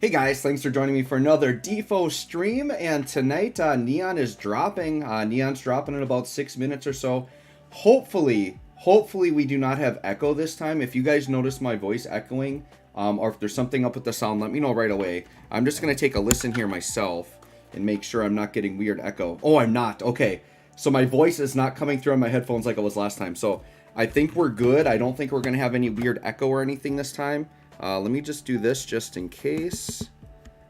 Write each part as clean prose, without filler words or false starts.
Hey guys, thanks for joining me for another DFFOO stream, and tonight Neon is dropping. Neon's dropping in about 6 minutes or so. Hopefully we do not have echo this time. If you guys notice my voice echoing, or if there's something up with the sound, let me know right away. I'm just going to take a listen here myself and make sure I'm not getting weird echo. Oh, I'm not. Okay, so my voice is not coming through on my headphones like it was last time. So I think we're good. I don't think we're going to have any weird echo or anything this time. Let me just do this just in case.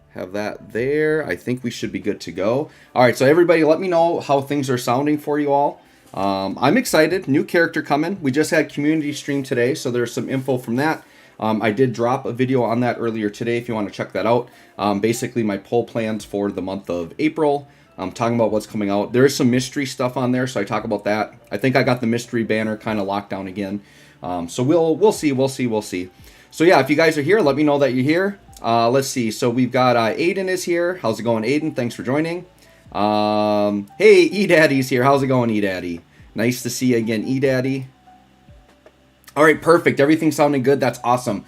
Have that there. I think we should be good to go. All right, so everybody let me know how things are sounding for you all. I'm excited. New character coming. We just had community stream today, so there's some info from that. I did drop a video on that earlier today if you want to check that out. Basically, my poll plans for the month of April. I'm talking about what's coming out. There's some mystery stuff on there, so I talk about that. I think I got the mystery banner kind of locked down again. So we'll see. So yeah, if you guys are here, let me know that you're here. Let's see. So we've got Aiden is here. How's it going, Aiden? Thanks for joining. Hey, eDaddy's here. How's it going, eDaddy? Nice to see you again, eDaddy. All right, perfect. Everything's sounding good. That's awesome.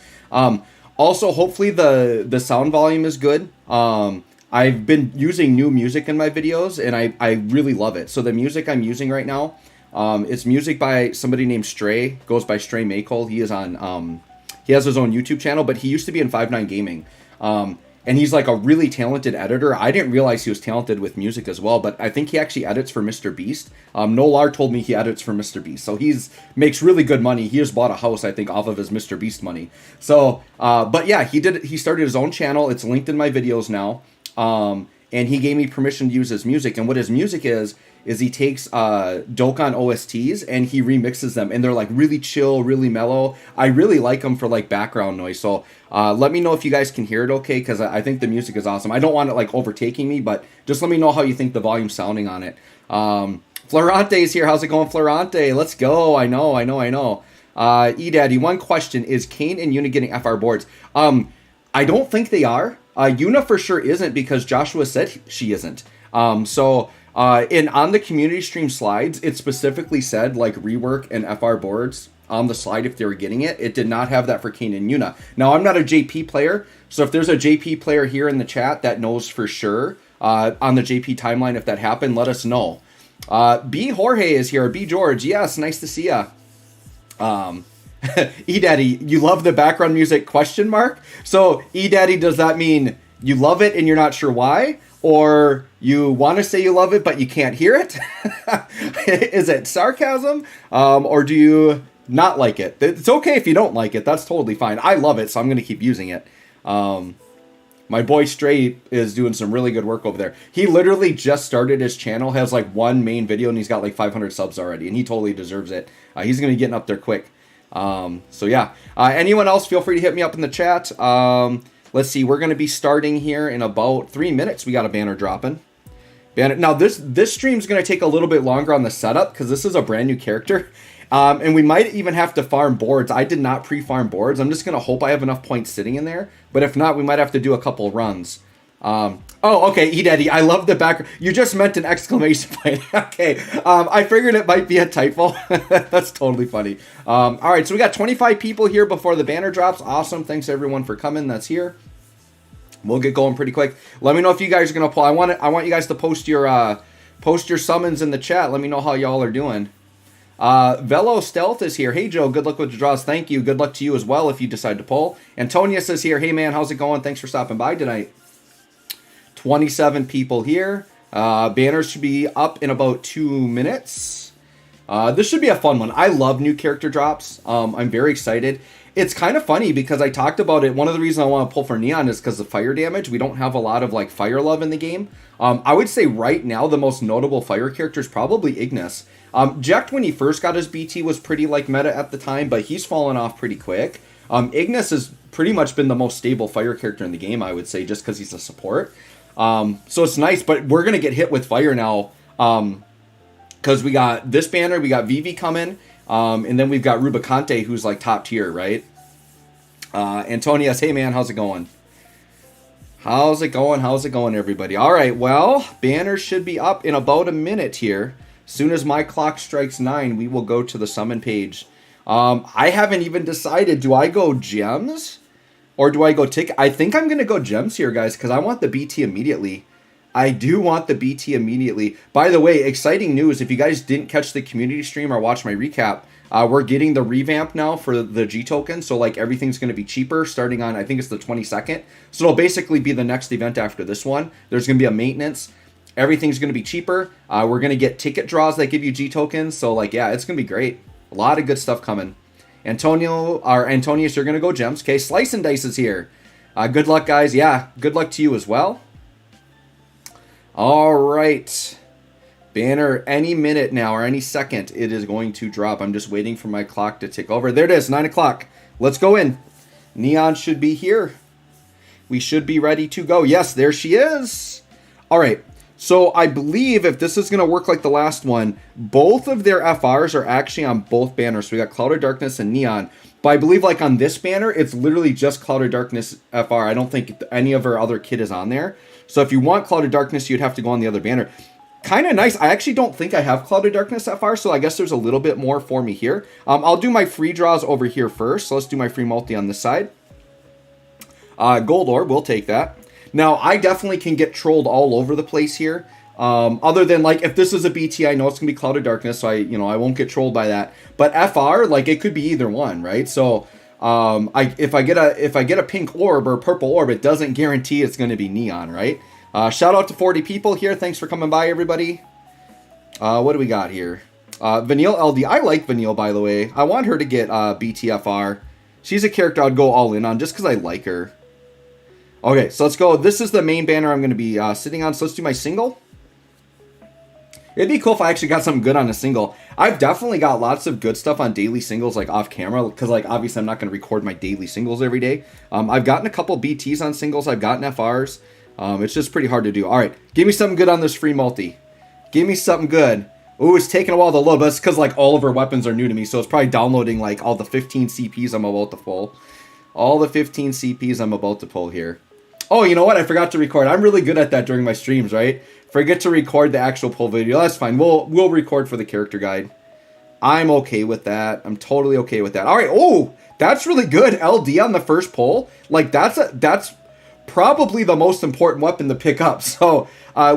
Also, hopefully the sound volume is good. I've been using new music in my videos, and I really love it. So the music I'm using right now, it's music by somebody named Stray. Goes by Stray Maycole. He is on he has his own YouTube channel, but he used to be in 5'9 Gaming. And he's like a really talented editor. I didn't realize he was talented with music as well, but I think he actually edits for Mr. Beast. Nolar told me he edits for Mr. Beast. So makes really good money. He just bought a house, I think, off of his Mr. Beast money. So, but yeah, he started his own channel. It's linked in my videos now. And he gave me permission to use his music. And what his music is he takes DOKKAN OSTs and he remixes them, and they're like really chill, really mellow. I really like them for like background noise. So let me know if you guys can hear it okay, because I think the music is awesome. I don't want it like overtaking me, but just let me know how you think the volume's sounding on it. Florante's here. How's it going, Florante? Let's go. I know. eDaddy, one question. Is Kane and Yuna getting FR boards? I don't think they are. Yuna for sure isn't, because Joshua said she isn't. And on the community stream slides, it specifically said like rework and FR boards on the slide if they were getting it. It did not have that for Kane and Yuna. Now, I'm not a JP player, so if there's a JP player here in the chat that knows for sure on the JP timeline if that happened, let us know. B Jorge is here. B George, yes, nice to see ya. eDaddy, you love the background music ? So eDaddy, does that mean you love it and you're not sure why? Or you want to say you love it, but you can't hear it? Is it sarcasm? Or do you not like it? It's okay if you don't like it. That's totally fine. I love it, so I'm going to keep using it. My boy Stray is doing some really good work over there. He literally just started his channel, has like one main video, and he's got like 500 subs already, and he totally deserves it. He's going to be getting up there quick. So yeah. Anyone else, feel free to hit me up in the chat. Let's see, we're going to be starting here in about 3 minutes. We got a banner dropping. Now, this stream's going to take a little bit longer on the setup because this is a brand new character. And we might even have to farm boards. I did not pre-farm boards. I'm just going to hope I have enough points sitting in there. But if not, we might have to do a couple runs. Oh, okay, eDaddy, I love the background. You just meant an exclamation point. Okay, I figured it might be a typo. That's totally funny. All right, so we got 25 people here before the banner drops. Awesome, thanks everyone for coming that's here. We'll get going pretty quick. Let me know if you guys are gonna pull. I want you guys to post your summons in the chat. Let me know how y'all are doing. Velo Stealth is here. Hey Joe, good luck with the draws. Thank you. Good luck to you as well if you decide to pull. Antonius is here. Hey man, how's it going? Thanks for stopping by tonight. 27 people here. Banners should be up in about 2 minutes. This should be a fun one. I love new character drops. I'm very excited. It's kind of funny because I talked about it. One of the reasons I want to pull for Neon is because of fire damage. We don't have a lot of like fire love in the game. I would say right now the most notable fire character is probably Ignis. Jack, when he first got his BT, was pretty like meta at the time, but he's fallen off pretty quick. Ignis has pretty much been the most stable fire character in the game, I would say, just because he's a support. So it's nice, but we're going to get hit with fire now. Because we got this banner, we got Vivi coming, and then we've got Rubicante, who's like top tier, right? Antonius, hey man, how's it going? How's it going, everybody? All right, well, banners should be up in about a minute here. Soon as my clock strikes 9, we will go to the summon page. I haven't even decided, do I go gems? Or do I go ticket? I think I'm going to go gems here, guys, because I want the BT immediately. I do want the BT immediately. By the way, exciting news. If you guys didn't catch the community stream or watch my recap, we're getting the revamp now for the G token. So like everything's going to be cheaper starting on, I think it's the 22nd. So it'll basically be the next event after this one. There's going to be a maintenance. Everything's going to be cheaper. We're going to get ticket draws that give you G tokens. So like, yeah, it's going to be great. A lot of good stuff coming. Antonius, you're going to go gems. Okay, Slice and Dice is here. Good luck, guys. Yeah, good luck to you as well. All right. Banner, any minute now or any second, it is going to drop. I'm just waiting for my clock to tick over. There it is, 9 o'clock. Let's go in. Neon should be here. We should be ready to go. Yes, there she is. All right. So I believe if this is going to work like the last one, both of their FRs are actually on both banners. So we got Cloud of Darkness and Neon. But I believe like on this banner, it's literally just Cloud of Darkness FR. I don't think any of her other kit is on there. So if you want Cloud of Darkness, you'd have to go on the other banner. Kind of nice. I actually don't think I have Cloud of Darkness FR, so I guess there's a little bit more for me here. I'll do my free draws over here first. So let's do my free multi on this side. Gold Orb, we'll take that. Now, I definitely can get trolled all over the place here. Other than like if this is a BT, I know it's gonna be Cloud of Darkness, so I won't get trolled by that. But FR, like it could be either one, right? So if I get a pink orb or purple orb, it doesn't guarantee it's gonna be Neon, right? Shout out to 40 people here. Thanks for coming by, everybody. What do we got here? Vanille LD. I like Vanille, by the way. I want her to get BTFR. She's a character I'd go all in on just because I like her. Okay, so let's go. This is the main banner I'm going to be sitting on. So let's do my single. It'd be cool if I actually got something good on a single. I've definitely got lots of good stuff on daily singles, like off camera, because like obviously I'm not going to record my daily singles every day. I've gotten a couple BTs on singles. I've gotten FRs. It's just pretty hard to do. All right, give me something good on this free multi. Give me something good. Ooh, it's taking a while to load, but it's because like all of her weapons are new to me, so it's probably downloading like all the 15 CPs I'm about to pull. All the 15 CPs I'm about to pull here. Oh, you know what? I forgot to record. I'm really good at that during my streams, right? Forget to record the actual pull video. That's fine. We'll record for the character guide. I'm okay with that. I'm totally okay with that. All right. Oh, that's really good. LD on the first pull. Like that's probably the most important weapon to pick up. So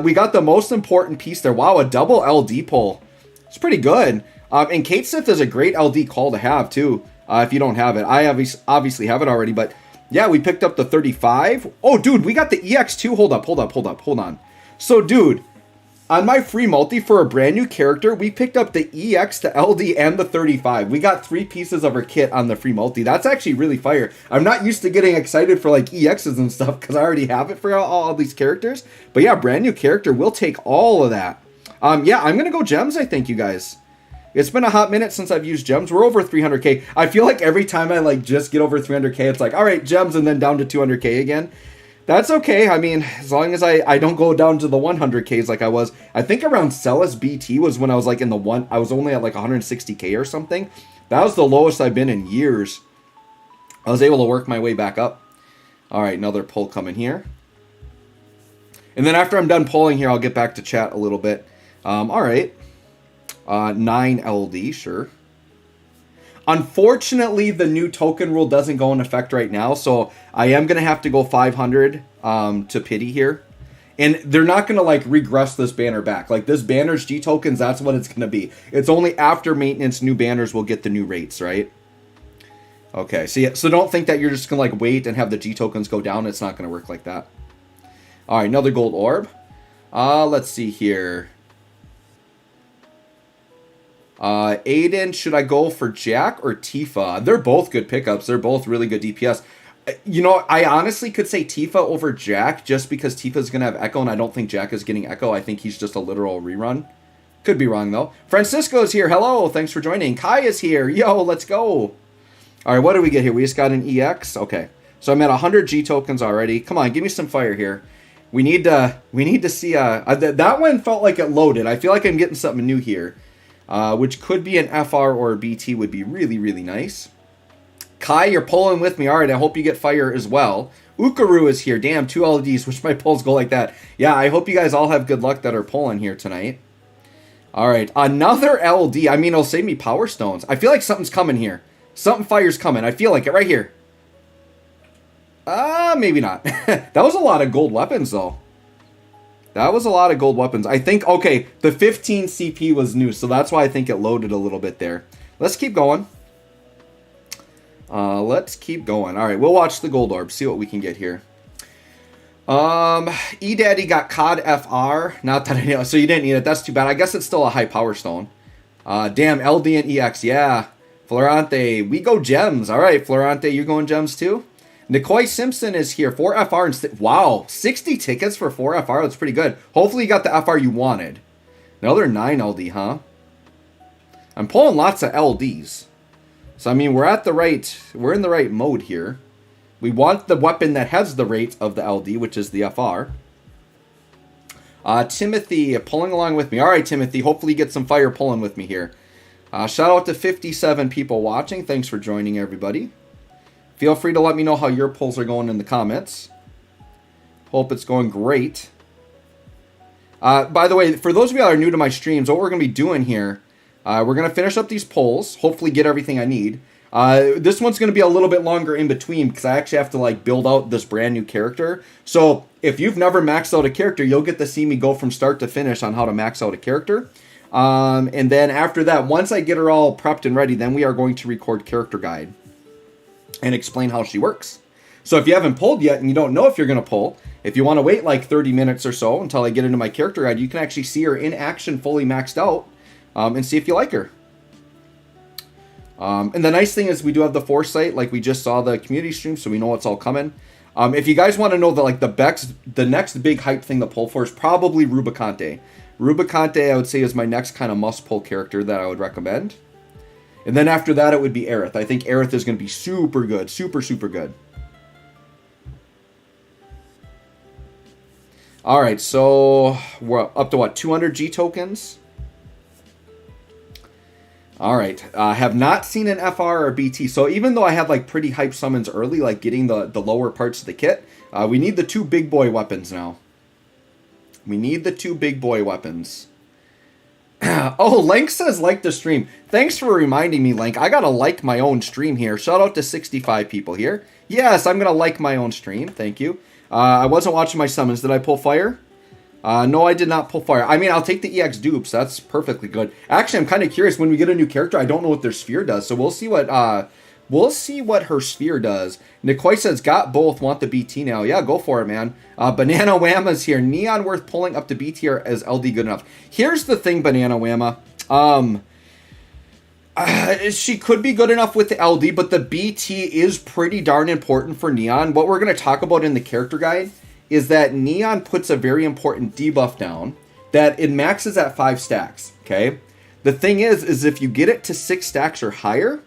we got the most important piece there. Wow, a double LD pull. It's pretty good. And Kate Sith is a great LD call to have too. If you don't have it, I obviously have it already, but yeah, we picked up the 35. Oh, dude, we got the EX2. Hold on. So, dude, on my free multi for a brand new character, we picked up the EX, the LD, and the 35. We got 3 pieces of her kit on the free multi. That's actually really fire. I'm not used to getting excited for like EXs and stuff because I already have it for all these characters. But yeah, brand new character. We'll take all of that. Yeah, I'm going to go gems, I think, you guys. It's been a hot minute since I've used gems. We're over 300k. I feel like every time I like just get over 300k, it's like, all right, gems, and then down to 200k again. That's okay. I mean, as long as I don't go down to the 100ks like I was. I think around Celis BT was when I was like in the one. I was only at like 160k or something. That was the lowest I've been in years. I was able to work my way back up. All right, another pull coming here. And then after I'm done pulling here, I'll get back to chat a little bit. All right. 9 LD, sure. Unfortunately, the new token rule doesn't go in effect right now, so I am going to have to go 500 to pity here. And they're not going to, like, regress this banner back. Like, this banner's G tokens, that's what it's going to be. It's only after maintenance new banners will get the new rates, right? Okay, so don't think that you're just going to, like, wait and have the G tokens go down. It's not going to work like that. All right, another gold orb. Let's see here. Aiden, should I go for Jack or Tifa? They're both good pickups. They're both really good DPS. You know, I honestly could say Tifa over Jack just because Tifa's going to have Echo, and I don't think Jack is getting Echo. I think he's just a literal rerun. Could be wrong, though. Francisco's here. Hello. Thanks for joining. Kai is here. Yo, let's go. All right, what do we get here? We just got an EX. Okay. So I'm at 100 G tokens already. Come on, give me some fire here. We need to see... that one felt like it loaded. I feel like I'm getting something new here. Which could be an FR or a BT would be really, really nice. Kai, you're pulling with me. All right, I hope you get fire as well. Ukaru is here. Damn, 2 LEDs. Wish my pulls go like that. Yeah, I hope you guys all have good luck that are pulling here tonight. All right, another LD. I mean, it'll save me power stones. I feel like something's coming here. Something fire's coming. I feel like it right here. Maybe not. That was a lot of gold weapons, though. That was a lot of gold weapons. I think, okay, the 15 CP was new, so that's why I think it loaded a little bit there. Let's keep going. Let's keep going. All right, we'll watch the gold orb, see what we can get here. E-Daddy got COD FR. Not that I know, so you didn't need it. That's too bad. I guess it's still a high power stone. Damn, LD and EX, yeah. Florante, we go gems. All right, Florante, you're going gems too? Nicoy Simpson is here. 4 FR and wow, 60 tickets for 4 FR. That's pretty good. Hopefully you got the FR you wanted. Another 9 LD, huh? I'm pulling lots of LDs. So I mean, we're in the right mode here. We want the weapon that has the rate of the LD, which is the FR. Timothy pulling along with me. All right, Timothy. Hopefully you get some fire pulling with me here. Shout out to 57 people watching. Thanks for joining, everybody. Feel free to let me know how your pulls are going in the comments. Hope it's going great. By the way, for those of you that are new to my streams, what we're going to be doing here, we're going to finish up these pulls, hopefully get everything I need. This one's going to be a little bit longer in between because I actually have to like build out this brand new character. So if you've never maxed out a character, you'll get to see me go from start to finish on how to max out a character. And then after that, once I get her all prepped and ready, then we are going to record character guide and explain how she works. So if you haven't pulled yet and you don't know if you're going to pull, if you want to wait like 30 minutes or so until I get into my character guide, you can actually see her in action fully maxed out and see if you like her. And the nice thing is we do have the foresight, like we just saw the community stream, so we know what's all coming. If you guys want to know that like the next big hype thing to pull for is probably Rubicante. Rubicante, I would say, is my next kind of must-pull character that I would recommend. And then after that, it would be Aerith. I think Aerith is going to be super good. Super, super good. All right, so we're up to what, 200 G tokens? All right, have not seen an FR or BT. So even though I had like pretty hype summons early, like getting the lower parts of the kit, we need the 2 big boy weapons now. We need the 2 big boy weapons. Oh, Lank says like the stream. Thanks for reminding me, Lank. I gotta like my own stream here. Shout out to 65 people here. Yes, I'm gonna like my own stream. Thank you. I wasn't watching my summons. Did I pull fire? No, I did not pull fire. I mean, I'll take the EX dupes. That's perfectly good. Actually, I'm kind of curious. When we get a new character, I don't know what their sphere does. So we'll see what her sphere does. Nikoi says, got both, want the BT now. Yeah, go for it, man. Banana Whamma's here. Neon worth pulling up to BT or is LD good enough? Here's the thing, Banana Whamma. She could be good enough with the LD, but the BT is pretty darn important for Neon. What we're going to talk about in the character guide is that Neon puts a very important debuff down that it maxes at 5 stacks, okay? The thing is if you get it to 6 stacks or higher,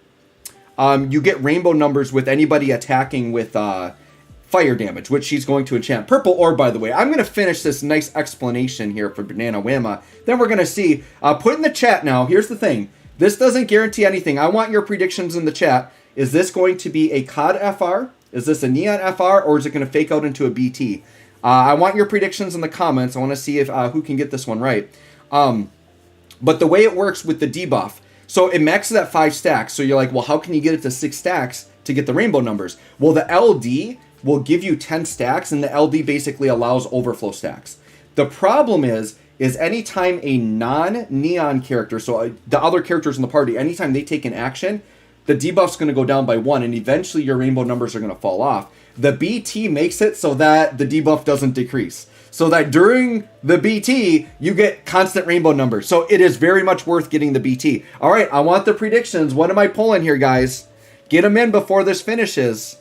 you get rainbow numbers with anybody attacking with fire damage, which she's going to enchant. Purple orb, by the way. I'm going to finish this nice explanation here for Banana Whamma. Then we're going to see. Put in the chat now. Here's the thing. This doesn't guarantee anything. I want your predictions in the chat. Is this going to be a COD FR? Is this a Neon FR? Or is it going to fake out into a BT? I want your predictions in the comments. I want to see if who can get this one right. But the way it works with the debuff, so it maxes at 5 stacks. So you're like, well, how can you get it to 6 stacks to get the rainbow numbers? Well, the LD will give you 10 stacks, and the LD basically allows overflow stacks. The problem is anytime a non-Neon character, so the other characters in the party, anytime they take an action, the debuff's going to go down by 1, and eventually your rainbow numbers are going to fall off. The BT makes it so that the debuff doesn't decrease. So that during the BT, you get constant rainbow numbers. So it is very much worth getting the BT. All right, I want the predictions. What am I pulling here, guys? Get them in before this finishes.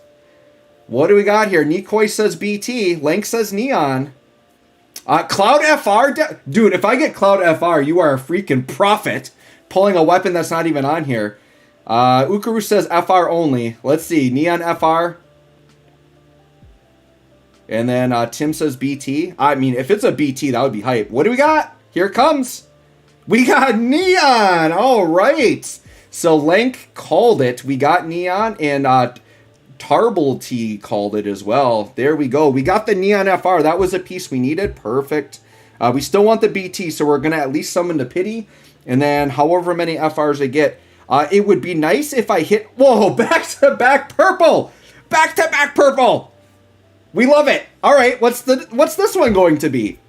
What do we got here? Nikoi says BT. Lank says Neon. Cloud FR? Dude, if I get Cloud FR, you are a freaking prophet. Pulling a weapon that's not even on here. Ukaru says FR only. Let's see. Neon FR. And then Tim says BT. I mean, if it's a BT, that would be hype. What do we got? Here it comes. We got Neon. All right. So Lank called it. We got Neon, and Tarble T called it as well. There we go. We got the Neon FR. That was a piece we needed. Perfect. We still want the BT, so we're going to at least summon the Pity. And then however many FRs I get. It would be nice if I hit... Whoa, back-to-back purple. Back-to-back purple. We love it. All right, what's this one going to be?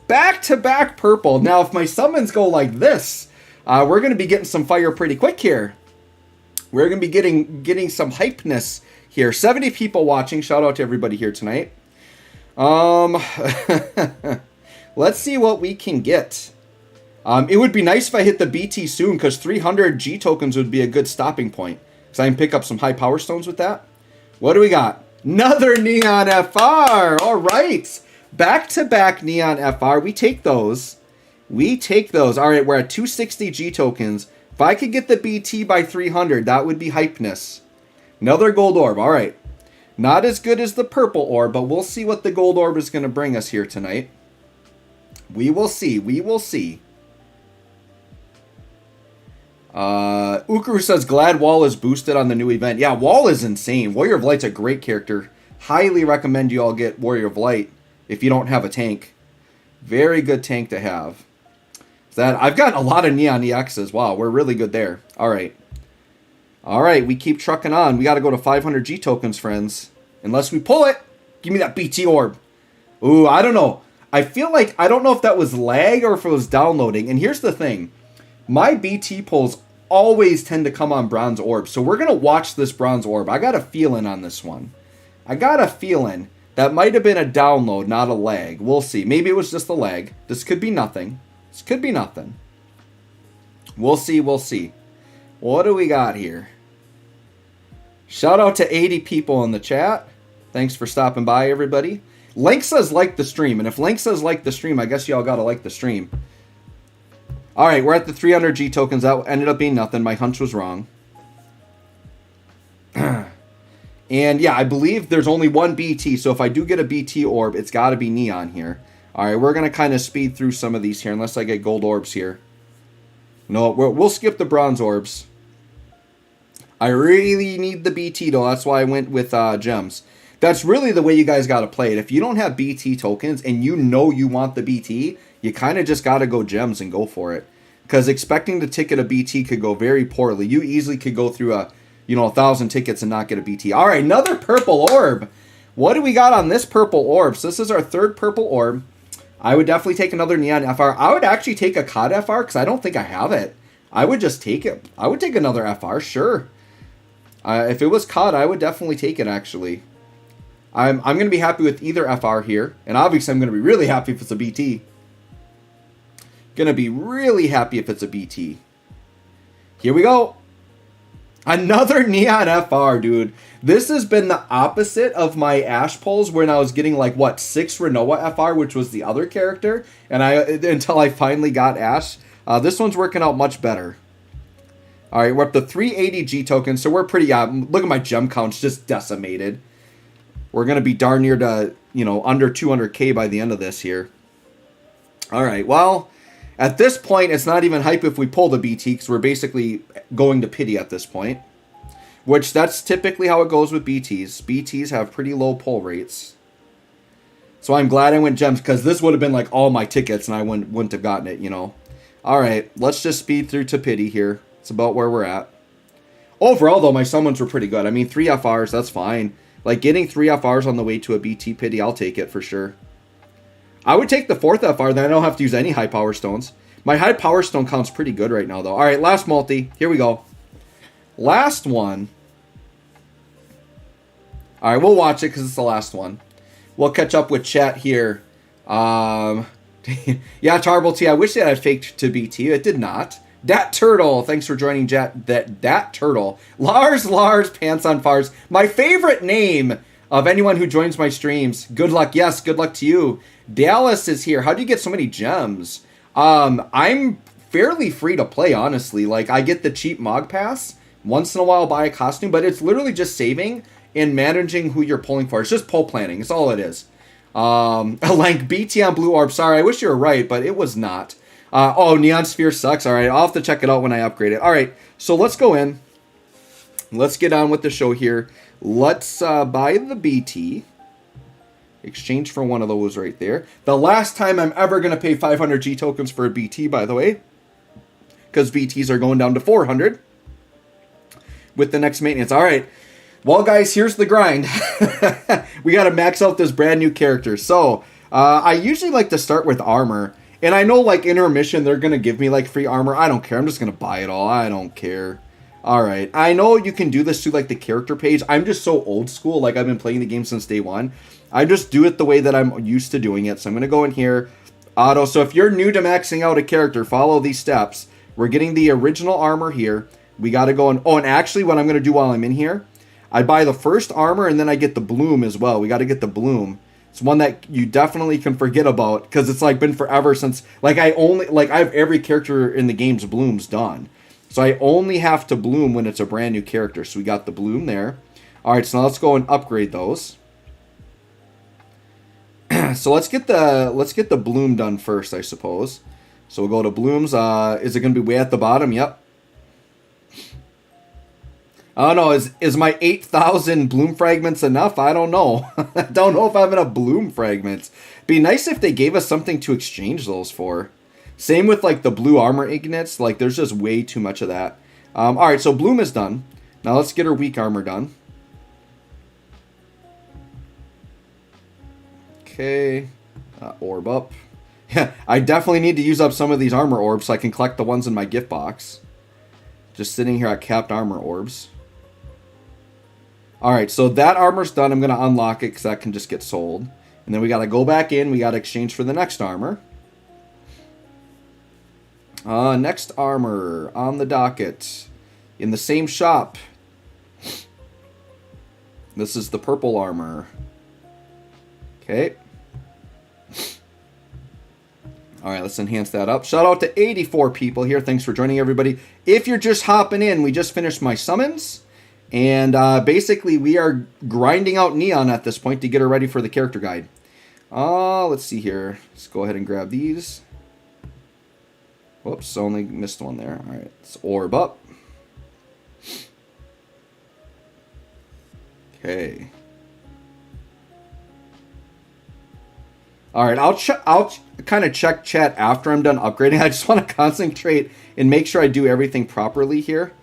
Back-to-back purple. Now, if my summons go like this, we're going to be getting some fire pretty quick here. We're going to be getting some hypeness here. 70 people watching. Shout out to everybody here tonight. Let's see what we can get. It would be nice if I hit the BT soon, because 300 G tokens would be a good stopping point. Because I can pick up some high power stones with that. What do we got? Another Neon FR. All right. Back-to-back Neon FR. We take those. We take those. All right, we're at 260 G tokens. If I could get the BT by 300, that would be hypeness. Another gold orb. All right. Not as good as the purple orb, but we'll see what the gold orb is going to bring us here tonight. We will see. We will see. Ukuru says, glad Wall is boosted on the new event. Yeah, Wall is insane. Warrior of Light's a great character. Highly recommend you all get Warrior of Light if you don't have a tank. Very good tank to have. I've gotten a lot of Neon EXs. Wow, we're really good there. All right. All right, we keep trucking on. We got to go to 500 G tokens, friends. Unless we pull it. Give me that BT orb. Ooh, I don't know. I feel like, I don't know if that was lag or if it was downloading. And here's the thing. My BT pulls always tend to come on bronze orb. So we're going to watch this bronze orb. I got a feeling on this one. I got a feeling that might have been a download, not a lag. We'll see. Maybe it was just a lag. This could be nothing. This could be nothing. We'll see. We'll see. What do we got here? Shout out to 80 people in the chat. Thanks for stopping by, everybody. Link says like the stream. And if Link says like the stream, I guess y'all got to like the stream. All right, we're at the 300 G tokens. That ended up being nothing. My hunch was wrong. And yeah, I believe there's only one BT. So if I do get a BT orb, it's got to be Neon here. All right, we're going to kind of speed through some of these here unless I get gold orbs here. No, we'll skip the bronze orbs. I really need the BT though. That's why I went with gems. That's really the way you guys got to play it. If you don't have BT tokens and you know you want the BT, you kind of just got to go gems and go for it. Because expecting to ticket a BT could go very poorly. You easily could go through 1,000 tickets and not get a BT. All right, another purple orb. What do we got on this purple orb? So this is our third purple orb. I would definitely take another Neon FR. I would actually take a COD FR because I don't think I have it. I would just take it. I would take another FR, sure. If it was COD, I would definitely take it, actually. I'm going to be happy with either FR here. And obviously, I'm going to be really happy if it's a BT. Going to be really happy if it's a BT. Here we go. Another Neon FR, dude. This has been the opposite of my Ash pulls when I was getting 6 Renoa FR, which was the other character. And until I finally got Ash. This one's working out much better. All right, we're up to 380 G tokens. So we're pretty, look at my gem counts just decimated. We're going to be darn near to, under 200K by the end of this here. All right, well, at this point, it's not even hype if we pull the BT because we're basically going to pity at this point. Which, that's typically how it goes with BTs. BTs have pretty low pull rates. So I'm glad I went gems because this would have been all my tickets and I wouldn't have gotten it, All right, let's just speed through to pity here. It's about where we're at. Overall, though, my summons were pretty good. I mean, 3 FRs, that's fine. Getting 3 FRs on the way to a BT pity, I'll take it for sure. I would take the 4th FR, then I don't have to use any high power stones. My high power stone count's pretty good right now, though. All right, last multi. Here we go. Last one. All right, we'll watch it because it's the last one. We'll catch up with chat here. Yeah, Tarble T, I wish that had faked to BT. It did not. Dat Turtle, thanks for joining chat. Dat Turtle. Lars, Pants on Fars. My favorite name of anyone who joins my streams. Good luck. Yes, good luck to you. Dallas is here. How do you get so many gems? I'm fairly free to play, honestly. I get the cheap Mog Pass. Once in a while, buy a costume, but it's literally just saving and managing who you're pulling for. It's just pull planning. It's all it is. BT on Blue Orb. Sorry, I wish you were right, but it was not. Neon Sphere sucks. All right, I'll have to check it out when I upgrade it. All right, so let's go in. Let's get on with the show here. Let's buy the BT. Exchange for one of those right there. The last time I'm ever going to pay 500 G tokens for a BT, by the way. Because BTs are going down to 400. With the next maintenance. All right. Well, guys, here's the grind. We got to max out this brand new character. So I usually like to start with armor. And I know like intermission, they're going to give me like free armor. I don't care. I'm just going to buy it all. I don't care. All right. I know you can do this through like the character page. I'm just so old school. Like I've been playing the game since day one. I just do it the way that I'm used to doing it. So I'm going to go in here. Auto. So if you're new to maxing out a character, follow these steps. We're getting the original armor here. We got to go in. Oh, and actually what I'm going to do while I'm in here, I buy the first armor and then I get the bloom as well. We got to get the bloom. It's one that you definitely can forget about because it's like been forever since like I have every character in the game's blooms done. So I only have to bloom when it's a brand new character. So we got the bloom there. All right, so now let's go and upgrade those. So let's get the bloom done first, I suppose. So we'll go to blooms. Is it going to be way at the bottom? Yep. I don't know. Is my 8,000 bloom fragments enough? I don't know. I don't know if I have enough bloom fragments. Be nice if they gave us something to exchange those for. Same with like the blue armor ignites. Like there's just way too much of that. All right, so bloom is done. Now let's get her weak armor done. Okay, orb up. Yeah, I definitely need to use up some of these armor orbs so I can collect the ones in my gift box. Just sitting here at capped armor orbs. All right, so that armor's done. I'm going to unlock it because that can just get sold. And then we got to go back in. We got to exchange for the next armor. Next armor on the docket. In the same shop. This is the purple armor. Okay. All right, let's enhance that up. Shout out to 84 people here. Thanks for joining, everybody. If you're just hopping in, we just finished my summons. And basically, we are grinding out Neon at this point to get her ready for the character guide. Let's see here. Let's go ahead and grab these. Whoops, only missed one there. All right, let's orb up. Okay. All right, I'll kind of check chat after I'm done upgrading. I just want to concentrate and make sure I do everything properly here.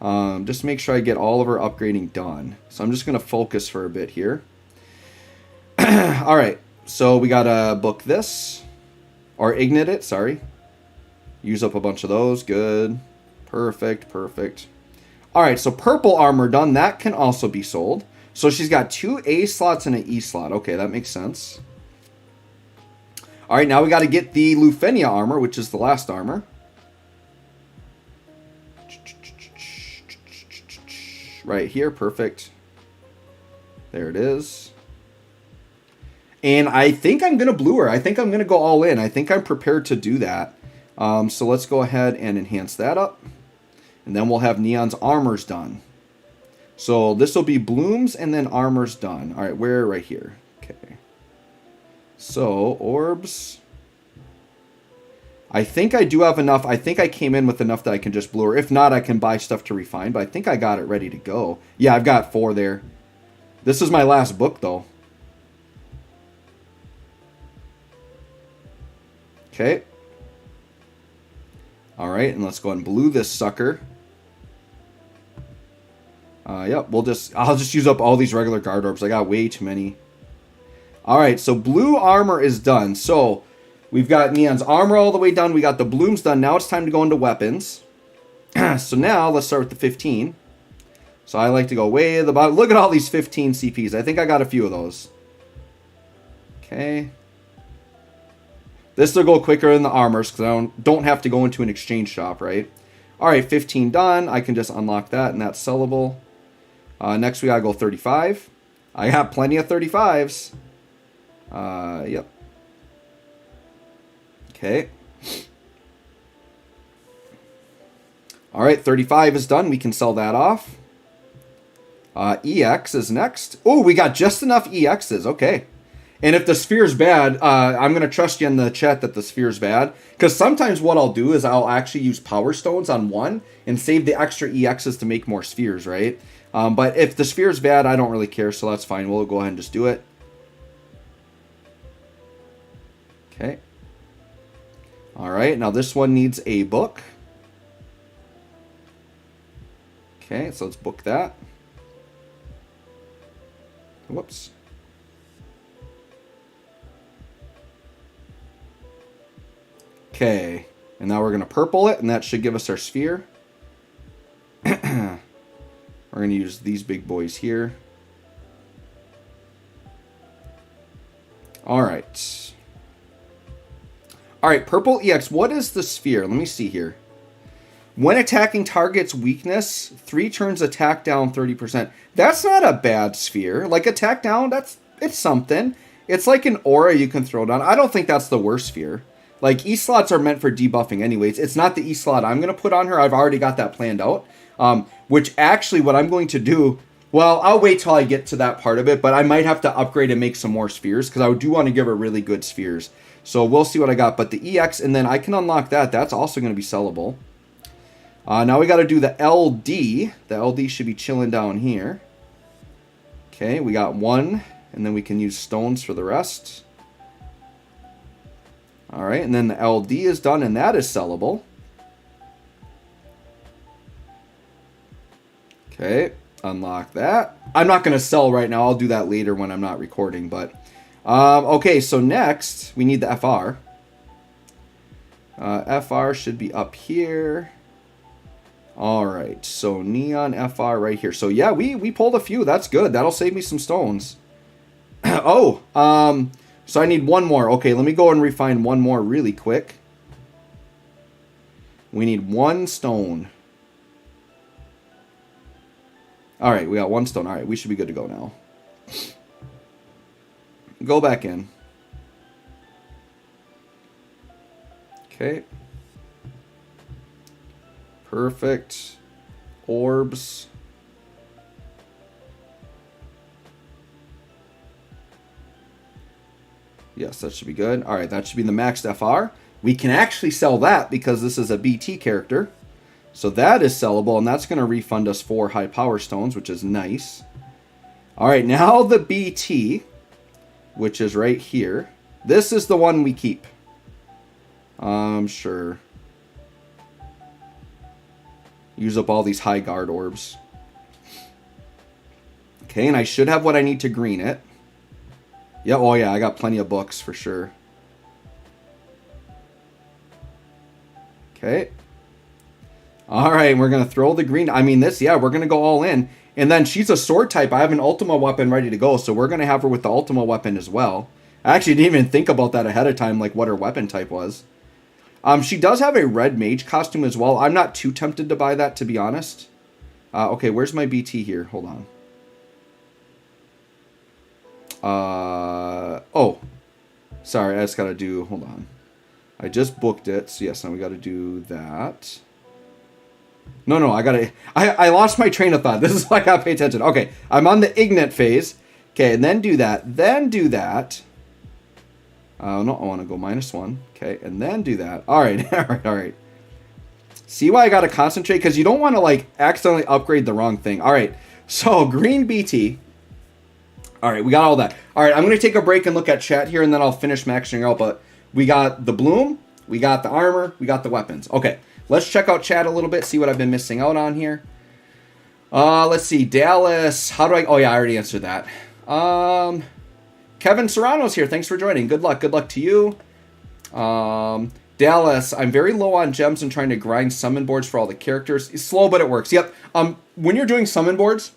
Just make sure I get all of our upgrading done. So I'm just going to focus for a bit here. All right, so we got to book this. Or ignite it, sorry. Use up a bunch of those. Good. Perfect, perfect. All right, so purple armor done. That can also be sold. So she's got 2 A slots and an E slot. Okay, that makes sense. All right, now we got to get the Lufenia armor, which is the last armor. Right here, perfect. There it is. And I think I'm going to blue her. I think I'm going to go all in. I think I'm prepared to do that. So let's go ahead and enhance that up. And then we'll have Neon's armors done. So this will be blooms and then armors done. All right, we're right here. Okay. So, orbs. I think I do have enough. I think I came in with enough that I can just blue her. If not, I can buy stuff to refine. But I think I got it ready to go. Yeah, I've got 4 there. This is my last book, though. Okay. All right, and let's go ahead and blue this sucker. Yep, I'll just use up all these regular guard orbs. I got way too many. All right, so blue armor is done. So we've got Neon's armor all the way done. We got the blooms done. Now it's time to go into weapons. So now let's start with the 15. So I like to go way at the bottom. Look at all these 15 CPs. I think I got a few of those. Okay. This will go quicker than the armors because I don't have to go into an exchange shop, right? All right, 15 done. I can just unlock that, and that's sellable. Next, we got to go 35. I got plenty of 35s. Yep. Okay. All right, 35 is done. We can sell that off. EX is next. Oh, we got just enough EXs. Okay. And if the sphere's bad, I'm going to trust you in the chat that the sphere's bad. Because sometimes what I'll do is I'll actually use power stones on one and save the extra EXs to make more spheres, right? But if the sphere's bad, I don't really care, so that's fine. We'll go ahead and just do it. Okay. All right, now this one needs a book. Okay, so let's book that. Whoops. Okay. And now we're going to purple it, and that should give us our sphere. We're going to use these big boys here. All right. All right, purple EX. What is the sphere? Let me see here. When attacking target's weakness, 3 turns attack down 30%. That's not a bad sphere. Like, attack down, it's something. It's like an aura you can throw down. I don't think that's the worst sphere. Like, E-slots are meant for debuffing anyways. It's not the E-slot I'm going to put on her. I've already got that planned out. Which actually, what I'm going to do... Well, I'll wait till I get to that part of it, but I might have to upgrade and make some more spheres, because I do want to give her really good spheres. So we'll see what I got. But the EX, and then I can unlock that. That's also going to be sellable. Now we got to do the LD. The LD should be chilling down here. Okay, we got 1, and then we can use stones for the rest. All right, and then the LD is done, and that is sellable. Okay, unlock that. I'm not going to sell right now. I'll do that later when I'm not recording. But okay, so next we need the FR. FR should be up here. All right, so neon FR right here. So yeah, we pulled a few. That's good. That'll save me some stones. Oh, so I need 1 more. Okay, let me go and refine 1 more really quick. We need 1 stone. All right, we got 1 stone. All right, we should be good to go now. Go back in. Okay. Perfect. Orbs. Yes, that should be good. All right, that should be the maxed FR. We can actually sell that because this is a BT character. So that is sellable, and that's going to refund us 4 high power stones, which is nice. All right, now the BT, which is right here. This is the one we keep. Sure. Use up all these high guard orbs. Okay, and I should have what I need to green it. Yeah, oh yeah, I got plenty of books for sure. Okay. All right, we're going to throw the green. I mean, this, yeah, we're going to go all in. And then she's a sword type. I have an Ultima weapon ready to go, so we're going to have her with the Ultima weapon as well. I actually didn't even think about that ahead of time, like what her weapon type was. She does have a red mage costume as well. I'm not too tempted to buy that, to be honest. Okay, where's my BT here? Hold on. Oh. Sorry, I just got to do... Hold on. I just booked it, so yes, now we got to do that. No, I got to... I lost my train of thought. This is why I got to pay attention. Okay, I'm on the Ignite phase. Okay, and then do that. Then do that. No, I want to go -1. Okay, and then do that. All right, all right. See why I got to concentrate? Because you don't want to, like, accidentally upgrade the wrong thing. All right, so green BT. All right, we got all that. All right, I'm going to take a break and look at chat here, and then I'll finish maxing out. But we got the bloom, we got the armor, we got the weapons. Okay, let's check out chat a little bit, see what I've been missing out on here. Let's see, Dallas. How do I... Oh, yeah, I already answered that. Kevin Serrano's here. Thanks for joining. Good luck. Good luck to you. Dallas, I'm very low on gems and trying to grind summon boards for all the characters. It's slow, but it works. Yep. When you're doing summon boards,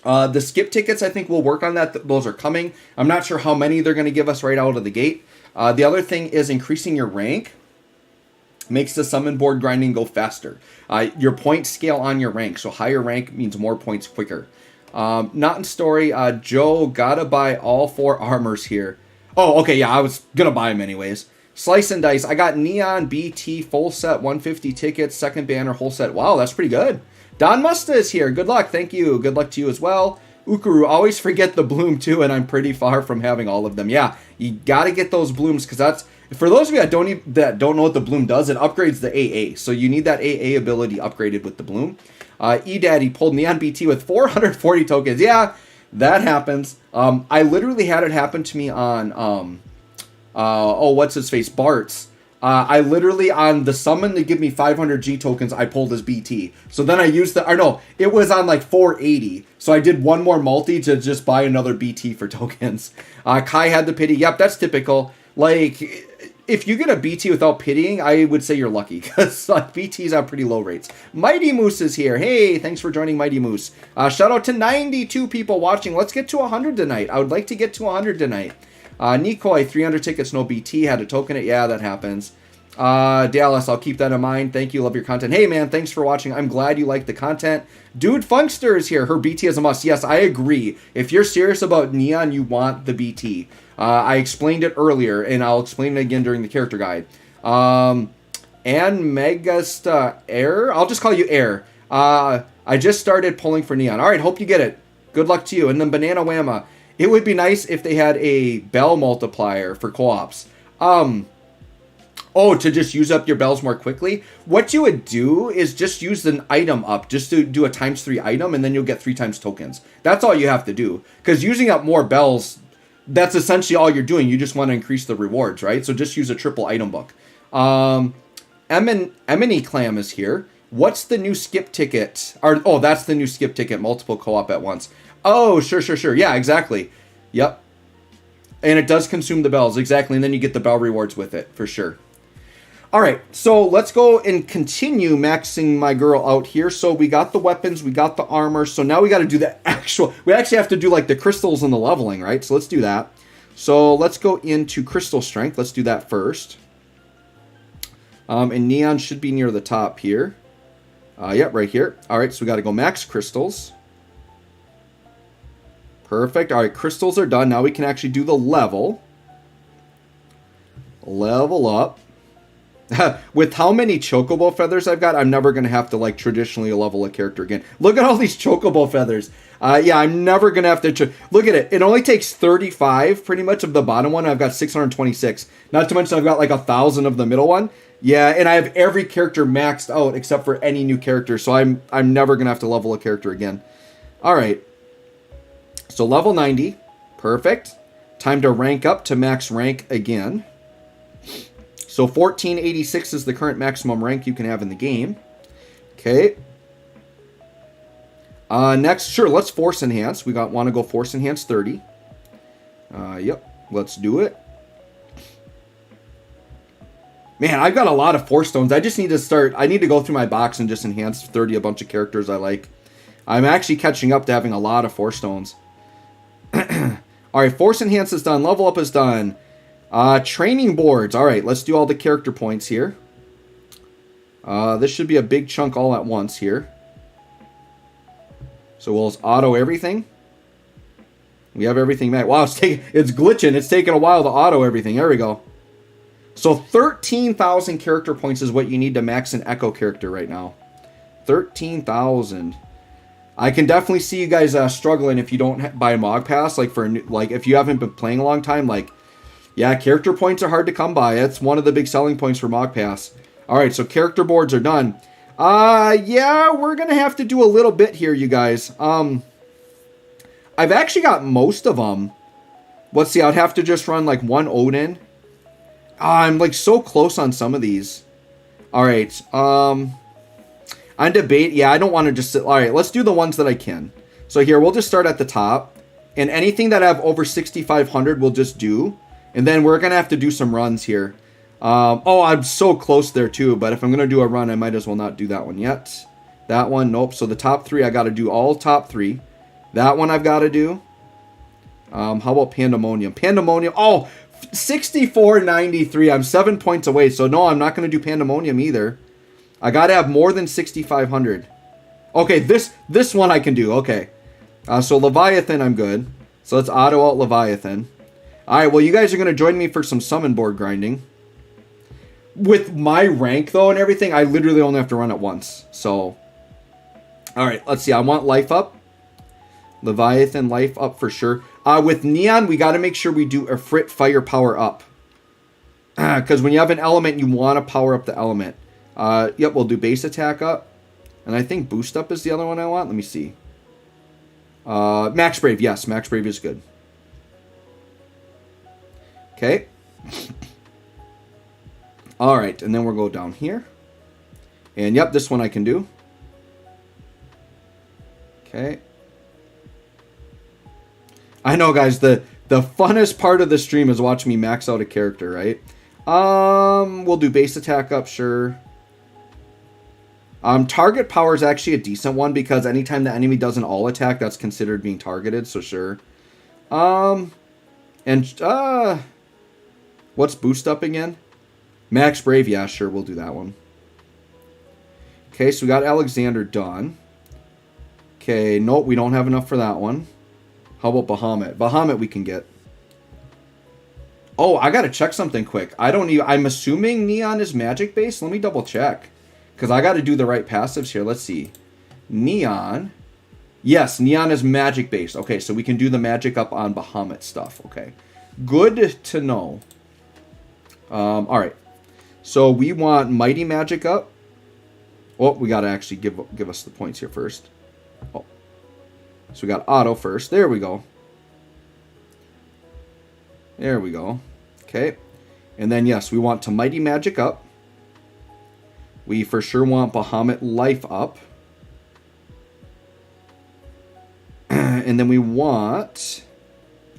the skip tickets, I think we'll work on that. Those are coming. I'm not sure how many they're going to give us right out of the gate. The other thing is increasing your rank makes the summon board grinding go faster. Your point scale on your rank. So higher rank means more points quicker. Not in story. Joe, gotta buy all 4 armors here. Oh, okay, yeah, I was gonna buy them anyways. Slice and dice. I got Neon BT full set, 150 tickets, second banner, whole set. Wow, that's pretty good. Don Musta is here. Good luck. Thank you. Good luck to you as well. Ukuru, always forget the bloom too, and I'm pretty far from having all of them. Yeah, you gotta get those blooms because that's... For those of you that don't know what the bloom does, it upgrades the AA. So you need that AA ability upgraded with the bloom. E-Daddy pulled Neon BT with 440 tokens. Yeah, that happens. I literally had it happen to me on, what's his face? Bart's. I literally, on the summon to give me 500 G tokens, I pulled his BT. So then I used it was on like 480. So I did one more multi to just buy another BT for tokens. Kai had the pity. Yep, that's typical. Like, if you get a BT without pitying, I would say you're lucky, because BTs have pretty low rates. Mighty Moose is here. Hey, thanks for joining, Mighty Moose. Shout out to 92 people watching. Let's get to 100 tonight. I would like to get to 100 tonight. Nikoi, 300 tickets, no BT. Had to token it. Yeah, that happens. Dallas, I'll keep that in mind. Thank you. Love your content. Hey, man, thanks for watching. I'm glad you like the content. Dude Funkster is here. Her BT is a must. Yes, I agree. If you're serious about Neon, you want the BT. I explained it earlier, and I'll explain it again during the character guide. And Megasta Air. I'll just call you Air. I just started pulling for Neon. All right, hope you get it. Good luck to you. And then Banana Whamma. It would be nice if they had a bell multiplier for co-ops. Oh, to just use up your bells more quickly? What you would do is just use an item up, just to do a ×3 item, and then you'll get 3 times tokens. That's all you have to do. Because using up more bells, that's essentially all you're doing. You just want to increase the rewards, right? So just use a triple item book. Emily Clam is here. What's the new skip ticket? Oh, that's the new skip ticket, multiple co-op at once. Oh, sure. Yeah, exactly. Yep. And it does consume the bells, exactly. And then you get the bell rewards with it, for sure. All right, so let's go and continue maxing my girl out here. So we got the weapons, we got the armor. So now we got to do the we actually have to do like the crystals and the leveling, right? So let's do that. So let's go into crystal strength. Let's do that first. And Neon should be near the top here. Yep, right here. All right, so we got to go max crystals. Perfect. All right, crystals are done. Now we can actually do the level. Level up. With how many chocobo feathers I've got, I'm never going to have to like traditionally level a character again. Look at all these chocobo feathers. Yeah, I'm never going to have to... Look at it. It only takes 35 pretty much of the bottom one. I've got 626. Not to mention I've got like 1,000 of the middle one. Yeah, and I have every character maxed out except for any new character. So I'm never going to have to level a character again. All right. So level 90. Perfect. Time to rank up to max rank again. So 1486 is the current maximum rank you can have in the game. Okay. Next, sure, let's force enhance. We want to go force enhance 30. Yep, let's do it. Man, I've got a lot of force stones. I just need to start. I need to go through my box and just enhance 30 a bunch of characters I like. I'm actually catching up to having a lot of force stones. All right, force enhance is done. Level up is done. Training boards. All right, let's do all the character points here. This should be a big chunk all at once here. So we'll auto everything. We have everything back. Wow, it's glitching. It's taking a while to auto everything. There we go. So 13,000 character points is what you need to max an Echo character right now. 13,000. I can definitely see you guys struggling if you don't buy a Mog Pass. Like if you haven't been playing a long time, like. Yeah, character points are hard to come by. That's one of the big selling points for Mog Pass. All right, so character boards are done. Yeah, we're going to have to do a little bit here, you guys. I've actually got most of them. Let's see, I'd have to just run like one Odin. I'm like so close on some of these. All right, on debate, yeah, I don't want to just sit. All right, let's do the ones that I can. So here, we'll just start at the top. And anything that I have over 6,500 we'll just do. And then we're going to have to do some runs here. Oh, I'm so close there too. But if I'm going to do a run, I might as well not do that one yet. That one, nope. So the top 3, I got to do all top 3. That one I've got to do. How about Pandemonium? Pandemonium, oh, 6493. I'm 7 points away. So no, I'm not going to do Pandemonium either. I got to have more than 6,500. Okay, this one I can do. Okay. So Leviathan, I'm good. So let's auto out Leviathan. Alright, well, you guys are going to join me for some summon board grinding. With my rank, though, and everything, I literally only have to run it once. So, alright, let's see. I want life up. Leviathan, life up for sure. With Neon, we got to make sure we do a Frit firepower up. Because when you have an element, you want to power up the element. Yep, we'll do base attack up. And I think boost up is the other one I want. Let me see. Max Brave, yes, Max Brave is good. Okay. All right, and then we'll go down here. And yep, this one I can do. Okay. I know, guys, the funnest part of the stream is watching me max out a character, right? We'll do base attack up, sure. Target power is actually a decent one because anytime the enemy does an all attack, that's considered being targeted, so sure. What's boost up again? Max Brave, yeah, sure, we'll do that one. Okay, so we got Alexander done. Okay, nope, we don't have enough for that one. How about Bahamut? Bahamut we can get. Oh, I gotta check something quick. I'm assuming Neon is magic based. Let me double check. Because I gotta do the right passives here. Let's see. Neon. Yes, Neon is magic based. Okay, so we can do the magic up on Bahamut stuff. Okay. Good to know. Alright. So we want Mighty Magic up. Oh, we gotta actually give us the points here first. Oh. So we got auto first. There we go. There we go. Okay. And then, yes, we want to Mighty Magic up. We for sure want Bahamut Life up. And then we want...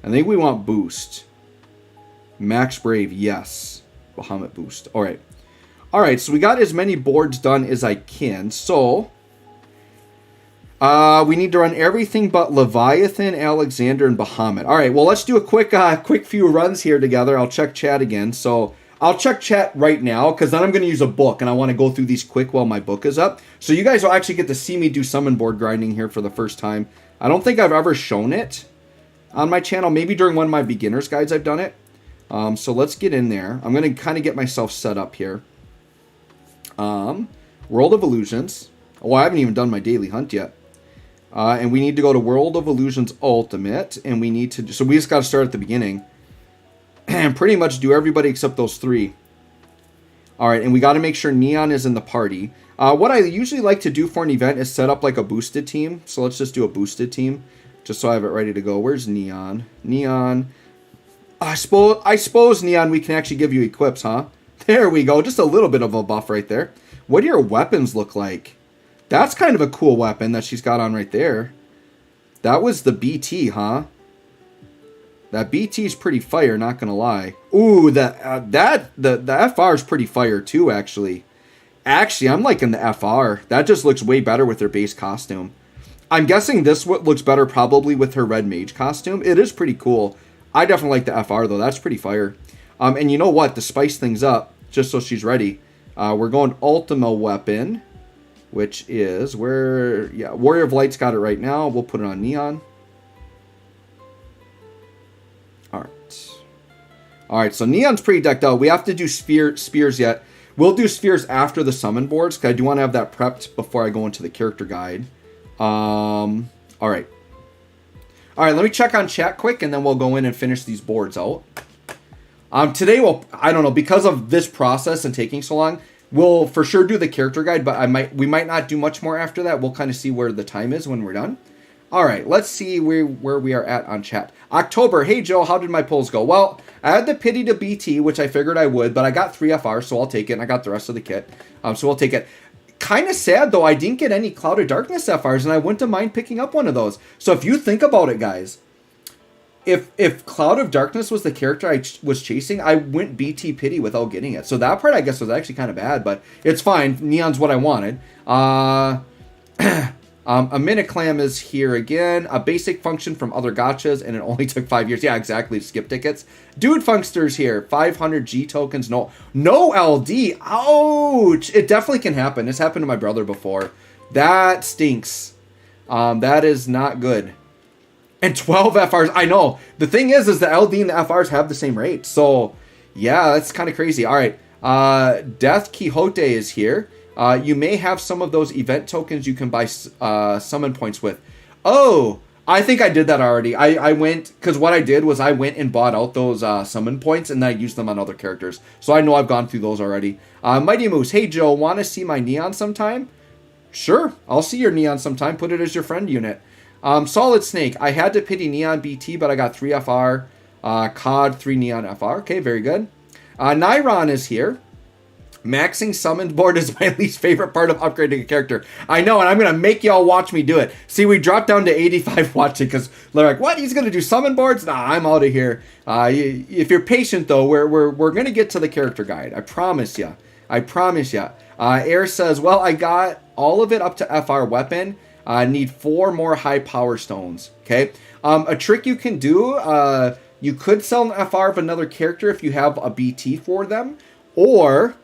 I think we want Boost. Max Brave, yes. Bahamut Boost. Alright. Alright, so we got as many boards done as I can. So... we need to run everything but Leviathan, Alexander, and Bahamut. All right, well, let's do a quick few runs here together. I'll check chat again. So I'll check chat right now because then I'm going to use a book, and I want to go through these quick while my book is up. So you guys will actually get to see me do summon board grinding here for the first time. I don't think I've ever shown it on my channel. Maybe during one of my beginner's guides I've done it. So let's get in there. I'm going to kind of get myself set up here. World of Illusions. Oh, I haven't even done my daily hunt yet. And we need to go to World of Illusions Ultimate, and we need to... So we just got to start at the beginning. And pretty much do everybody except those three. Alright, and we got to make sure Neon is in the party. What I usually like to do for an event is set up like a boosted team. So let's just do a boosted team, just so I have it ready to go. Where's Neon? Neon. I suppose, Neon, we can actually give you equips, huh? There we go. Just a little bit of a buff right there. What do your weapons look like? That's kind of a cool weapon that she's got on right there. That was the BT, huh? That BT is pretty fire, not gonna lie. Ooh, the FR is pretty fire too, actually. Actually, I'm liking the FR. That just looks way better with her base costume. I'm guessing this looks better probably with her red mage costume. It is pretty cool. I definitely like the FR though. That's pretty fire. And you know what? To spice things up, just so she's ready, we're going Ultima weapon. Which is where, yeah, Warrior of Light's got it right now. We'll put it on Neon. Alright. Alright, so Neon's pretty decked out. We have to do spears yet. We'll do spears after the summon boards, because I do want to have that prepped before I go into the character guide. Alright. Alright, let me check on chat quick, and then we'll go in and finish these boards out. Today, well, I don't know, because of this process and taking so long, we'll for sure do the character guide, but we might not do much more after that. We'll kind of see where the time is when we're done. All right, let's see where we are at on chat. October, hey Joe, how did my polls go? Well, I had the pity to BT, which I figured I would, but I got 3 FR, so I'll take it, and I got the rest of the kit. So we'll take it. Kind of sad, though, I didn't get any Cloud of Darkness FRs, and I wouldn't mind picking up one of those. So if you think about it, guys, if Cloud of Darkness was the character I was chasing, I went BT Pity without getting it. So that part, I guess, was actually kind of bad, but it's fine. Neon's what I wanted. A Minute Clam is here again. A basic function from other gachas, and it only took 5 years. Yeah, exactly, to skip tickets. Dude Funkster's here. 500 G tokens. No LD. Ouch! It definitely can happen. It's happened to my brother before. That stinks. That is not good. And 12 FRs. I know. The thing is the LD and the FRs have the same rate. So, yeah, that's kind of crazy. All right. Death Quixote is here. You may have some of those event tokens you can buy summon points with. Oh, I think I did that already. I went, because what I did was I went and bought out those summon points, and I used them on other characters. So I know I've gone through those already. Mighty Moose. Hey, Joe, want to see my Neon sometime? Sure. I'll see your Neon sometime. Put it as your friend unit. Solid Snake, I had to pity Neon BT, but I got 3 FR. COD, 3 Neon FR. Okay, very good. Nyron is here. Maxing summoned board is my least favorite part of upgrading a character. I know, and I'm going to make y'all watch me do it. See, we dropped down to 85 watching because they're like, what? He's going to do summon boards? Nah, I'm out of here. If you're patient, though, we're going to get to the character guide. I promise ya. I promise ya. Air says, well, I got all of it up to FR weapon. Need 4 more high power stones. Okay. A trick you can do, you could sell an FR of another character if you have a BT for them. Or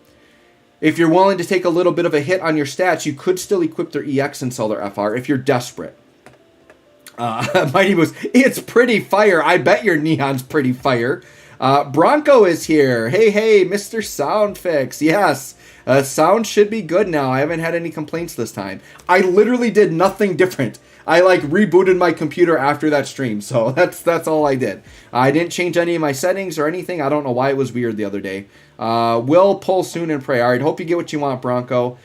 if you're willing to take a little bit of a hit on your stats, you could still equip their EX and sell their FR if you're desperate. Mighty Moose, it's pretty fire. I bet your Neon's pretty fire. Bronco is here. Hey, Mr. Sound Fix. Yes, sound should be good now. I haven't had any complaints this time. I literally did nothing different. I rebooted my computer after that stream, so that's all I did. I didn't change any of my settings or anything. I don't know why it was weird the other day. Will pull soon and pray. All right, hope you get what you want, Bronco.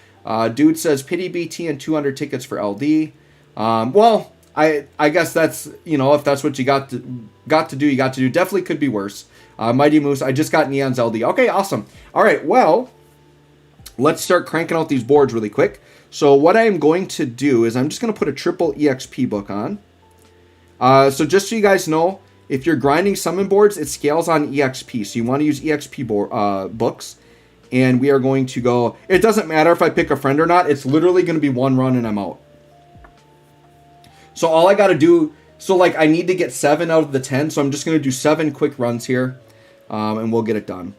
Dude says pity BT and 200 tickets for LD. Well, I guess that's, if that's what you got to do, you got to do. Definitely could be worse. Mighty Moose, I just got Neon's LD. Okay, awesome. All right, well, let's start cranking out these boards really quick. So what I am going to do is I'm just going to put a triple EXP book on. So just so you guys know, if you're grinding summon boards, it scales on EXP. So you want to use EXP books. And we are going to go... It doesn't matter if I pick a friend or not. It's literally going to be one run and I'm out. So all I got to do... So I need to get 7 out of the 10. So I'm just going to do 7 quick runs here. And we'll get it done.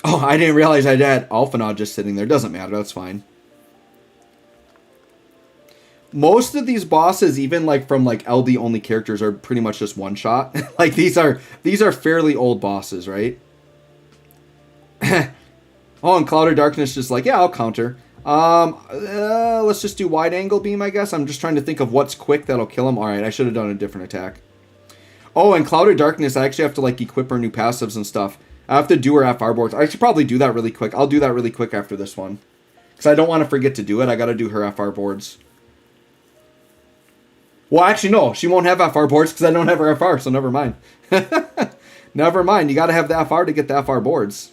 Oh, I didn't realize I had Alphanaud just sitting there. Doesn't matter. That's fine. Most of these bosses, even from LD only characters, are pretty much just one shot. These are fairly old bosses, right? Oh, and Cloud of Darkness just yeah, I'll counter. Let's just do wide angle beam, I guess. I'm just trying to think of what's quick that'll kill him. All right, I should have done a different attack. Oh, and Cloud of Darkness, I actually have to equip her new passives and stuff. I have to do her FR boards. I should probably do that really quick. I'll do that really quick after this one. Because I don't want to forget to do it. I got to do her FR boards. Well, actually, no. She won't have FR boards because I don't have her FR, so never mind. Never mind. You got to have the FR to get the FR boards.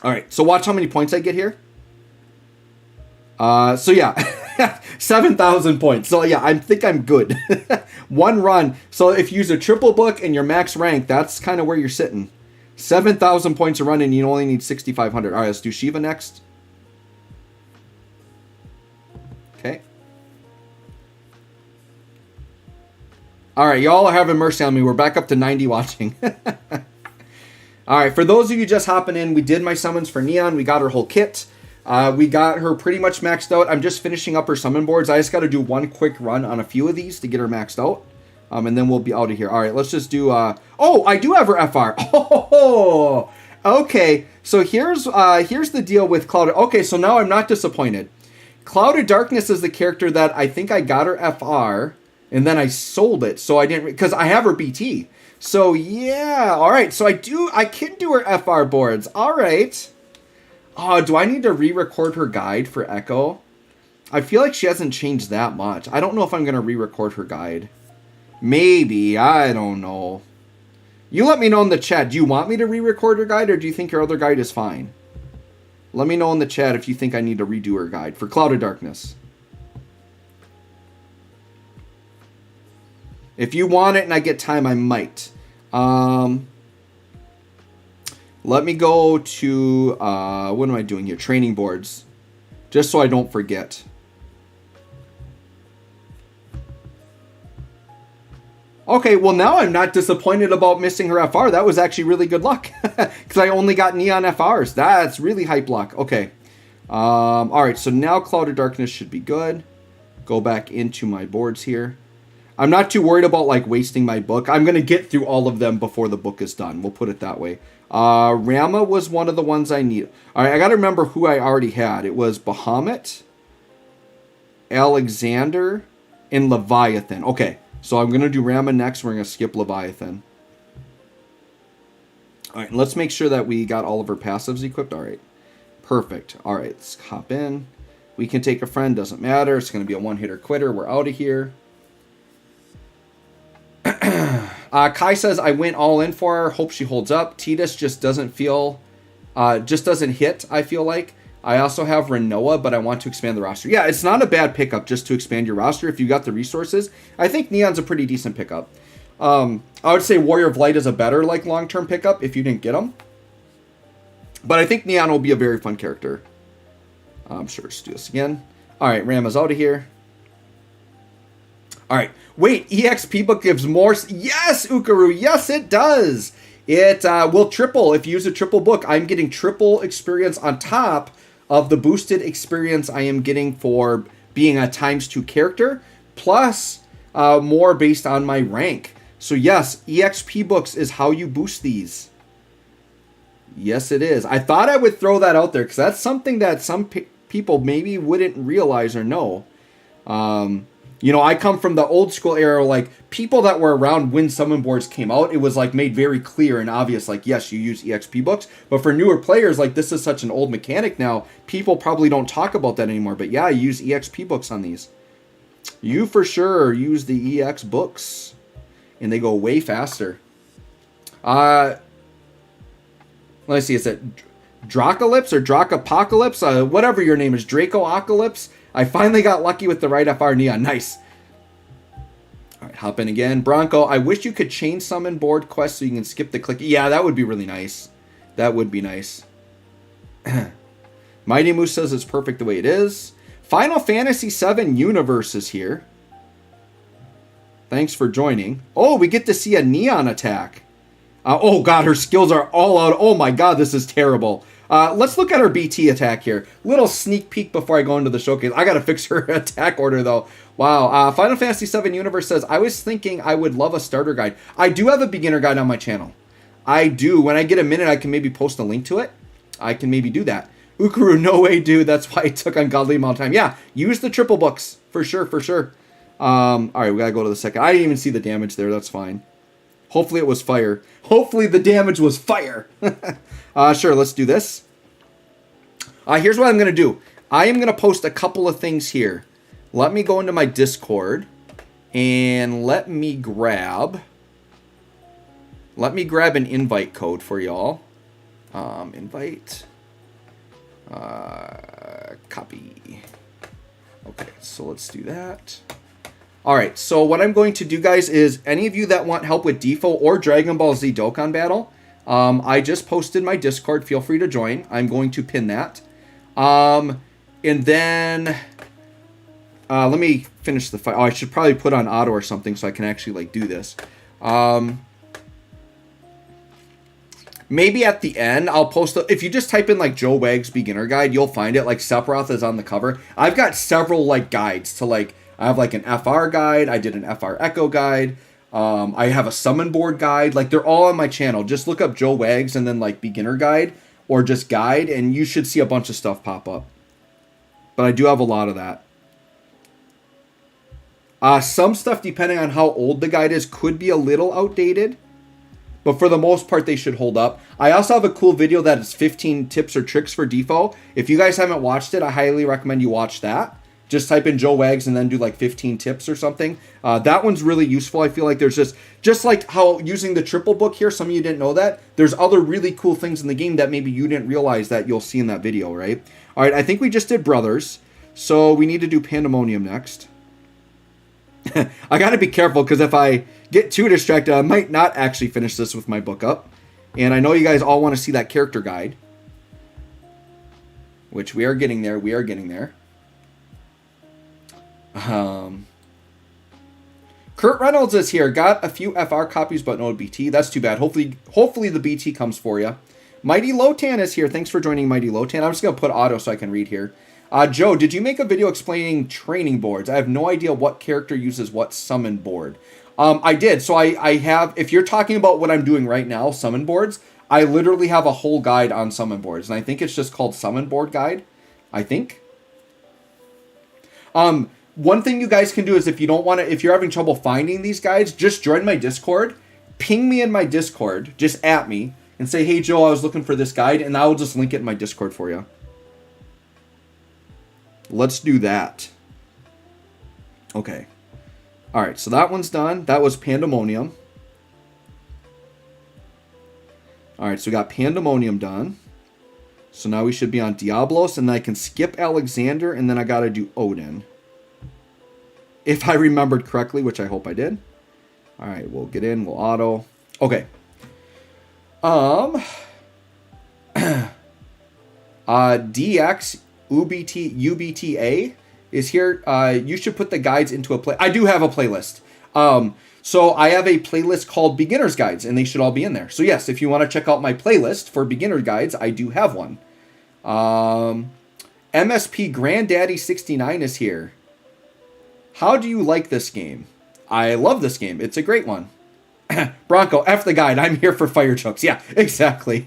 All right. So watch how many points I get here. So yeah. 7,000 points. So yeah, I think I'm good. One run. So if you use a triple book and your max rank, that's kind of where you're sitting. 7,000 points a run and you only need 6,500. All right, let's do Shiva next. Okay. All right, y'all are having mercy on me. We're back up to 90 watching. All right, for those of you just hopping in, we did my summons for Neon. We got her whole kit. We got her pretty much maxed out. I'm just finishing up her summon boards. I just got to do one quick run on a few of these to get her maxed out. And then we'll be out of here. All right, let's just do... Oh, I do have her FR. Oh, okay. So here's the deal with Cloud... Okay, so now I'm not disappointed. Cloud of Darkness is the character that I think I got her FR, and then I sold it. So I didn't... Because I have her BT. So, yeah. All right, so I can do her FR boards. All right. Oh, do I need to re-record her guide for Echo? I feel like she hasn't changed that much. I don't know if I'm going to re-record her guide. Maybe. I don't know. You let me know in the chat. Do you want me to re-record her guide, or do you think your other guide is fine? Let me know in the chat if you think I need to redo her guide for Cloud of Darkness. If you want it and I get time, I might. Let me go to, what am I doing here? Training boards. Just so I don't forget. Okay, well now I'm not disappointed about missing her FR. That was actually really good luck. Because I only got Neon FRs. That's really hype luck. Okay. Alright, so now Cloud of Darkness should be good. Go back into my boards here. I'm not too worried about wasting my book. I'm going to get through all of them before the book is done. We'll put it that way. Rama was one of the ones I need. Alright, I got to remember who I already had. It was Bahamut, Alexander, and Leviathan. Okay. So I'm going to do Rama next. We're going to skip Leviathan. All right, let's make sure that we got all of our passives equipped. All right, perfect. All right, let's hop in. We can take a friend. Doesn't matter. It's going to be a one-hitter quitter. We're out of here. Kai says, I went all in for her. Hope she holds up. Titus just doesn't hit, I feel like. I also have Renoa, but I want to expand the roster. Yeah, it's not a bad pickup just to expand your roster if you got the resources. I think Neon's a pretty decent pickup. I would say Warrior of Light is a better like long-term pickup if you didn't get him. But I think Neon will be a very fun character. I'm sure. Let's do this again. All right, Rama's out of here. All right. Wait, EXP book gives more. Yes, Ukaru. Yes, it does. It will triple. If you use a triple book, I'm getting triple experience on top of the boosted experience I am getting for being a ×2 character, plus more based on my rank. So yes, EXP books is how you boost these. Yes, it is. I thought I would throw that out there because that's something that some people maybe wouldn't realize or know. You know, I come from the old school era, like people that were around when summon boards came out, it was like made very clear and obvious, like, yes, you use EXP books. But for newer players, like this is such an old mechanic now, people probably don't talk about that anymore. But yeah, you use EXP books on these. You for sure use the EX books and they go way faster. Let me see, is it Dracolypse or Dracopocalypse? Whatever your name is, Dracoapocalypse. I finally got lucky with the right FR Neon. Nice. All right, hop in again. Bronco, I wish you could chain summon board quest so you can skip the click. Yeah, that would be really nice. That would be nice. Mighty Moose says it's perfect the way it is. Final Fantasy VII Universe is here. Thanks for joining. Oh, we get to see a Neon attack. Oh, God, her skills are all out. Oh, my God, this is terrible. Let's look at her BT attack here. Little sneak peek before I go into the showcase. I got to fix her attack order, though. Wow. Final Fantasy VII Universe says, I was thinking I would love a starter guide. I do have a beginner guide on my channel. I do. When I get a minute, I can maybe post a link to it. I can maybe do that. Ukaru, no way, dude. That's why it took ungodly amount of time. Yeah, use the triple books. For sure, for sure. All right, we got to go to the second. I didn't even see the damage there. That's fine. Hopefully it was fire. Hopefully the damage was fire. Sure, let's do this. Here's what I'm going to do. I am going to post a couple of things here. Let me go into my Discord and let me grab an invite code for y'all. Invite. Copy. Okay, so let's do that. All right, so what I'm going to do, guys, is any of you that want help with DFFOO or Dragon Ball Z Dokkan battle, I just posted my Discord. Feel free to join. I'm going to pin that. And then let me finish the fight. Oh, I should probably put on auto or something so I can actually like do this. Maybe at the end I'll post if you just type in like Joe Wag's beginner guide, you'll find it. Like Sephiroth is on the cover. I've got several like guides to like. I have like an FR guide. I did an FR Echo guide. I have a summon board guide. Like they're all on my channel. Just look up Joe Wags and then like beginner guide or just guide and you should see a bunch of stuff pop up. But I do have a lot of that. Some stuff, depending on how old the guide is, could be a little outdated. But for the most part, they should hold up. I also have a cool video that is 15 tips or tricks for DFFOO. If you guys haven't watched it, I highly recommend you watch that. Just type in Joe Wags and then do like 15 tips or something. That one's really useful. I feel like there's just like how using the triple book here, some of you didn't know that. There's other really cool things in the game that maybe you didn't realize that you'll see in that video, right? All right, I think we just did Brothers. So we need to do Pandemonium next. I got to be careful because if I get too distracted, I might not actually finish this with my book up. And I know you guys all want to see that character guide. Which we are getting there. We are getting there. Kurt Reynolds is here. Got a few FR copies, but no BT. That's too bad. Hopefully the BT comes for you. Mighty Lotan is here. Thanks for joining, Mighty Lotan. I'm just going to put auto so I can read here. Joe, did you make a video explaining training boards? I have no idea what character uses what summon board. I did. So I have, if you're talking about what I'm doing right now, summon boards, I literally have a whole guide on summon boards. And I think it's just called Summon Board Guide. I think. One thing you guys can do is if you don't want to, if you're having trouble finding these guides, just join my Discord, ping me in my Discord, just at me, and say, hey, Joe, I was looking for this guide, and I will just link it in my Discord for you. Let's do that. Okay. All right, so that one's done. That was Pandemonium. Alright, so we got Pandemonium done. So now we should be on Diablos, and then I can skip Alexander, and then I gotta do Odin. If I remembered correctly, which I hope I did. Alright, we'll get in, we'll auto. Okay. DX UBTA is here. You should put the guides into a play. I do have a playlist. So I have a playlist called Beginner's Guides, and they should all be in there. So yes, if you want to check out my playlist for beginner guides, I do have one. MSP Granddaddy 69 is here. How do you like this game? I love this game. It's a great one. Bronco, F the guide. I'm here for fire chokes. Yeah, exactly.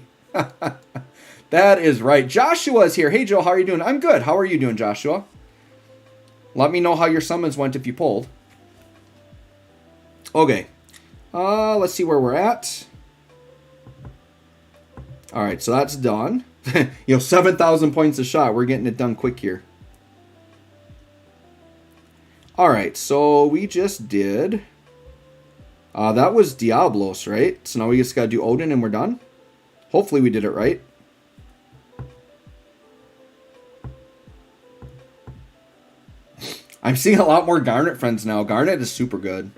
That is right. Joshua is here. Hey, Joe, how are you doing? I'm good. How are you doing, Joshua? Let me know how your summons went if you pulled. Okay. Let's see where we're at. All right, so that's done. 7,000 points a shot. We're getting it done quick here. All right, so we just did... that was Diablos, right? So now we just got to do Odin and we're done. Hopefully we did it right. I'm seeing a lot more Garnet friends now. Garnet is super good.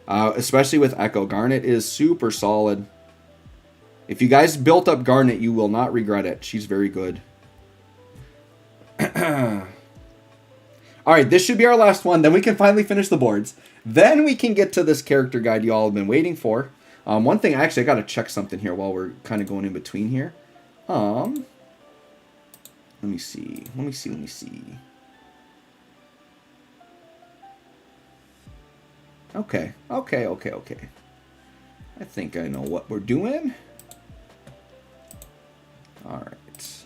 Especially with Echo. Garnet is super solid. If you guys built up Garnet, you will not regret it. She's very good. Alright, this should be our last one. Then we can finally finish the boards. Then we can get to this character guide you all have been waiting for. One thing, actually, I got to check something here while we're kind of going in between here. Let me see. Let me see. Okay. I think I know what we're doing. All right.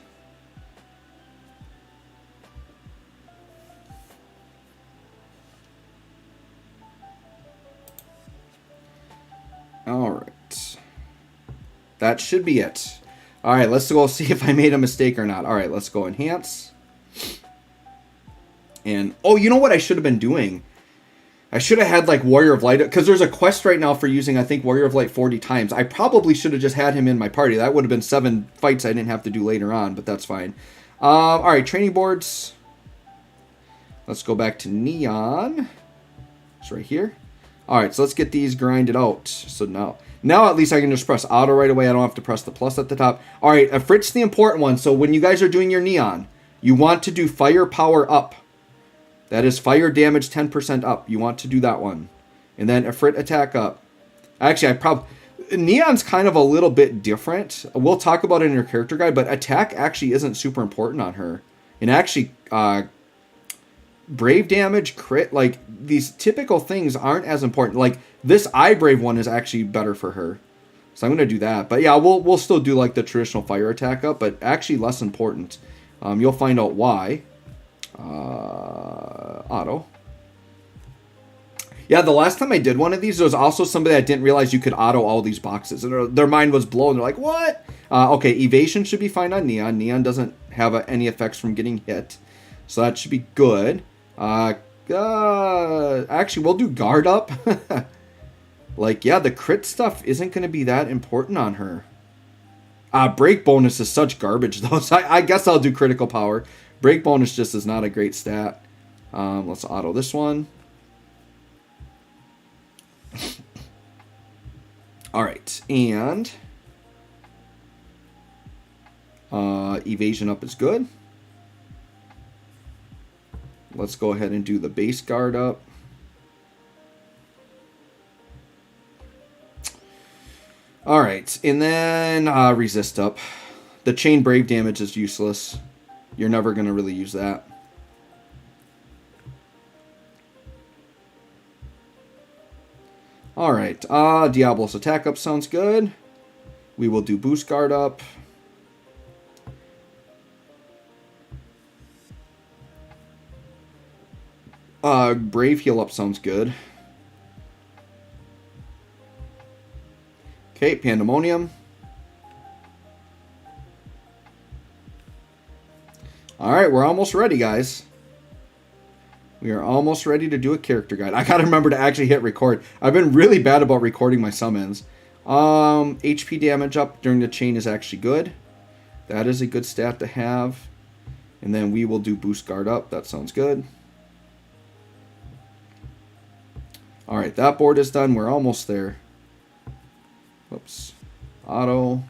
All right. That should be it. All right, let's go see if I made a mistake or not. All right, let's go enhance. And, oh, you know what I should have been doing? I should have had, like, Warrior of Light, because there's a quest right now for using, I think, Warrior of Light 40 times. I probably should have just had him in my party. That would have been 7 fights I didn't have to do later on, but that's fine. All right, training boards. Let's go back to Neon. It's right here. All right, so let's get these grinded out. So now at least I can just press auto right away. I don't have to press the plus at the top. All right, Ifrit's the important one. So when you guys are doing your Neon, you want to do firepower up. That is fire damage 10% up. You want to do that one. And then Ifrit attack up. Actually, Neon's kind of a little bit different. We'll talk about it in your character guide, but attack actually isn't super important on her. And actually, brave damage, crit, like these typical things aren't as important. Like this eye brave one is actually better for her. So I'm going to do that. But yeah, we'll still do like the traditional fire attack up, but actually less important. You'll find out why. Auto. Yeah, the last time I did one of these, there was also somebody that didn't realize you could auto all these boxes. And their mind was blown. They're like, what? Okay, evasion should be fine on Neon. Neon doesn't have any effects from getting hit. So that should be good. Actually, we'll do guard up. Like, yeah, the crit stuff isn't going to be that important on her. Break bonus is such garbage, though. So I guess I'll do critical power. Break bonus just is not a great stat. Let's auto this one. All right, and evasion up is good. Let's go ahead and do the base guard up. All right, and then resist up. The chain brave damage is useless. You're never going to really use that. All right, Diablos attack up sounds good. We will do boost guard up. Brave heal up sounds good. Okay, Pandemonium. Alright, we're almost ready, guys. We are almost ready to do a character guide. I gotta remember to actually hit record. I've been really bad about recording my summons. HP damage up during the chain is actually good. That is a good stat to have. And then we will do boost guard up. That sounds good. Alright, that board is done. We're almost there. Whoops. Auto.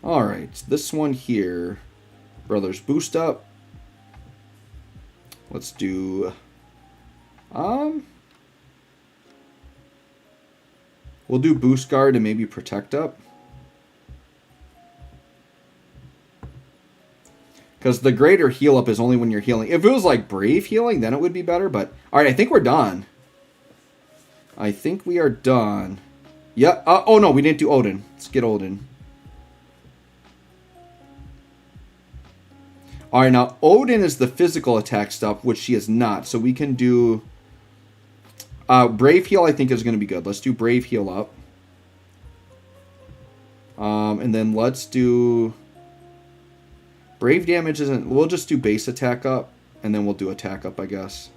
Alright, this one here. Brothers boost up. Let's do... we'll do boost guard and maybe protect up. Because the greater heal up is only when you're healing. If it was like brave healing, then it would be better. But alright, I think we're done. I think we are done. Yeah. Oh no, we didn't do Odin. Let's get Odin. Alright, now Odin is the physical attack stuff, which she is not. So we can do... Brave heal I think is going to be good. Let's do Brave heal up. And then let's do... Brave damage isn't... We'll just do base attack up. And then we'll do attack up, I guess.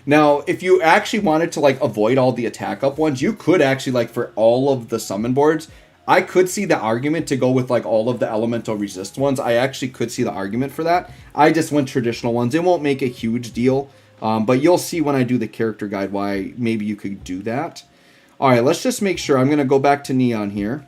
Now, if you actually wanted to, like, avoid all the attack up ones, you could actually, like, for all of the summon boards, I could see the argument to go with, like, all of the elemental resist ones. I actually could see the argument for that. I just went traditional ones. It won't make a huge deal. But you'll see when I do the character guide why maybe you could do that. Alright, let's just make sure. I'm going to go back to Neon here.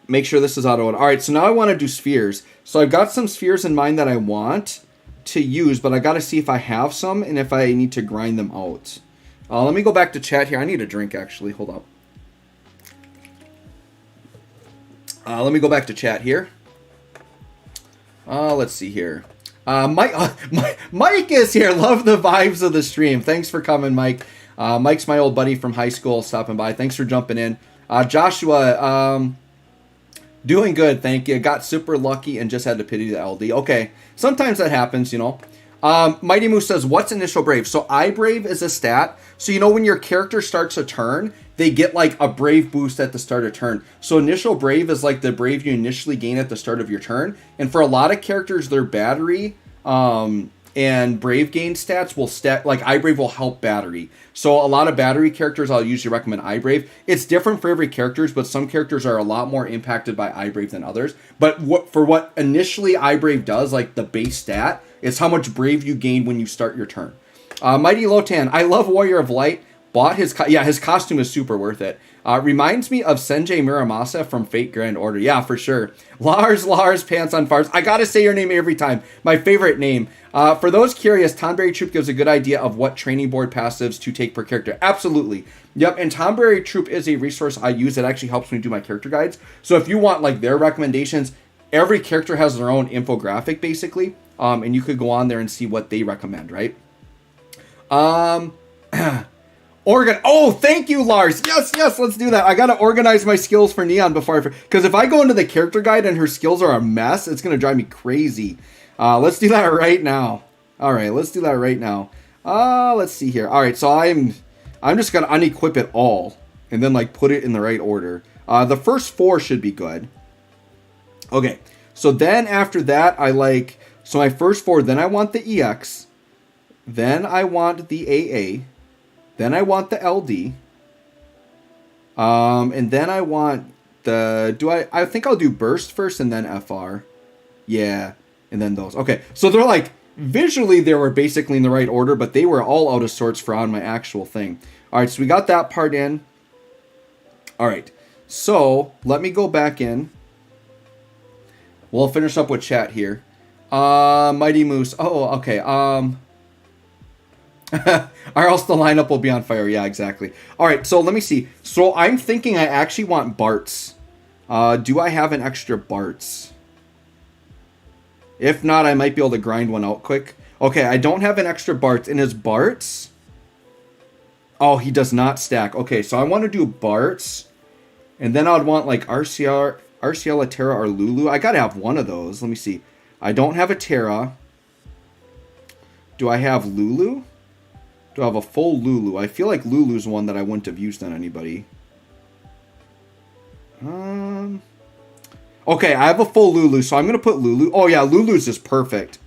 Make sure this is auto. Alright, so now I want to do spheres. So I've got some spheres in mind that I want to use, but I got to see if I have some and if I need to grind them out. Let me go back to chat here. I need a drink, actually. Hold up. Let me go back to chat here. Let's see here. Mike is here. Love the vibes of the stream. Thanks for coming, Mike. Mike's my old buddy from high school stopping by. Thanks for jumping in. Joshua, doing good, thank you. Got super lucky and just had to pity the LD. Okay, sometimes that happens, you know. Mighty Moose says, what's initial brave? So I brave is a stat. So you know when your character starts a turn, they get like a brave boost at the start of turn. So initial brave is like the brave you initially gain at the start of your turn. And for a lot of characters, their battery and brave gain stats will like iBrave will help battery. So a lot of battery characters, I'll usually recommend iBrave. It's different for every characters, but some characters are a lot more impacted by iBrave than others. But what initially iBrave does, like the base stat, is how much brave you gain when you start your turn. Mighty Lotan, I love Warrior of Light. Bought his his costume is super worth it. Reminds me of Senjay Muramasa from Fate Grand Order. Yeah, for sure. Lars, Pants on Farms. I gotta say your name every time. My favorite name. For those curious, Tonberry Troop gives a good idea of what training board passives to take per character. Absolutely. Yep, and Tonberry Troop is a resource I use that actually helps me do my character guides. So if you want like their recommendations, every character has their own infographic basically. And you could go on there and see what they recommend, right? Oh, thank you, Lars. Yes, let's do that. I gotta organize my skills for Neon before because if I go into the character guide and her skills are a mess, it's gonna drive me crazy. Let's do that right now. All right, let's do that right now. Let's see here. All right, so I'm just gonna unequip it all and then like put it in the right order. The first 4 should be good. Okay, so then after that, so my first 4. Then I want the EX. Then I want the AA. Then I want the LD. And then I want the... I think I'll do Burst first and then FR. Yeah, and then those. Okay, so they're like... Visually, they were basically in the right order, but they were all out of sorts for on my actual thing. Alright, so we got that part in. Alright, so let me go back in. We'll finish up with chat here. Mighty Moose. Oh, okay. Or else the lineup will be on fire. Yeah, exactly. All right, so let me see. So I'm thinking I actually want Bart's. Do I have an extra Bart's? If not, I might be able to grind one out quick. Okay, I don't have an extra Bart's. And his Bart's? Oh, he does not stack. Okay, so I want to do Bart's. And then I'd want like RCL, a Terra, or Lulu. I gotta have one of those. Let me see. I don't have a Terra. Do I have Lulu? Do I have a full Lulu? I feel like Lulu's one that I wouldn't have used on anybody. Okay, I have a full Lulu, so I'm going to put Lulu. Oh, yeah, Lulu's is perfect.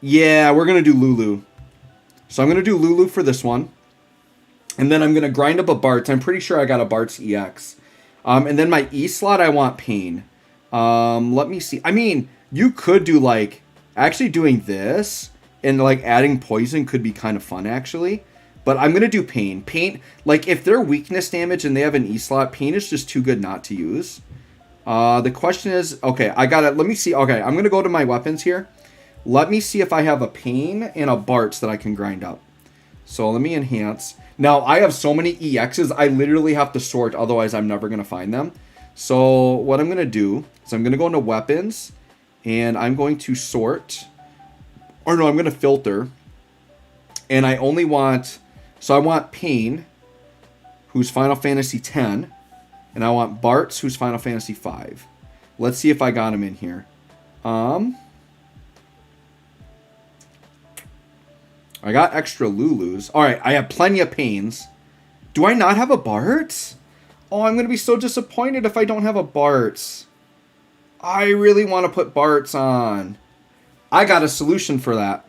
Yeah, we're going to do Lulu. So I'm going to do Lulu for this one. And then I'm going to grind up a Bart's. I'm pretty sure I got a Bart's EX. And then my E slot, I want Pain. Let me see. I mean, you could do, like, actually doing this and, like, adding Poison could be kind of fun, actually. But I'm going to do Pain. Pain, like, if they're weakness damage and they have an E slot, Pain is just too good not to use. The question is, okay, I got it. Let me see. Okay, I'm going to go to my weapons here. Let me see if I have a Pain and a Bart's that I can grind up. So let me enhance. Now, I have so many EXs, I literally have to sort, otherwise I'm never going to find them. So what I'm going to do is I'm going to go into weapons, and I'm going to sort. Or no, I'm going to filter. And I only want, so I want Pain, who's Final Fantasy X, and I want Bart's, who's Final Fantasy V. Let's see if I got him in here. I got extra Lulus. Alright, I have plenty of Pains. Do I not have a Bart's? Oh, I'm going to be so disappointed if I don't have a Bart's. I really want to put Bart's on. I got a solution for that.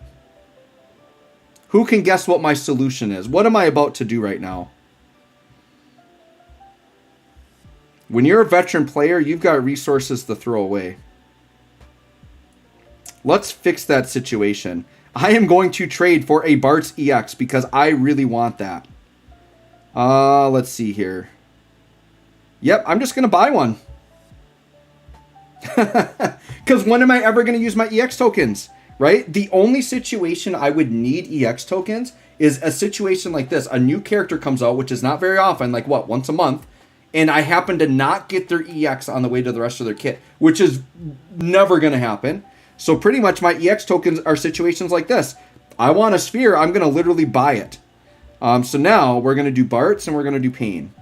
Who can guess what my solution is? What am I about to do right now? When you're a veteran player, you've got resources to throw away. Let's fix that situation. I am going to trade for a Bart's EX because I really want that. Let's see here. Yep, I'm just going to buy one. Because when am I ever going to use my EX tokens? Right? The only situation I would need EX tokens is a situation like this. A new character comes out, which is not very often, like what, once a month. And I happen to not get their EX on the way to the rest of their kit, which is never going to happen. So pretty much my EX tokens are situations like this. I want a sphere, I'm going to literally buy it. So now we're going to do Bart's and we're going to do Pain.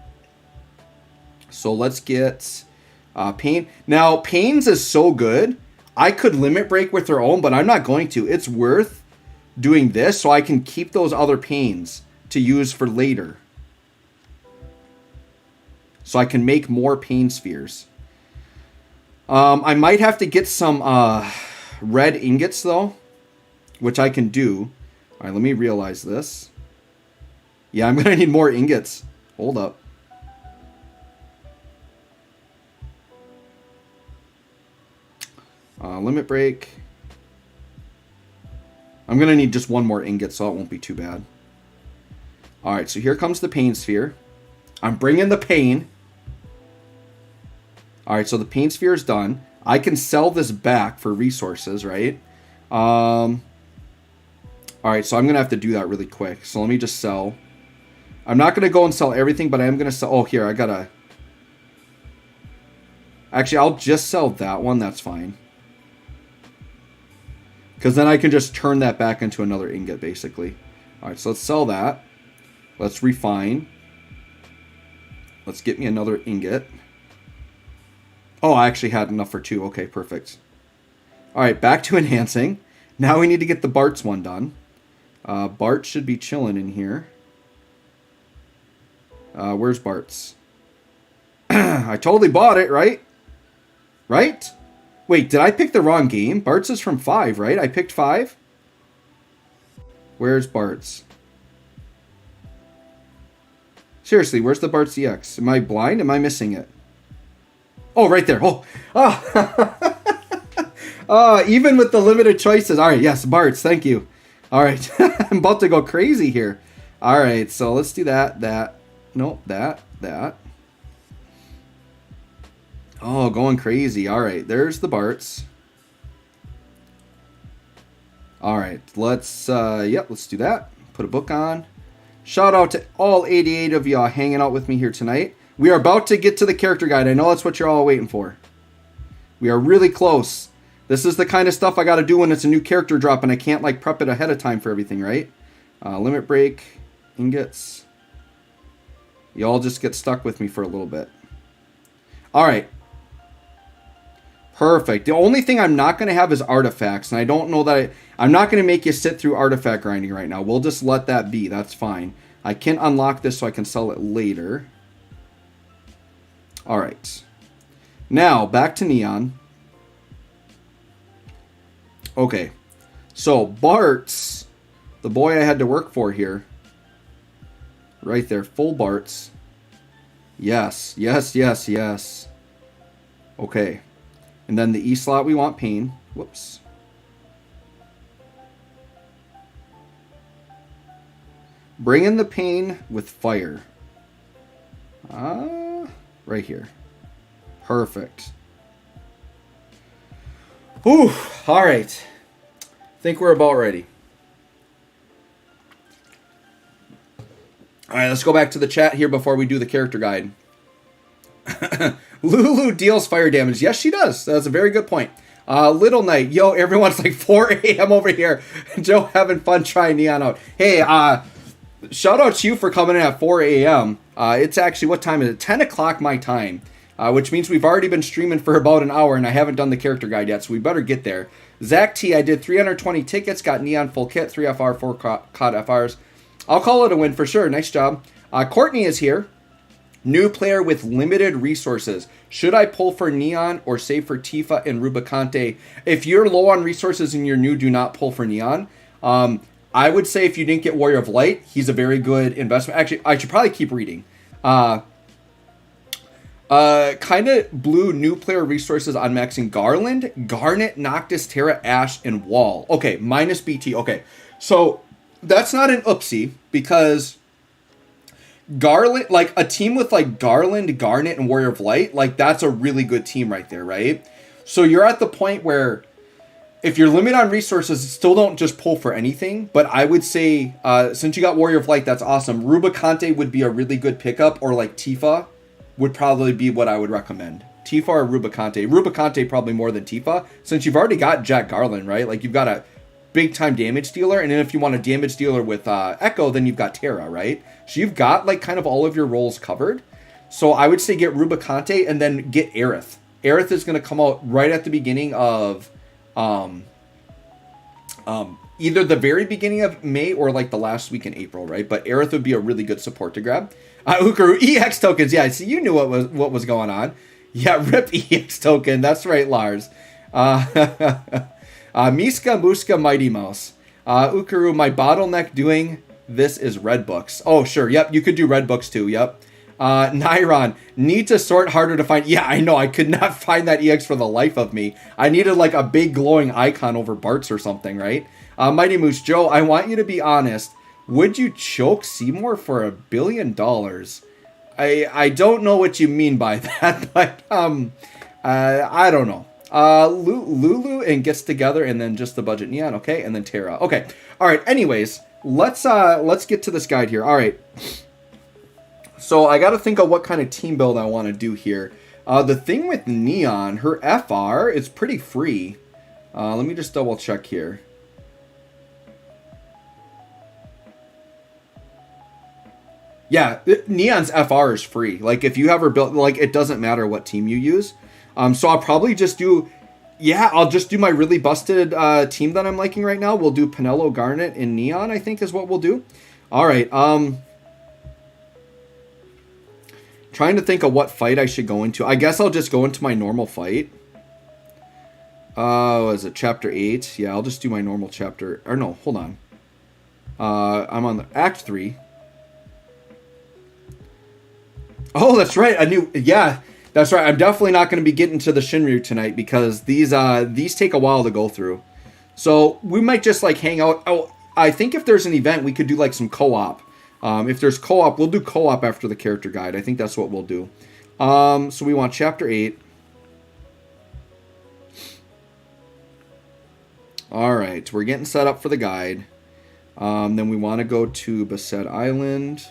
So let's get Pain. Now, Pain's is so good. I could limit break with their own, but I'm not going to. It's worth doing this so I can keep those other Pains to use for later. So I can make more Pain spheres. I might have to get some red ingots, though, which I can do. All right, let me realize this. Yeah, I'm going to need more ingots. Hold up. Limit break. I'm going to need just one more ingot, so it won't be too bad. All right, so here comes the Pain sphere. I'm bringing the Pain. All right, so the Pain sphere is done. I can sell this back for resources, right? All right, so I'm going to have to do that really quick. So let me just sell. I'm not going to go and sell everything, but I am going to sell. Oh, here, I got to. Actually, I'll just sell that one. That's fine. Because then I can just turn that back into another ingot, basically. All right, so let's sell that. Let's refine. Let's get me another ingot. Oh, I actually had enough for 2. Okay, perfect. All right, back to enhancing. Now we need to get the Bart's one done. Bart should be chilling in here. Where's Bart's? I totally bought it, right? Right? Wait, did I pick the wrong game? Bart's is from 5, right? I picked 5? Where's Bart's? Seriously, where's the Bart's EX? Am I blind? Am I missing it? Oh, right there. Oh, even with the limited choices. All right, yes, Bart's. Thank you. All right, I'm about to go crazy here. All right, so let's do that. Nope, that. Oh, going crazy. All right, there's the Bart's. All right, let's let's do that. Put a book on. Shout out to all 88 of y'all hanging out with me here tonight. We are about to get to the character guide. I know that's what you're all waiting for. We are really close. This is the kind of stuff I got to do when it's a new character drop and I can't like prep it ahead of time for everything, right? Limit break, ingots. You all just get stuck with me for a little bit. All right. Perfect. The only thing I'm not going to have is artifacts. And I don't know that I'm not going to make you sit through artifact grinding right now. We'll just let that be. That's fine. I can unlock this so I can sell it later. All right. Now, back to Neon. Okay. So, Bart's, the boy I had to work for here. Right there, full Bart's. Yes, yes, yes, yes. Okay. And then the E slot, we want Pain. Whoops. Bring in the Pain with Fire. Right here. Perfect. Whew. All right. Think we're about ready. All right, let's go back to the chat here before we do the character guide. Lulu deals fire damage. Yes, she does. That's a very good point. Little Knight. Yo, everyone's like 4 a.m. over here. Joe having fun trying Neon out. Hey, shout out to you for coming in at 4 a.m. It's actually, what time is it? 10 o'clock my time. Which means we've already been streaming for about an hour and I haven't done the character guide yet, so we better get there. Zach T, I did 320 tickets, got Neon full kit, 3 FR, 4 COD FRs. I'll call it a win for sure. Nice job. Courtney is here. New player with limited resources. Should I pull for Neon or save for Tifa and Rubicante? If you're low on resources and you're new, do not pull for Neon. I would say if you didn't get Warrior of Light, he's a very good investment. Actually, I should probably keep reading. Kind of blue new player resources on maxing Garland, Garnet, Noctis, Terra, Ashe, and Wall. Okay, minus BT. Okay, so that's not an oopsie because Garland, like a team with like Garland, Garnet, and Warrior of Light, like that's a really good team right there, right? So you're at the point where if you're limited on resources, still don't just pull for anything. But I would say, since you got Warrior of Light, that's awesome. Rubicante would be a really good pickup, or like Tifa would probably be what I would recommend. Tifa or Rubicante. Rubicante probably more than Tifa, since you've already got Jack Garland, right? Like you've got a big time damage dealer, and then if you want a damage dealer with Echo, then you've got Terra, right? So you've got like kind of all of your roles covered. So I would say get Rubicante and then get Aerith. Aerith is going to come out right at the beginning of either the very beginning of May or like the last week in April, right? But Aerith would be a really good support to grab. Ukaru, EX tokens. Yeah, see, you knew what was going on. Yeah, rip EX token. That's right, Lars. Miska Muska Mighty Mouse. Ukaru, my bottleneck doing this is red books. Oh, sure. Yep, you could do red books too. Yep. Nyron, need to sort harder to find. Yeah, I know. I could not find that EX for the life of me. I needed like a big glowing icon over Bart's or something, right? Mighty Moose, Joe, I want you to be honest. Would you choke Seymour for $1 billion? I don't know what you mean by that, but I don't know. Lulu and gets together, and then just the budget Neon, okay, and then Terra. Okay, all right. Anyways, let's get to this guide here. All right. So I got to think of what kind of team build I want to do here. The thing with Neon, her FR is pretty free. Let me just double check here. Yeah, Neon's FR is free. Like, if you have her built, like, it doesn't matter what team you use. So I'll probably just do, yeah, I'll just do my really busted team that I'm liking right now. We'll do Penelo, Garnet, and Neon, I think is what we'll do. All right, trying to think of what fight I should go into. I guess I'll just go into my normal fight. Is it chapter 8? Yeah, I'll just do my normal chapter, or no, hold on. I'm on the Act 3. Oh, that's right. Yeah, that's right. I'm definitely not going to be getting to the Shinryu tonight because these take a while to go through. So we might just like hang out. Oh, I think if there's an event, we could do like some co-op. If there's co-op, we'll do co-op after the character guide. I think that's what we'll do. So we want chapter 8. All right, we're getting set up for the guide. Then we want to go to Beset Island.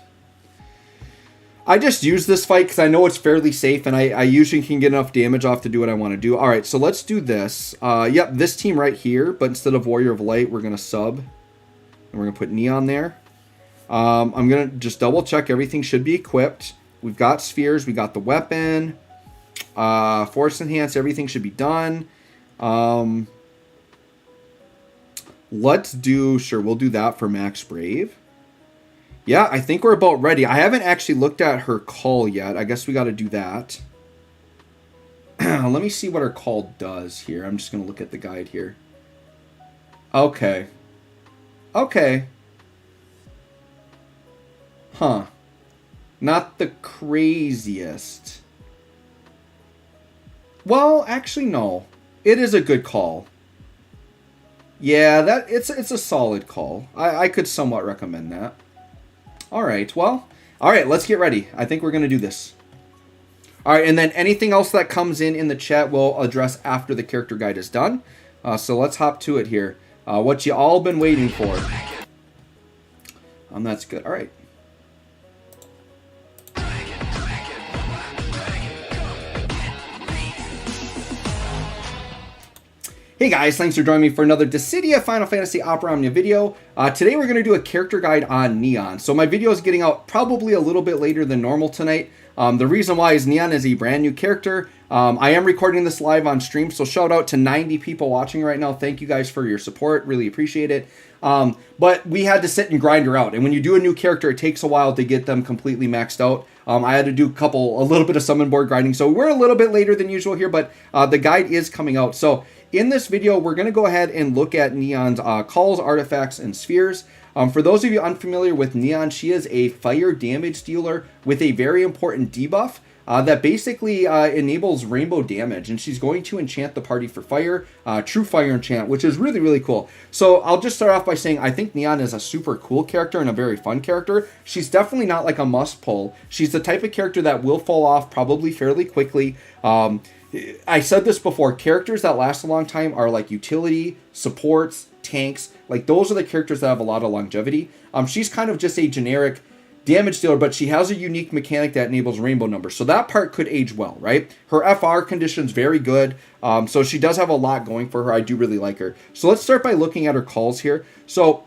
I just use this fight because I know it's fairly safe, and I usually can get enough damage off to do what I want to do. All right, so let's do this. Yep, this team right here, but instead of Warrior of Light, we're going to sub. And we're going to put Neon there. I'm going to just double check everything should be equipped. We've got spheres. We got the weapon. Force Enhance, everything should be done. Let's do, sure, we'll do that for Max Brave. Yeah, I think we're about ready. I haven't actually looked at her call yet. I guess we got to do that. let me see what her call does here. I'm just going to look at the guide here. Okay. Okay. Huh. Not the craziest. Well, actually, no. It is a good call. Yeah, it's a solid call. I could somewhat recommend that. All right, well, all right, let's get ready. I think we're going to do this. All right, and then anything else that comes in the chat we'll address after the character guide is done. So let's hop to it here. What you all been waiting for. That's good. All right. Hey guys, thanks for joining me for another Dissidia Final Fantasy Opera Omnia video. Today we're going to do a character guide on Neon. So my video is getting out probably a little bit later than normal tonight. The reason why is Neon is a brand new character. I am recording this live on stream, so shout out to 90 people watching right now. Thank you guys for your support. Really appreciate it. But we had to sit and grind her out. And when you do a new character, it takes a while to get them completely maxed out. I had to do a little bit of summon board grinding. So we're a little bit later than usual here, but the guide is coming out. So in this video, we're going to go ahead and look at Neon's calls, artifacts, and spheres. For those of you unfamiliar with Neon, she is a fire damage dealer with a very important debuff that basically enables rainbow damage, and she's going to enchant the party for fire, true fire enchant, which is really, really cool. So I'll just start off by saying I think Neon is a super cool character and a very fun character. She's definitely not like a must pull. She's the type of character that will fall off probably fairly quickly. I said this before, characters that last a long time are like utility, supports, tanks. Like those are the characters that have a lot of longevity. She's kind of just a generic damage dealer, but she has a unique mechanic that enables rainbow numbers. So that part could age well, right? Her FR condition's very good. So she does have a lot going for her. I do really like her. So let's start by looking at her calls here. So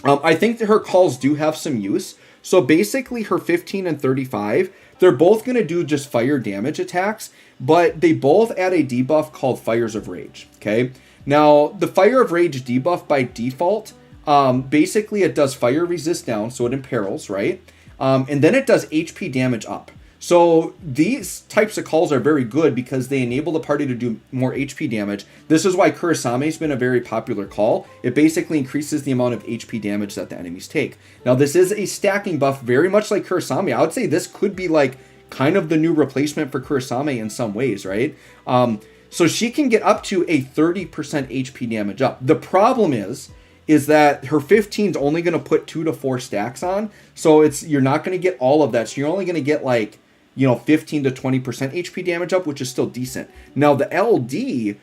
I think that her calls do have some use. So basically her 15 and 35, they're both going to do just fire damage attacks, but they both add a debuff called Fires of Rage, okay? Now, the Fire of Rage debuff by default, basically it does fire resist down, so it imperils, right? And then it does HP damage up. So these types of calls are very good because they enable the party to do more HP damage. This is why Kurisame's been a very popular call. It basically increases the amount of HP damage that the enemies take. Now, this is a stacking buff, very much like Kurisame. I would say this could be like kind of the new replacement for Kurisame in some ways, right? So she can get up to a 30% HP damage up. The problem is that her 15 is only going to put 2 to 4 stacks on. So you're not going to get all of that. So you're only going to get like, 15 to 20% HP damage up, which is still decent. Now the LD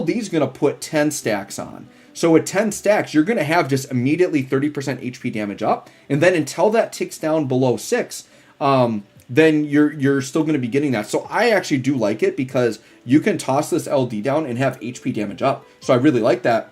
is going to put 10 stacks on. So with 10 stacks, you're going to have just immediately 30% HP damage up. And then until that ticks down below 6, then you're still going to be getting that. So I actually do like it because you can toss this LD down and have HP damage up. So I really like that.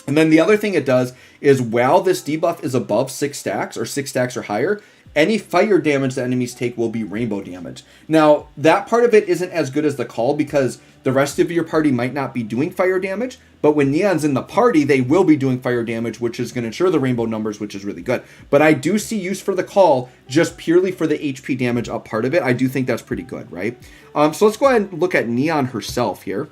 And then the other thing it does is while this debuff is above 6 stacks or 6 stacks or higher, any fire damage that enemies take will be rainbow damage. Now, that part of it isn't as good as the call because the rest of your party might not be doing fire damage, but when Neon's in the party, they will be doing fire damage, which is going to ensure the rainbow numbers, which is really good. But I do see use for the call just purely for the HP damage up part of it. I do think that's pretty good, right? So let's go ahead and look at Neon herself here.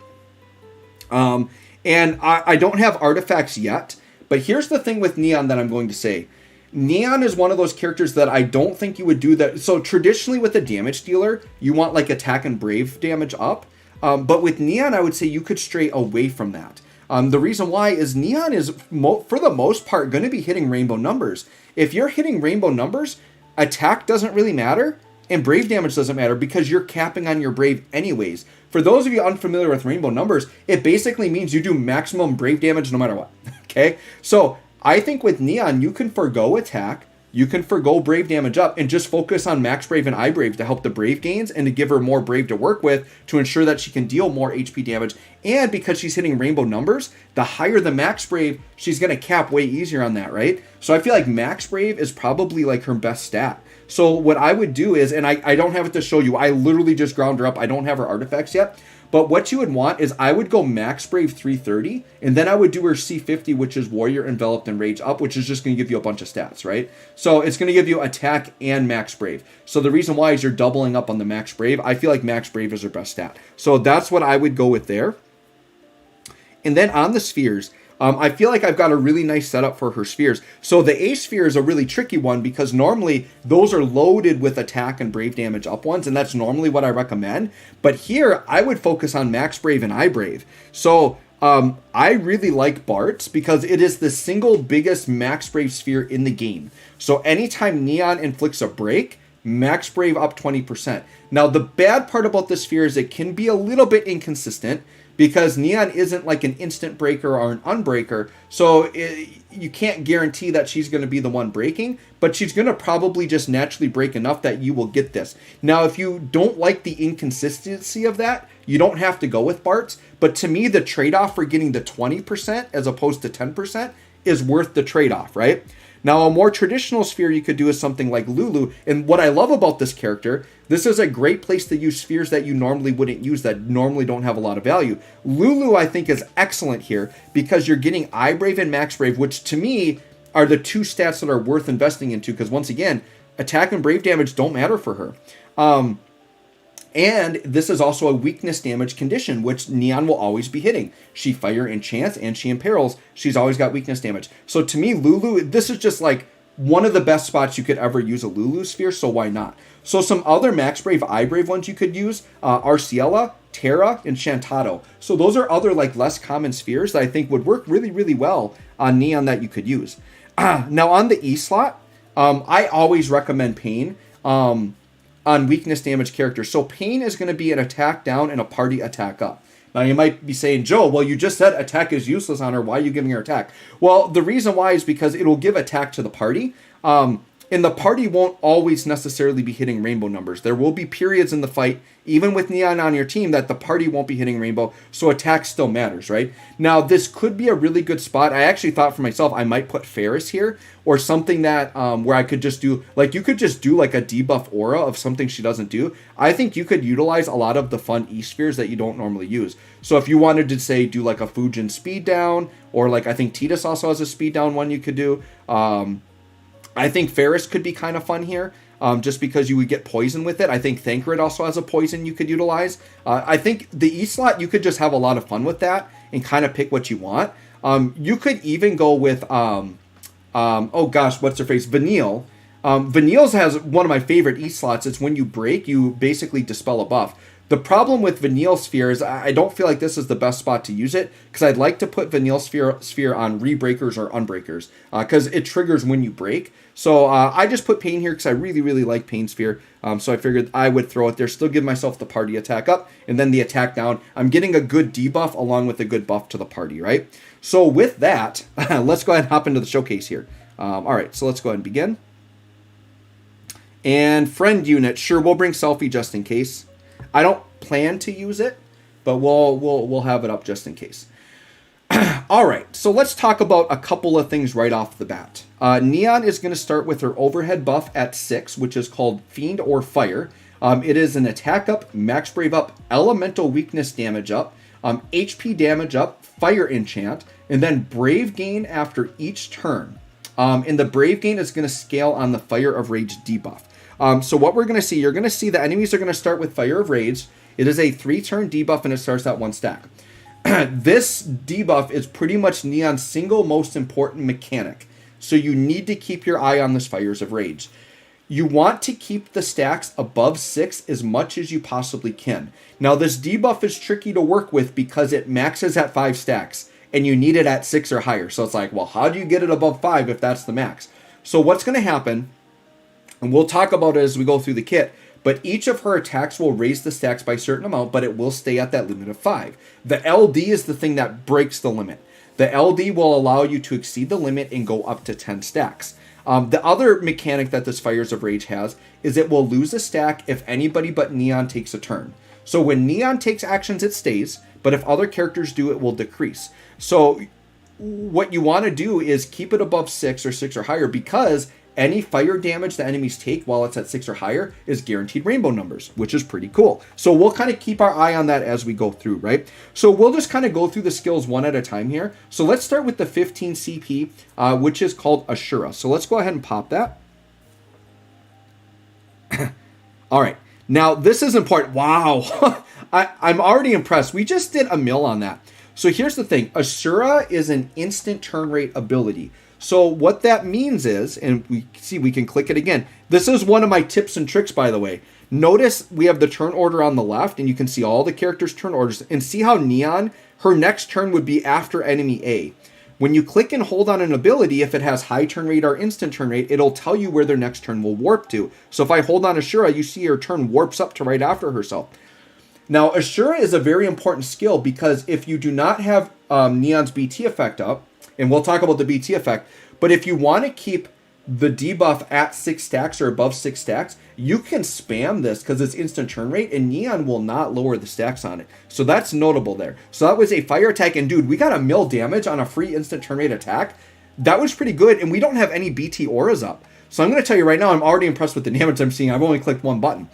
And I don't have artifacts yet, but here's the thing with Neon that I'm going to say. Neon is one of those characters that I don't think you would do that. So traditionally with a damage dealer, you want like attack and brave damage up. But with Neon, I would say you could stray away from that. The reason why is Neon is, for the most part, going to be hitting rainbow numbers. If you're hitting rainbow numbers, attack doesn't really matter, and brave damage doesn't matter because you're capping on your brave anyways. For those of you unfamiliar with rainbow numbers, it basically means you do maximum brave damage no matter what, okay? So I think with Neon, you can forgo attack, you can forgo brave damage up, and just focus on max brave and eye brave to help the brave gains and to give her more brave to work with to ensure that she can deal more HP damage. And because she's hitting rainbow numbers, the higher the max brave, she's going to cap way easier on that, right? So I feel like max brave is probably like her best stat. So what I would do is, and I don't have it to show you, I literally just ground her up, I don't have her artifacts yet, But what you would want is I would go Max Brave 330, and then I would do her C50, which is Warrior Enveloped and Rage Up, which is just going to give you a bunch of stats, right? So it's going to give you attack and Max Brave. So the reason why is you're doubling up on the Max Brave. I feel like Max Brave is her best stat. So that's what I would go with there. And then on the spheres, I feel like I've got a really nice setup for her spheres. So the A sphere is a really tricky one because normally those are loaded with attack and brave damage up ones, and that's normally what I recommend. But here, I would focus on Max Brave and I Brave. So I really like Bart's because it is the single biggest Max Brave sphere in the game. So anytime Neon inflicts a break, Max Brave up 20%. Now, the bad part about this sphere is it can be a little bit inconsistent, because Neon isn't like an instant breaker or an unbreaker, so you can't guarantee that she's going to be the one breaking, but she's going to probably just naturally break enough that you will get this. Now, if you don't like the inconsistency of that, you don't have to go with Bart's, but to me, the trade-off for getting the 20% as opposed to 10% is worth the trade-off, right? Now, a more traditional sphere you could do is something like Lulu, and what I love about this character, this is a great place to use spheres that you normally wouldn't use, that normally don't have a lot of value. Lulu, I think, is excellent here because you're getting I Brave and Max Brave, which to me are the two stats that are worth investing into, because once again, attack and brave damage don't matter for her. And this is also a weakness damage condition, which Neon will always be hitting. She fire enchants and she imperils. She's always got weakness damage. So to me, Lulu, this is just like one of the best spots you could ever use a Lulu sphere, so why not? So some other Max Brave, I Brave ones you could use, Arciela, Terra, and Shantado. So those are other like less common spheres that I think would work really, really well on Neon that you could use. Now on the E slot, I always recommend Pain. On weakness damage characters. So Pain is going to be an attack down and a party attack up. Now you might be saying, Joe, well, you just said attack is useless on her. Why are you giving her attack? Well, the reason why is because it'll give attack to the party. And the party won't always necessarily be hitting rainbow numbers. There will be periods in the fight, even with Neon on your team, that the party won't be hitting rainbow, so attack still matters, right? Now, this could be a really good spot. I actually thought for myself I might put Ferris here, or something that where I could just do, like you could just do like a debuff aura of something she doesn't do. I think you could utilize a lot of the fun E-spheres that you don't normally use. So if you wanted to, say, do like a Fujin speed down, or like I think Tidus also has a speed down one you could do. I think Ferris could be kind of fun here, just because you would get poison with it. I think Thancred also has a poison you could utilize. I think the E slot, you could just have a lot of fun with that and kind of pick what you want. You could even go with, oh gosh, what's her face? Vanille. Vanille's has one of my favorite E slots. It's when you break, you basically dispel a buff. The problem with Vanille Sphere is I don't feel like this is the best spot to use it, because I'd like to put Vanille Sphere on rebreakers or unbreakers, because it triggers when you break. So I just put Pain here because I really, really like Pain Sphere. So I figured I would throw it there, still give myself the party attack up, and then the attack down. I'm getting a good debuff along with a good buff to the party, right? So with that, let's go ahead and hop into the showcase here. All right, so let's go ahead and begin. And friend unit, sure, we'll bring Selfie just in case. I don't plan to use it, but we'll have it up just in case. All right, so let's talk about a couple of things right off the bat. Neon is going to start with her overhead buff at 6, which is called Fiend or Fire. It is an attack up, max brave up, elemental weakness damage up, HP damage up, fire enchant, and then brave gain after each turn. And the brave gain is going to scale on the Fire of Rage debuff. So what we're going to see, you're going to see the enemies are going to start with Fire of Rage. It is a 3-turn debuff and it starts at 1 stack. This debuff is pretty much Neon's single most important mechanic. So you need to keep your eye on this Fires of Rage. You want to keep the stacks above 6 as much as you possibly can. Now this debuff is tricky to work with because it maxes at 5 stacks and you need it at 6 or higher. So it's like, well, how do you get it above 5 if that's the max? So what's going to happen, and we'll talk about it as we go through the kit, but each of her attacks will raise the stacks by a certain amount, but it will stay at that limit of 5. The LD is the thing that breaks the limit. The LD will allow you to exceed the limit and go up to 10 stacks. The other mechanic that this Fires of Rage has is it will lose a stack if anybody but Neon takes a turn. So when Neon takes actions, it stays, but if other characters do, it will decrease. So what you want to do is keep it above 6 or 6 or higher, because any fire damage the enemies take while it's at 6 or higher is guaranteed rainbow numbers, which is pretty cool. So we'll kind of keep our eye on that as we go through, right? So we'll just kind of go through the skills one at a time here. So let's start with the 15 CP, which is called Ashura. So let's go ahead and pop that. All right. Now, this is important. Wow. I'm already impressed. We just did a mill on that. So here's the thing. Ashura is an instant turn rate ability. So what that means is, and we can click it again. This is one of my tips and tricks, by the way. Notice we have the turn order on the left, and you can see all the characters' turn orders. And see how Neon, her next turn would be after enemy A. When you click and hold on an ability, if it has high turn rate or instant turn rate, it'll tell you where their next turn will warp to. So if I hold on Ashura, you see her turn warps up to right after herself. Now, Ashura is a very important skill because if you do not have Neon's BT effect up, and we'll talk about the BT effect, but if you want to keep the debuff at 6 stacks or above 6 stacks, you can spam this because it's instant turn rate, and Neon will not lower the stacks on it. So that's notable there. So that was a fire attack, and dude, we got a mill damage on a free instant turn rate attack. That was pretty good, and we don't have any BT auras up. So I'm going to tell you right now, I'm already impressed with the damage I'm seeing. I've only clicked one button.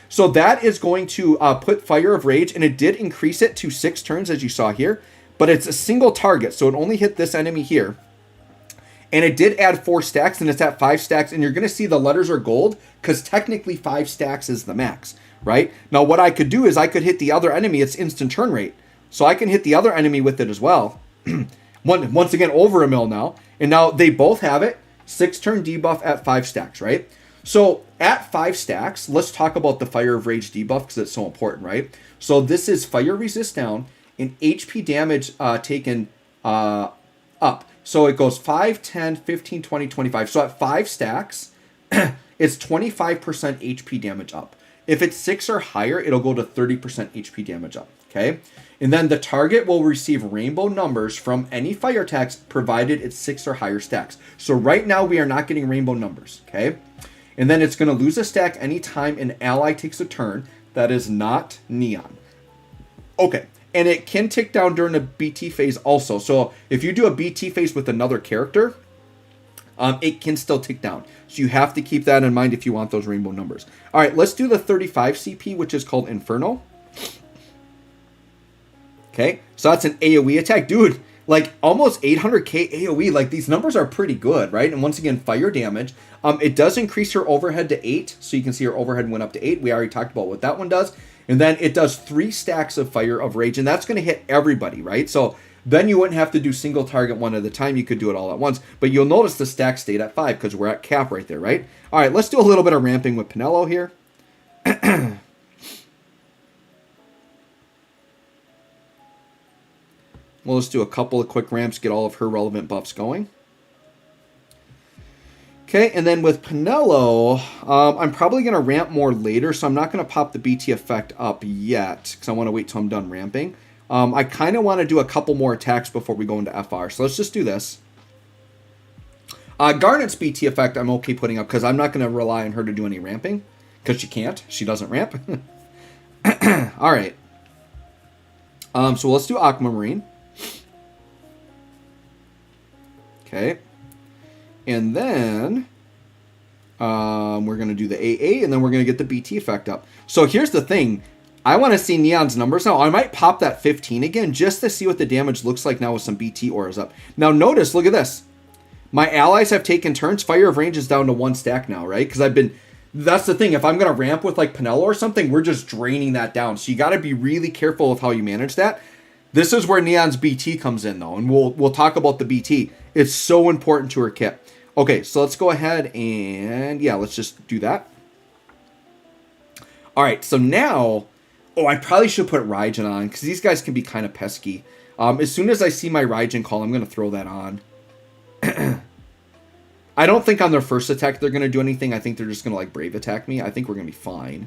So that is going to put Fire of Rage, and it did increase it to 6 turns, as you saw here, but it's a single target, so it only hit this enemy here. And it did add 4 stacks, and it's at 5 stacks, and you're going to see the letters are gold, because technically 5 stacks is the max, right? Now, what I could do is I could hit the other enemy. It's instant turn rate. So I can hit the other enemy with it as well. Once again, over a mill now. And now they both have it. 6 turn debuff at 5 stacks, right? So at 5 stacks, let's talk about the Fire of Rage debuff, because it's so important, right? So this is fire resist down and HP damage taken up. So it goes 5, 10, 15, 20, 25. So at 5 stacks, it's 25% HP damage up. If it's 6 or higher, it'll go to 30% HP damage up, okay? And then the target will receive rainbow numbers from any fire attacks, provided it's 6 or higher stacks. So right now, we are not getting rainbow numbers, okay? And then it's going to lose a stack anytime an ally takes a turn that is not Neon. Okay. And it can tick down during a BT phase also. So if you do a BT phase with another character, it can still tick down. So you have to keep that in mind if you want those rainbow numbers. All right, let's do the 35 CP, which is called Inferno. Okay, so that's an AoE attack. Dude, like almost 800k AoE. Like these numbers are pretty good, right? And once again, fire damage. It does increase her overhead to 8. So you can see her overhead went up to 8. We already talked about what that one does. And then it does 3 stacks of Fire of Rage, and that's going to hit everybody, right? So then you wouldn't have to do single target one at a time. You could do it all at once. But you'll notice the stack stayed at 5 because we're at cap right there, right? All right, let's do a little bit of ramping with Pinello here. We'll just do a couple of quick ramps, get all of her relevant buffs going. Okay, and then with Pinello, I'm probably going to ramp more later, so I'm not going to pop the BT effect up yet, because I want to wait till I'm done ramping. I kind of want to do a couple more attacks before we go into FR, so let's just do this. Garnet's BT effect I'm okay putting up, because I'm not going to rely on her to do any ramping, because she can't. She doesn't ramp. All right. So let's do Aquamarine. Okay. And then we're going to do the AA, and then we're going to get the BT effect up. So here's the thing. I want to see Neon's numbers now. I might pop that 15 again just to see what the damage looks like now with some BT auras up. Now notice, look at this. My allies have taken turns. Fire of Range is down to 1 stack now, right? Because that's the thing. If I'm going to ramp with like Pinello or something, we're just draining that down. So you got to be really careful with how you manage that. This is where Neon's BT comes in though. And we'll talk about the BT. It's so important to her kit. Okay, so let's go ahead and, yeah, let's just do that. All right, so now, I probably should put Raijin on, because these guys can be kind of pesky. As soon as I see my Raijin call, I'm going to throw that on. I don't think on their first attack they're going to do anything. I think they're just going to, like, Brave attack me. I think we're going to be fine.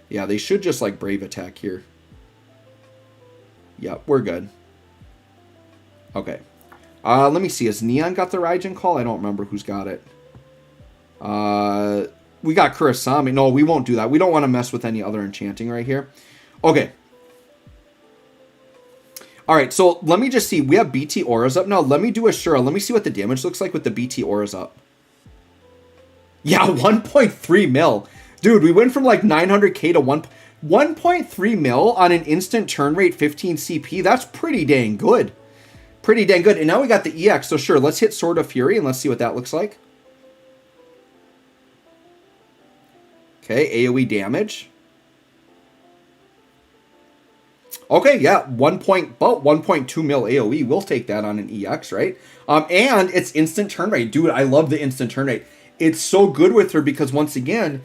Yeah, they should just, like, Brave attack here. Yep, we're good. Okay. Let me see. Has Neon got the Raijin call? I don't remember who's got it. We got Kurasami. No, we won't do that. We don't want to mess with any other enchanting right here. Okay. All right, so let me just see. We have BT auras up now. Let me do Ashura. Let me see what the damage looks like with the BT auras up. Yeah, 1.3 mil. Dude, we went from like 900k to 1.3 mil on an instant turn rate 15 CP. That's pretty dang good. Pretty dang good. And now we got the EX, so sure, let's hit Sword of Fury and let's see what that looks like. Okay, AoE damage. Okay, yeah, about 1.2 mil AoE. We'll take that on an EX, right? And it's instant turn rate. Dude, I love the instant turn rate. It's so good with her because, once again,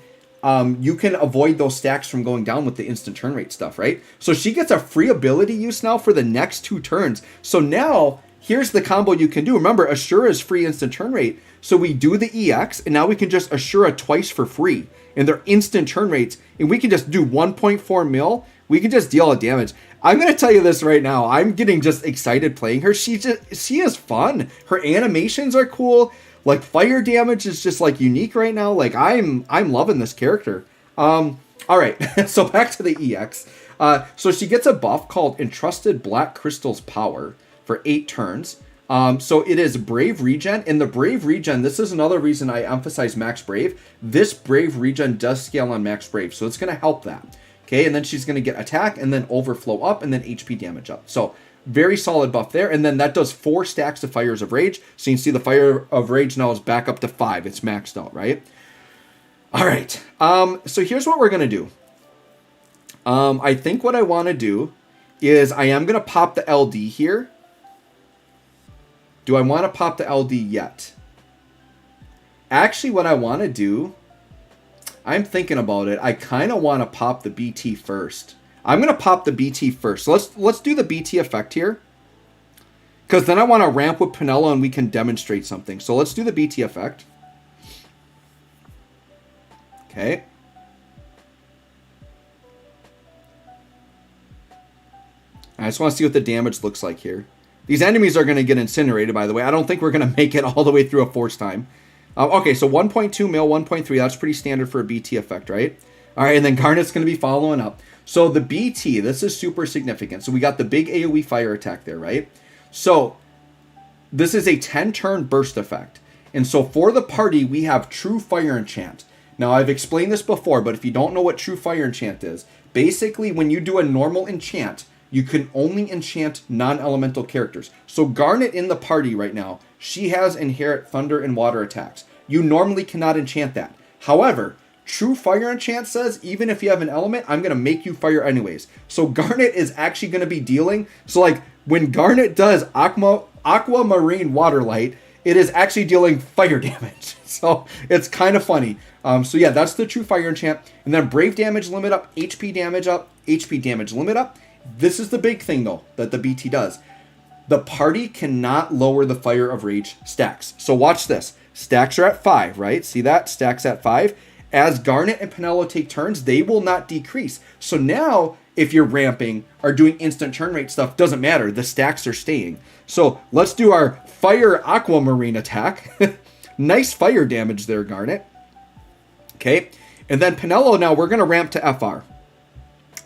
you can avoid those stacks from going down with the instant turn rate stuff, right? So she gets a free ability use now for the next 2 turns. So now, here's the combo you can do. Remember, Ashura is free instant turn rate. So we do the EX, and now we can just Ashura twice for free. And they're instant turn rates. And we can just do 1.4 mil. We can just deal all damage. I'm going to tell you this right now. I'm getting just excited playing her. She is fun. Her animations are cool. Like, fire damage is just, like, unique right now. Like, I'm loving this character. All right. So back to the EX. So she gets a buff called Entrusted Black Crystal's Power for 8 turns. So it is Brave Regen. In the Brave Regen, this is another reason I emphasize Max Brave. This Brave Regen does scale on Max Brave, so it's going to help that. Okay, and then she's going to get attack, and then overflow up, and then HP damage up. So very solid buff there. And then that does 4 stacks of Fires of Rage. So you can see the Fire of Rage now is back up to 5. It's maxed out, right? All right. So here's what we're going to do. I think what I want to do is I am going to pop the LD here. Do I want to pop the LD yet? Actually, what I want to do, I'm thinking about it. I kind of want to pop the BT first. I'm going to pop the BT first. So let's do the BT effect here. Because then I want to ramp with Penelo and we can demonstrate something. So let's do the BT effect. Okay. I just want to see what the damage looks like here. These enemies are going to get incinerated, by the way. I don't think we're going to make it all the way through a force time. Okay, so 1.2 mil, 1.3. That's pretty standard for a BT effect, right? All right, and then Garnet's going to be following up. So the BT, this is super significant. So we got the big AoE fire attack there, right? So this is a 10-turn burst effect. And so for the party, we have True Fire Enchant. Now, I've explained this before, but if you don't know what True Fire Enchant is, basically when you do a normal enchant, you can only enchant non-elemental characters. So Garnet in the party right now, she has inherent thunder and water attacks. You normally cannot enchant that. However, True Fire Enchant says, even if you have an element, I'm going to make you fire anyways. So Garnet is actually going to be dealing, so like when Garnet does Aquamarine Waterlight, it is actually dealing fire damage. So it's kind of funny. So yeah, that's the True Fire Enchant. And then Brave damage limit up, HP damage up, HP damage limit up. This is the big thing, though, that the BT does. The party cannot lower the Fire of Rage stacks. So watch this. Stacks are at 5, right? See that? Stacks at 5. As Garnet and Penelo take turns, they will not decrease. So now, if you're ramping or doing instant turn rate stuff, doesn't matter. The stacks are staying. So let's do our Fire Aquamarine attack. Nice fire damage there, Garnet. Okay. And then Penelo, now we're going to ramp to FR.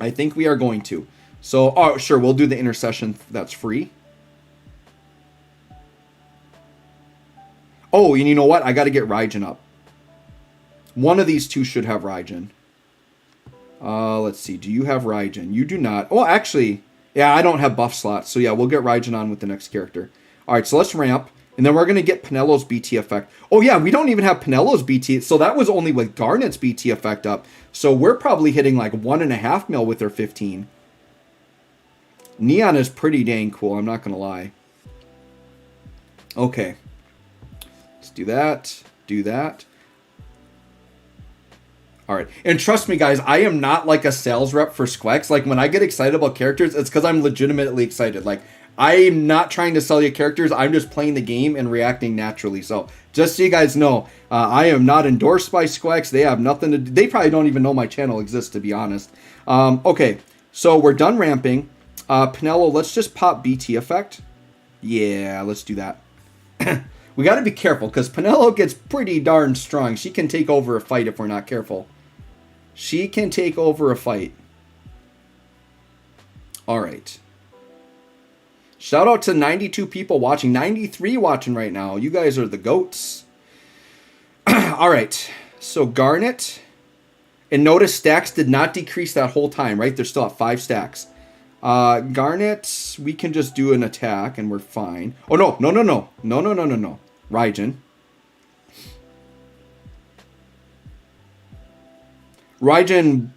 I think we are going to. So, oh, sure, we'll do the intercession. That's free. Oh, and you know what? I got to get Raijin up. One of these two should have Raijin. Let's see. Do you have Raijin? You do not. Oh, actually, yeah, I don't have buff slots. So, yeah, we'll get Raijin on with the next character. All right, so let's ramp. And then we're going to get Penelo's BT effect. Oh, yeah, we don't even have Penelo's BT. So that was only with Garnet's BT effect up. So we're probably hitting like 1.5 mil with their 15. Neon is pretty dang cool, I'm not going to lie. Okay. Let's do that. Do that. All right. And trust me, guys, I am not like a sales rep for Squex. Like, when I get excited about characters, it's because I'm legitimately excited. Like, I'm not trying to sell you characters. I'm just playing the game and reacting naturally. So, just so you guys know, I am not endorsed by Squex. They have nothing to do. They probably don't even know my channel exists, to be honest. Okay. So, we're done ramping. Penelo, let's just pop BT effect. Yeah, let's do that. We got to be careful because Penelo gets pretty darn strong. She can take over a fight if we're not careful. She can take over a fight. All right. Shout out to 92 people watching, 93 watching right now. You guys are the goats. All right, so Garnet. And notice stacks did not decrease that whole time, right? They're still at 5 stacks. Garnet, we can just do an attack and we're fine. Oh, no. Raijin. Raijin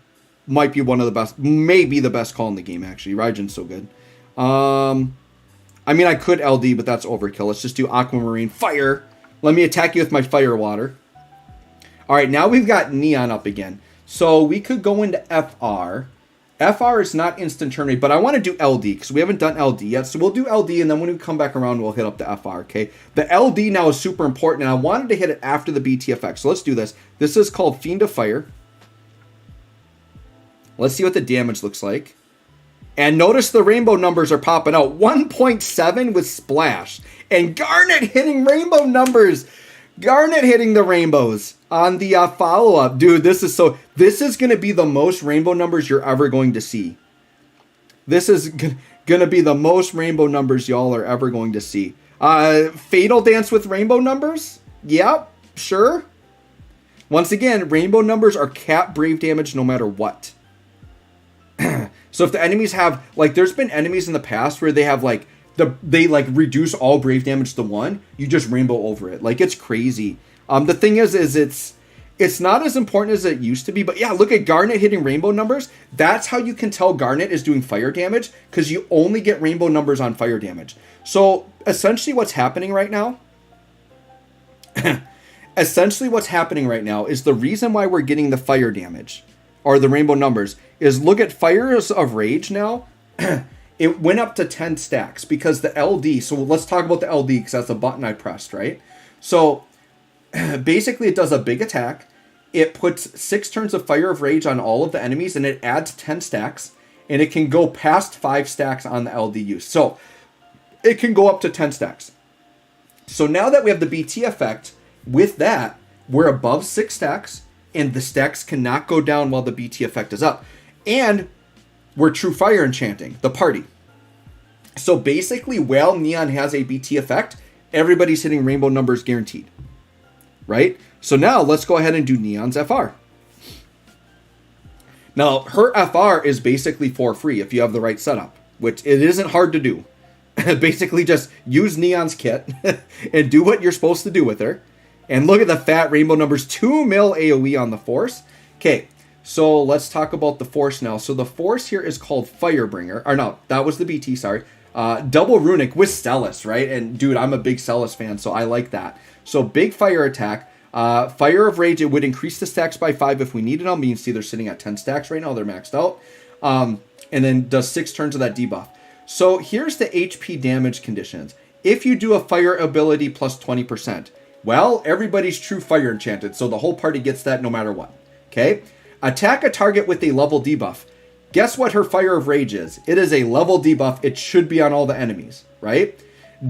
might be one of the best, maybe the best call in the game, actually. Raijin's so good. I mean, I could LD, but that's overkill. Let's just do Aquamarine. Fire! Let me attack you with my Fire Water. All right, now we've got Neon up again. So we could go into FR. FR is not instant turn rate, but I want to do LD because we haven't done LD yet. So we'll do LD, and then when we come back around, we'll hit up the FR, okay? The LD now is super important, and I wanted to hit it after the BT effect. So let's do this. This is called Fiend of Fire. Let's see what the damage looks like. And notice the rainbow numbers are popping out. 1.7 with Splash. And Garnet hitting rainbow numbers. Garnet hitting the rainbows on the follow-up. Dude, this is going to be the most rainbow numbers you're ever going to see. This is going to be the most rainbow numbers y'all are ever going to see. Fatal Dance with rainbow numbers? Yep, sure. Once again, rainbow numbers are cap brave damage no matter what. So if the enemies have, like, there's been enemies in the past where they have, like, they reduce all brave damage to 1. You just rainbow over it. Like, it's crazy. The thing is it's not as important as it used to be. But yeah, look at Garnet hitting rainbow numbers. That's how you can tell Garnet is doing fire damage, because you only get rainbow numbers on fire damage. So essentially what's happening right now, is the reason why we're getting the fire damage or the rainbow numbers is look at Fires of Rage now. It went up to 10 stacks because the LD. So let's talk about the LD because that's a button I pressed, right? So basically it does a big attack. It puts 6 turns of Fire of Rage on all of the enemies and it adds 10 stacks. And it can go past 5 stacks on the LD use. So it can go up to 10 stacks. So now that we have the BT effect, with that, we're above 6 stacks. And the stacks cannot go down while the BT effect is up. And we're True Fire enchanting the party. So basically, while Neon has a BT effect, everybody's hitting rainbow numbers guaranteed. Right? So now let's go ahead and do Neon's FR. Now, her FR is basically for free if you have the right setup, which it isn't hard to do. Basically, just use Neon's kit and do what you're supposed to do with her. And look at the fat rainbow numbers, 2 mil AoE on the Force. Okay, so let's talk about the Force now. So the Force here is called Firebringer. Or no, that was the BT, sorry. Double Runic with Celis, right? And dude, I'm a big Celis fan, so I like that. So big fire attack. Fire of Rage, it would increase the stacks by 5 if we needed them. You can see they're sitting at 10 stacks right now. They're maxed out. And then does 6 turns of that debuff. So here's the HP damage conditions. If you do a fire ability plus 20%, well, everybody's True Fire enchanted, so the whole party gets that no matter what. Okay? Attack a target with a level debuff. Guess what her Fire of Rage is? It is a level debuff. It should be on all the enemies, right?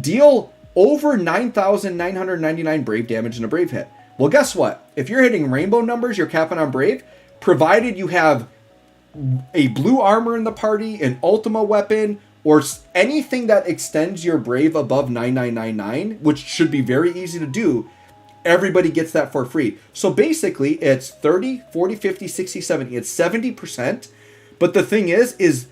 Deal over 9,999 Brave damage in a Brave hit. Well, guess what? If you're hitting rainbow numbers, you're capping on Brave, provided you have a blue armor in the party, an Ultima weapon, or anything that extends your Brave above 9999, which should be very easy to do, everybody gets that for free. So basically, it's 30, 40, 50, 60, 70. It's 70%. But the thing is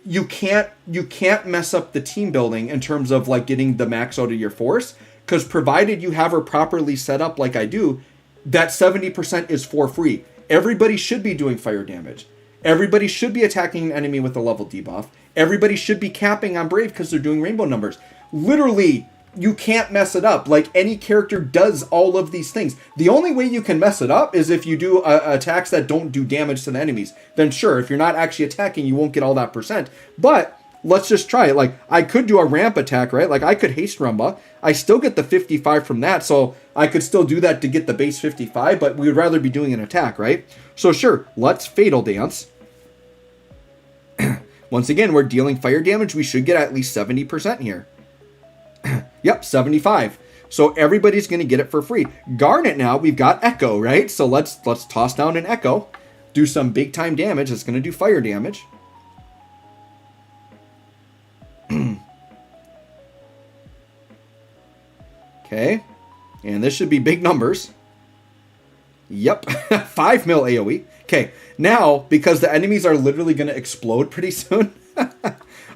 you can't mess up the team building in terms of like getting the max out of your Force, because provided you have her properly set up like I do, that 70% is for free. Everybody should be doing fire damage. Everybody should be attacking an enemy with a level debuff. Everybody should be capping on Brave because they're doing rainbow numbers. Literally, you can't mess it up. Like, any character does all of these things. The only way you can mess it up is if you do attacks that don't do damage to the enemies. Then sure, if you're not actually attacking, you won't get all that percent. But let's just try it. Like, I could do a ramp attack, right? Like, I could haste Rumba. I still get the 55 from that, so I could still do that to get the base 55, but we would rather be doing an attack, right? So sure, let's Fatal Dance. Once again, we're dealing fire damage. We should get at least 70% here. Yep, 75. So everybody's going to get it for free. Garnet now, we've got Echo, right? So let's toss down an Echo. Do some big time damage. It's going to do fire damage. Okay. And this should be big numbers. Yep. 5 mil AoE. Okay. Now, because the enemies are literally going to explode pretty soon.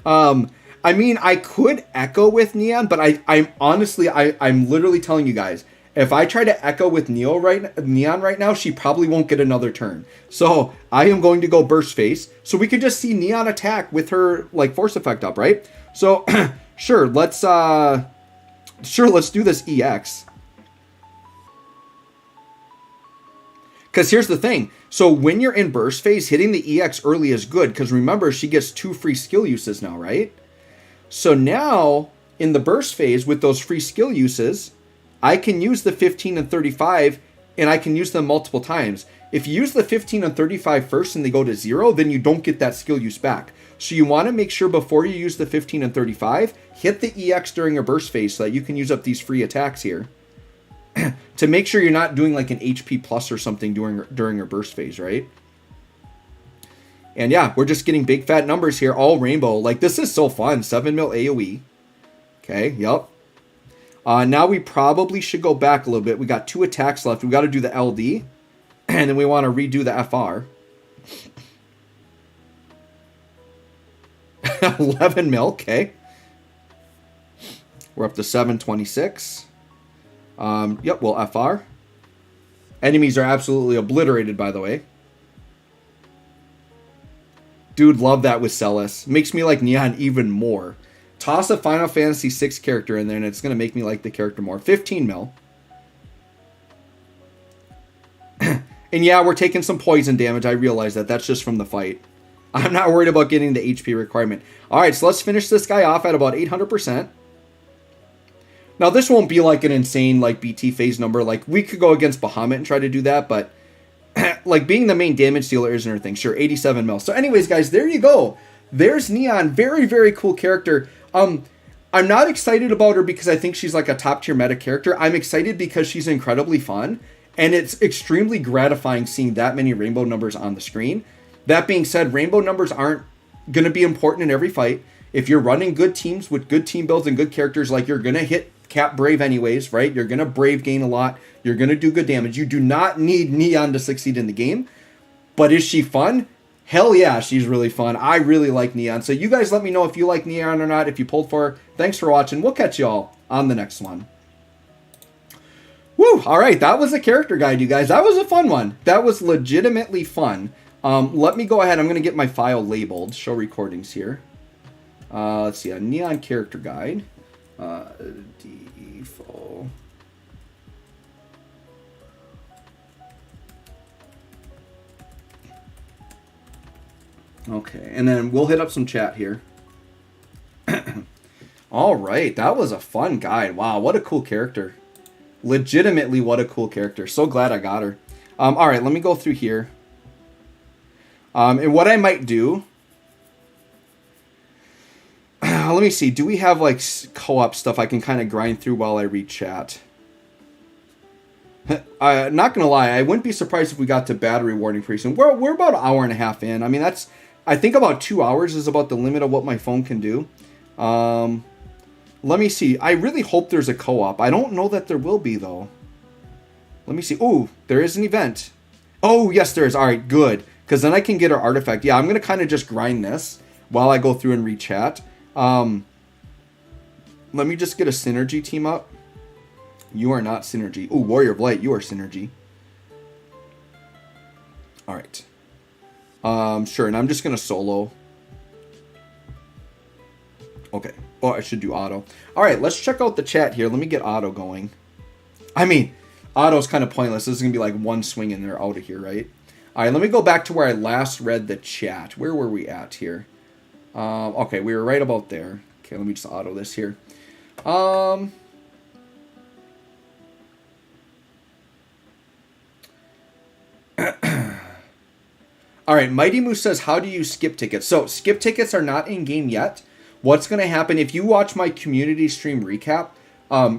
I mean, I could echo with Neon, but I'm honestly, I'm literally telling you guys, if I try to echo with Neon right now, she probably won't get another turn. So I am going to go Burst Face, so we could just see Neon attack with her like force effect up, right? So sure, let's do this EX. Because here's the thing. So when you're in burst phase, hitting the EX early is good. Because remember, she gets 2 free skill uses now, right? So now, in the burst phase, with those free skill uses, I can use the 15 and 35, and I can use them multiple times. If you use the 15 and 35 first and they go to 0, then you don't get that skill use back. So you want to make sure before you use the 15 and 35, hit the EX during your burst phase so that you can use up these free attacks here. To make sure you're not doing like an HP plus or something during your burst phase, right? And yeah, we're just getting big fat numbers here, all rainbow. Like, this is so fun. 7 mil AoE. Okay, yep. Now we probably should go back a little bit. We got 2 attacks left. We got to do the LD. And then we want to redo the FR. 11 mil, okay. We're up to 726. Yep, well, FR. Enemies are absolutely obliterated, by the way. Dude, love that with Celis. Makes me like Neon even more. Toss a Final Fantasy VI character in there, and it's going to make me like the character more. 15 mil. And yeah, we're taking some poison damage. I realize that. That's just from the fight. I'm not worried about getting the HP requirement. Alright, so let's finish this guy off at about 800%. Now, this won't be like an insane like BT phase number. Like, we could go against Bahamut and try to do that, but like being the main damage dealer isn't her thing. Sure, 87 mil. So anyways, guys, there you go. There's Neon. Very, very cool character. I'm not excited about her because I think she's like a top tier meta character. I'm excited because she's incredibly fun, and it's extremely gratifying seeing that many rainbow numbers on the screen. That being said, rainbow numbers aren't going to be important in every fight. If you're running good teams with good team builds and good characters, like, you're going to hit Cap Brave anyways, right? You're going to Brave gain a lot. You're going to do good damage. You do not need Neon to succeed in the game. But is she fun? Hell yeah, she's really fun. I really like Neon. So you guys let me know if you like Neon or not, if you pulled for her. Thanks for watching. We'll catch y'all on the next one. Woo! All right, that was a character guide, you guys. That was a fun one. That was legitimately fun. Let me go ahead. I'm going to get my file labeled. Show recordings here. Let's see, a Neon character guide. DFFOO. Okay, and then we'll hit up some chat here. All right, that was a fun guide. Wow, what a cool character. Legitimately, what a cool character. So glad I got her. All right, let me go through here. And what I might do... let me see. Do we have like co-op stuff I can kind of grind through while I read chat? Not gonna lie, I wouldn't be surprised if we got to battery warning pretty soon. We're about an hour and a half in. I mean, that's... I think about 2 hours is about the limit of what my phone can do. Let me see. I really hope there's a co-op. I don't know that there will be, though. Let me see. Ooh, there is an event. Oh, yes, there is. All right, good. Because then I can get our artifact. Yeah, I'm going to kind of just grind this while I go through and read chat. Let me just get a synergy team up. You are not synergy. Ooh, Warrior of Light, you are synergy. All right. Sure, and I'm just going to solo. Okay. Oh, I should do auto. All right, let's check out the chat here. Let me get auto going. I mean, auto's kind of pointless. This is going to be like one swing and they're out of here, right? All right, let me go back to where I last read the chat. Where were we at here? Okay, we were right about there. Okay, let me just auto this here. All right, Mighty Moose says, how do you skip tickets? So, skip tickets are not in-game yet. What's going to happen, if you watch my community stream recap,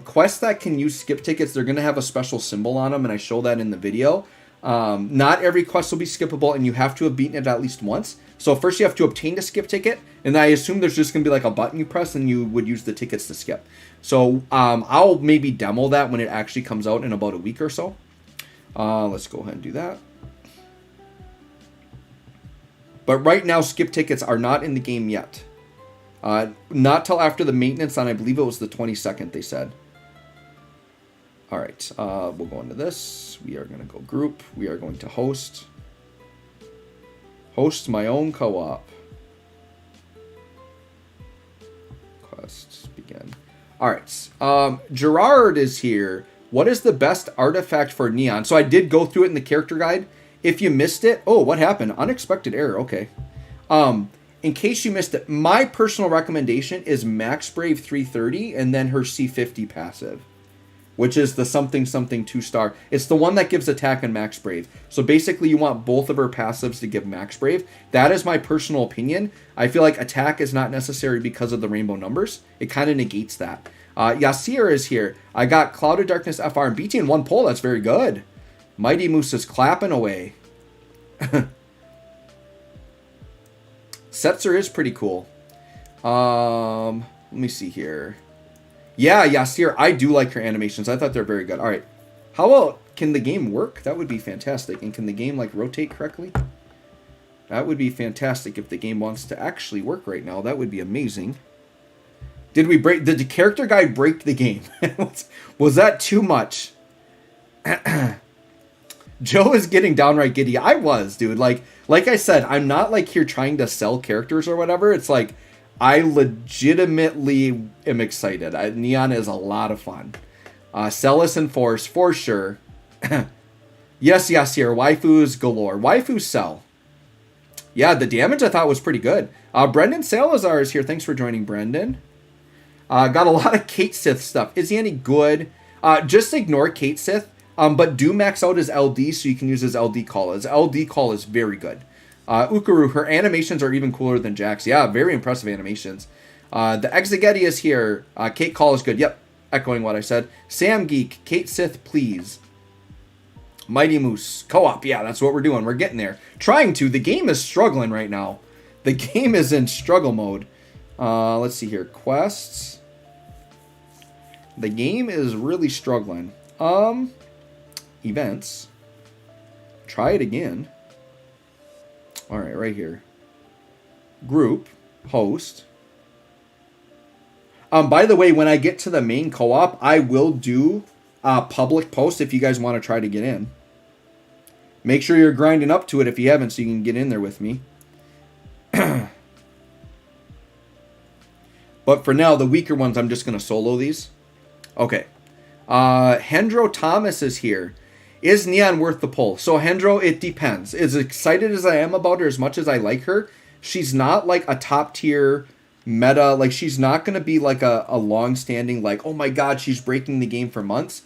quests that can use skip tickets, they're going to have a special symbol on them, and I show that in the video. Not every quest will be skippable, and you have to have beaten it at least once. So first you have to obtain the skip ticket, and I assume there's just going to be like a button you press, and you would use the tickets to skip. So I'll maybe demo that when it actually comes out in about a week or so. Let's go ahead and do that. But right now, skip tickets are not in the game yet. Not till after the maintenance on, I believe it was the 22nd, they said. All right, we'll go into this. We are going to go group. We are going to host. Host my own co-op. Quests begin. All right, Gerard is here. What is the best artifact for Neon? So I did go through it in the character guide. If you missed it, oh, what happened? Unexpected error, okay. In case you missed it, my personal recommendation is Max Brave 330 and then her C50 passive, which is the something 2-star. It's the one that gives attack and Max Brave. So basically you want both of her passives to give Max Brave. That is my personal opinion. I feel like attack is not necessary because of the rainbow numbers. It kind of negates that. Yasir is here. I got Cloud of Darkness, FR, and BT in one pull. That's very good. Mighty Moose is clapping away. Setzer is pretty cool. Let me see here. Yeah, Yasir, I do like her animations. I thought they're very good. All right. How about, can the game work? That would be fantastic. And can the game, like, rotate correctly? That would be fantastic if the game wants to actually work right now. That would be amazing. Did the character guide break the game? Was that too much? Joe is getting downright giddy. I was, dude. Like I said, I'm not like here trying to sell characters or whatever. It's like, I legitimately am excited. Neon is a lot of fun. Celis and Force, for sure. Yes, here. Waifus galore. Waifus sell. Yeah, the damage I thought was pretty good. Brendan Salazar is here. Thanks for joining, Brendan. Got a lot of Kate Sith stuff. Is he any good? Just ignore Kate Sith. But do max out his LD so you can use his LD call. His LD call is very good. Ukuru, her animations are even cooler than Jack's. Yeah, very impressive animations. The Exegeti is here. Kate Call is good. Yep, echoing what I said. Sam Geek, Kate Sith, please. Mighty Moose, co-op. Yeah, that's what we're doing. We're getting there. Trying to. The game is struggling right now. The game is in struggle mode. Let's see here. Quests. The game is really struggling. Events. Try it again. All right, right here. Group. Host. By the way, when I get to the main co-op, I will do a public post if you guys want to try to get in. Make sure you're grinding up to it if you haven't so you can get in there with me. But for now, the weaker ones, I'm just going to solo these. Okay. Hendro Thomas is here. Is Neon worth the pull? So Hendro, it depends. As excited as I am about her, as much as I like her, she's not like a top tier meta. Like she's not going to be like a long-standing, like, oh my god, she's breaking the game for months.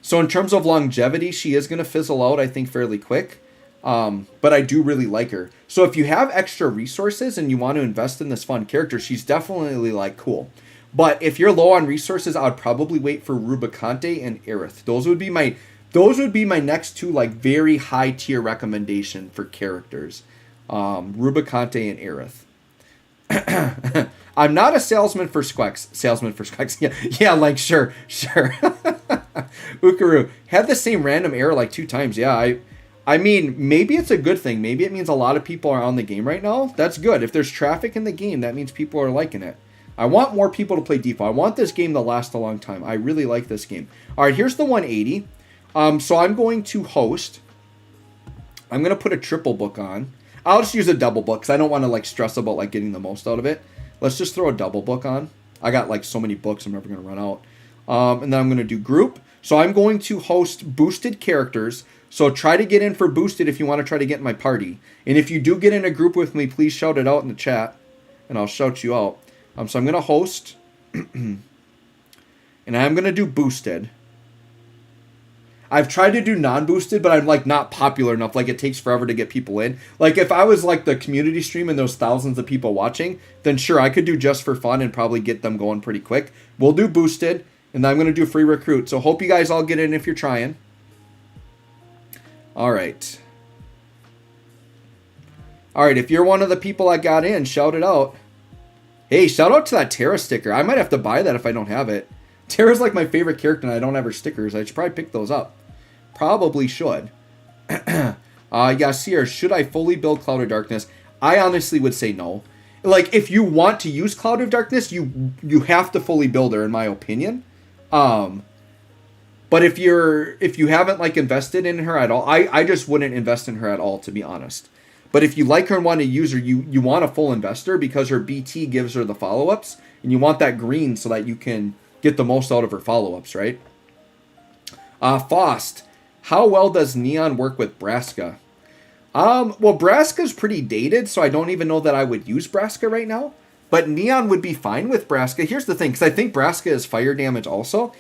So in terms of longevity, she is going to fizzle out, I think, fairly quick. But I do really like her. So if you have extra resources and you want to invest in this fun character, she's definitely like cool. But if you're low on resources, I would probably wait for Rubicante and Aerith. Those would be my next two like very high tier recommendation for characters. Rubicante and Aerith. I'm not a salesman for Squex. Yeah, like sure. Ukuru had the same random error like 2 times. Yeah, I mean, maybe it's a good thing. Maybe it means a lot of people are on the game right now. That's good. If there's traffic in the game, that means people are liking it. I want more people to play DFFOO. I want this game to last a long time. I really like this game. All right, here's the 180. So I'm going to host. I'm going to put a triple book on. I'll just use a double book because I don't want to like stress about like getting the most out of it. Let's just throw a double book on. I got like so many books I'm never going to run out. And then I'm going to do group. So I'm going to host boosted characters. So try to get in for boosted if you want to try to get in my party. And if you do get in a group with me, please shout it out in the chat. And I'll shout you out. So I'm going to host. And I'm going to do boosted. I've tried to do non-boosted, but I'm like not popular enough. Like it takes forever to get people in. Like if I was like the community stream and there's thousands of people watching, then sure, I could do just for fun and probably get them going pretty quick. We'll do boosted. And then I'm going to do free recruit. So hope you guys all get in if you're trying. All right. All right, if you're one of the people that got in, shout it out. Hey, shout out to that Terra sticker. I might have to buy that if I don't have it. Terra's like my favorite character and I don't have her stickers. I should probably pick those up. Probably should. Yasir, should I fully build Cloud of Darkness? I honestly would say no. Like, if you want to use Cloud of Darkness, you have to fully build her, in my opinion. But if you haven't like invested in her at all, I just wouldn't invest in her at all, to be honest. But if you like her and want to use her, you want a full investor because her BT gives her the follow-ups, and you want that green so that you can get the most out of her follow-ups, right? Faust, how well does Neon work with Braska? Well, Braska's pretty dated, so I don't even know that I would use Braska right now. But Neon would be fine with Braska. Here's the thing, because I think Braska is fire damage also.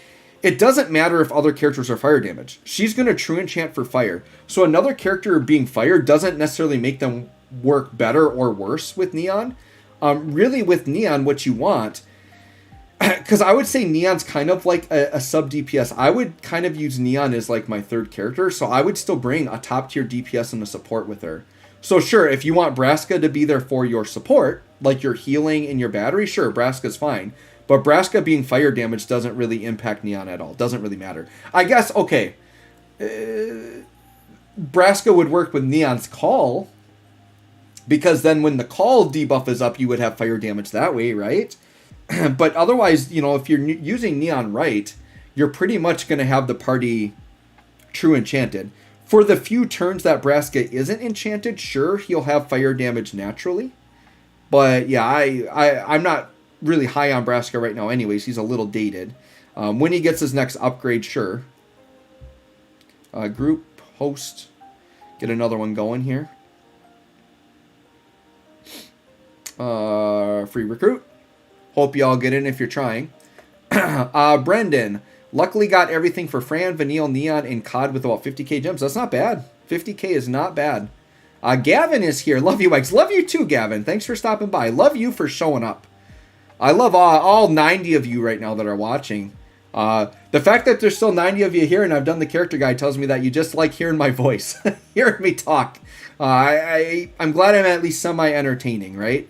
It doesn't matter if other characters are fire damage. She's going to true enchant for fire. So another character being fire doesn't necessarily make them work better or worse with Neon. Really with Neon, what you want, because I would say Neon's kind of like a sub DPS. I would kind of use Neon as like my third character. So I would still bring a top tier DPS and a support with her. So sure, if you want Braska to be there for your support, like your healing and your battery, sure, Braska's fine. But Braska being fire damage doesn't really impact Neon at all. Doesn't really matter. I guess, okay. Braska would work with Neon's call. Because then when the call debuff is up, you would have fire damage that way, right? But otherwise, you know, if you're using Neon right, you're pretty much going to have the party true enchanted. For the few turns that Braska isn't enchanted, sure, he'll have fire damage naturally. But yeah, I'm not really high on Braska right now anyways. He's a little dated. When he gets his next upgrade, sure. Group, host. Get another one going here. Free recruit. Hope y'all get in if you're trying. Brendan. Luckily got everything for Fran, Vanille, Neon, and COD with about 50k gems. That's not bad. 50k is not bad. Gavin is here. Love you, Mike. Love you too, Gavin. Thanks for stopping by. Love you for showing up. I love all 90 of you right now that are watching. The fact that there's still 90 of you here and I've done the character guide tells me that you just like hearing my voice, hearing me talk. I'm glad I'm at least semi-entertaining, right?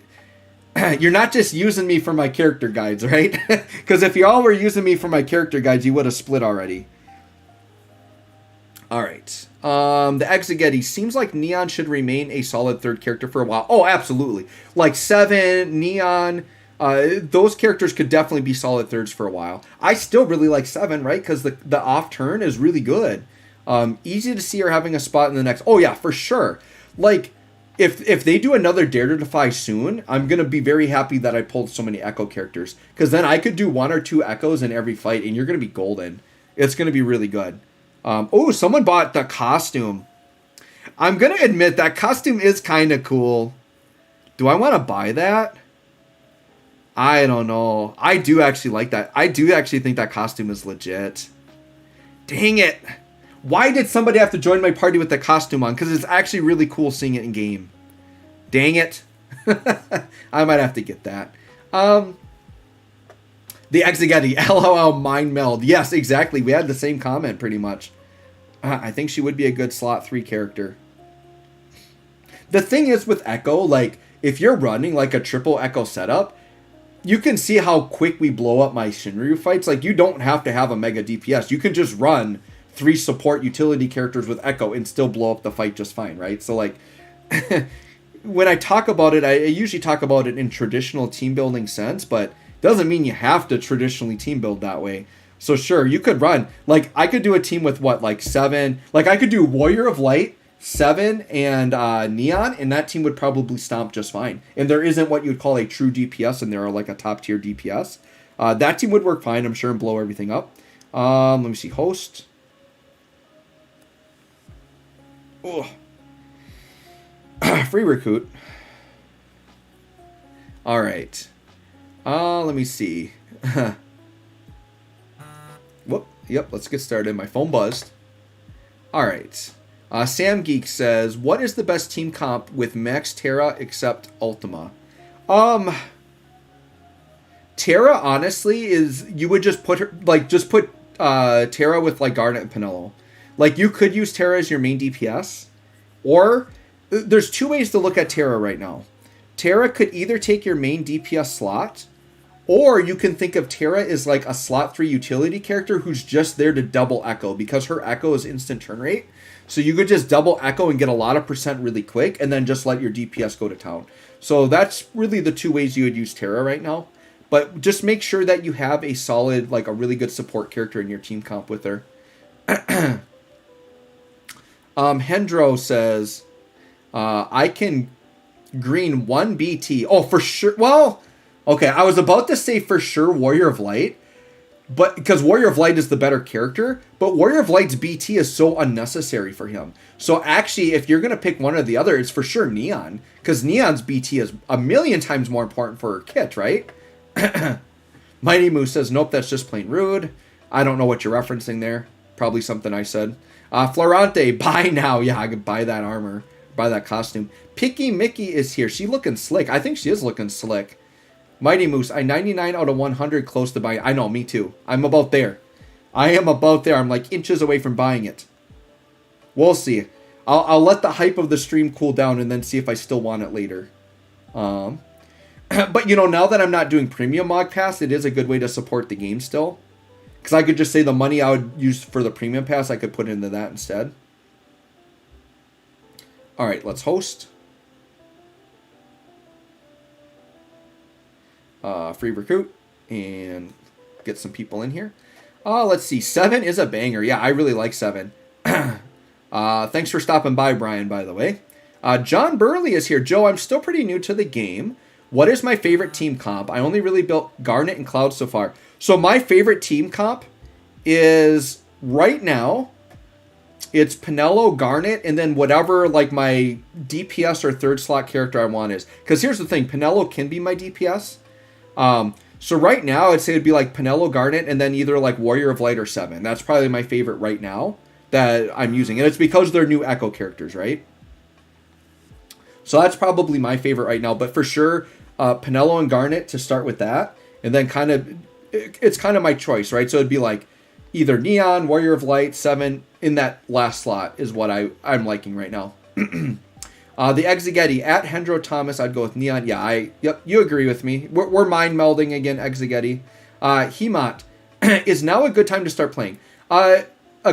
You're not just using me for my character guides, right? Because if you all were using me for my character guides, you would have split already. All right. The Exegeti seems like Neon should remain a solid third character for a while. Oh, absolutely. Like Seven, Neon... those characters could definitely be solid thirds for a while. I still really like Seven, right? Because the off turn is really good. Easy to see her having a spot in the next. Oh yeah, for sure. Like if they do another Dare to Defy soon, I'm gonna be very happy that I pulled so many Echo characters. Because then I could do 1 or 2 Echoes in every fight, and you're gonna be golden. It's gonna be really good. Oh, someone bought the costume. I'm gonna admit that costume is kind of cool. Do I want to buy that? I don't know. I do actually like that. I do actually think that costume is legit. Dang it. Why did somebody have to join my party with the costume on? Because it's actually really cool seeing it in game. Dang it. I might have to get that. The Exegeti. LOL mind meld. Yes, exactly. We had the same comment pretty much. I think she would be a good slot 3 character. The thing is with Echo, like, if you're running like a triple Echo setup, you can see how quick we blow up my Shinryu fights. Like, you don't have to have a mega DPS. You can just run 3 support utility characters with Echo and still blow up the fight just fine, right? So, like, when I talk about it, I usually talk about it in traditional team building sense, but doesn't mean you have to traditionally team build that way. So, sure, you could run. Like, I could do a team with, what, like 7? Like, I could do Warrior of Light, 7, and Neon, and that team would probably stomp just fine. And there isn't what you'd call a true DPS in there, or like a top tier DPS. That team would work fine, I'm sure, and blow everything up. Let me see. Host. Oh. Free recruit. All right. Let me see. Whoop. Yep, let's get started. My phone buzzed. All right. Sam Geek says, what is the best team comp with Max Terra except Ultima? Terra, honestly, is, you would just put her, like, just put Terra with, like, Garnet and Pinello. Like, you could use Terra as your main DPS, or there's two ways to look at Terra right now. Terra could either take your main DPS slot, or you can think of Terra as like a slot 3 utility character who's just there to double echo, because her echo is instant turn rate. So you could just double echo and get a lot of percent really quick, and then just let your DPS go to town. So that's really the two ways you would use Terra right now. But just make sure that you have a solid, like a really good support character in your team comp with her. Hendro says, I can green 1 BT. Oh, for sure. Well, okay, I was about to say for sure Warrior of Light, but because Warrior of Light is the better character, but Warrior of Light's BT is so unnecessary for him. So actually, if you're going to pick one or the other, it's for sure Neon, because Neon's BT is a million times more important for her kit, right? Mighty Moose says, nope, that's just plain rude. I don't know what you're referencing there. Probably something I said. Florante, buy now. Yeah, I could buy that armor, buy that costume. Picky Mickey is here. She looking slick. I think she is looking slick. Mighty Moose, I 99 out of 100 close to buying. I know, me too. I'm about there. I am about there. I'm like inches away from buying it. We'll see. I'll let the hype of the stream cool down and then see if I still want it later. But, you know, now that I'm not doing Premium Mod Pass, it is a good way to support the game still. Because I could just say the money I would use for the Premium Pass, I could put into that instead. All right, let's host. Free recruit and get some people in here. Let's see. 7 is a banger. Yeah, I really like 7. Thanks for stopping by, Brian, by the way. John Burley is here. Joe, I'm still pretty new to the game. What is my favorite team comp? I only really built Garnet and Cloud so far. So my favorite team comp is right now, it's Penelo, Garnet, and then whatever like my DPS or third slot character I want is. Because here's the thing, Penelo can be my DPS. So right now, I'd say it'd be like Penelo, Garnet, and then either like Warrior of Light or 7. That's probably my favorite right now that I'm using. And it's because they're new Echo characters, right? So that's probably my favorite right now. But for sure, Penelo and Garnet to start with that. And then kind of, it's kind of my choice, right? So it'd be like either Neon, Warrior of Light, 7 in that last slot is what I'm liking right now. The Exegetti at Hendro Thomas, I'd go with Neon. Yeah, yep, you agree with me. We're mind melding again, Exegetti. Hemot, is now a good time to start playing? A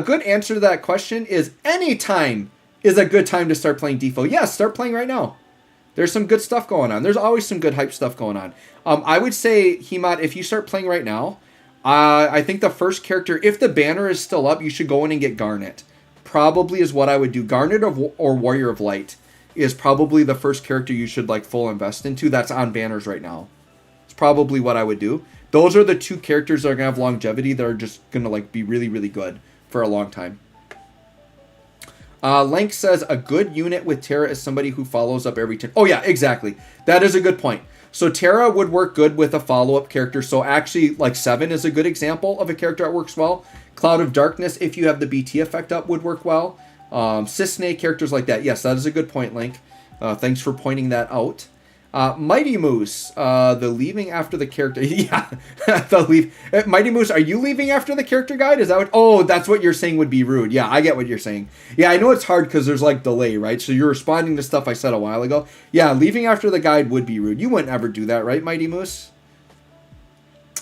good answer to that question is anytime is a good time to start playing DFFOO. Yeah, start playing right now. There's some good stuff going on. There's always some good hype stuff going on. I would say, Hemot, if you start playing right now, I think the first character, if the banner is still up, you should go in and get Garnet. Probably is what I would do. Garnet or Warrior of Light is probably the first character you should like full invest into that's on banners right now. It's probably what I would do. Those are the two characters that are going to have longevity that are just going to like be really, really good for a long time. Lank says a good unit with Terra is somebody who follows up every turn. Oh yeah, exactly. That is a good point. So Terra would work good with a follow-up character. So actually like 7 is a good example of a character that works well. Cloud of Darkness, if you have the BT effect up, would work well. Cisne, characters like that. Yes, that is a good point, Link. Thanks for pointing that out. Mighty Moose, the leaving after the character. Yeah, the leave. Mighty Moose, are you leaving after the character guide? Is that what? Oh, that's what you're saying would be rude. Yeah, I get what you're saying. Yeah, I know it's hard because there's like delay, right? So you're responding to stuff I said a while ago. Yeah, leaving after the guide would be rude. You wouldn't ever do that, right, Mighty Moose?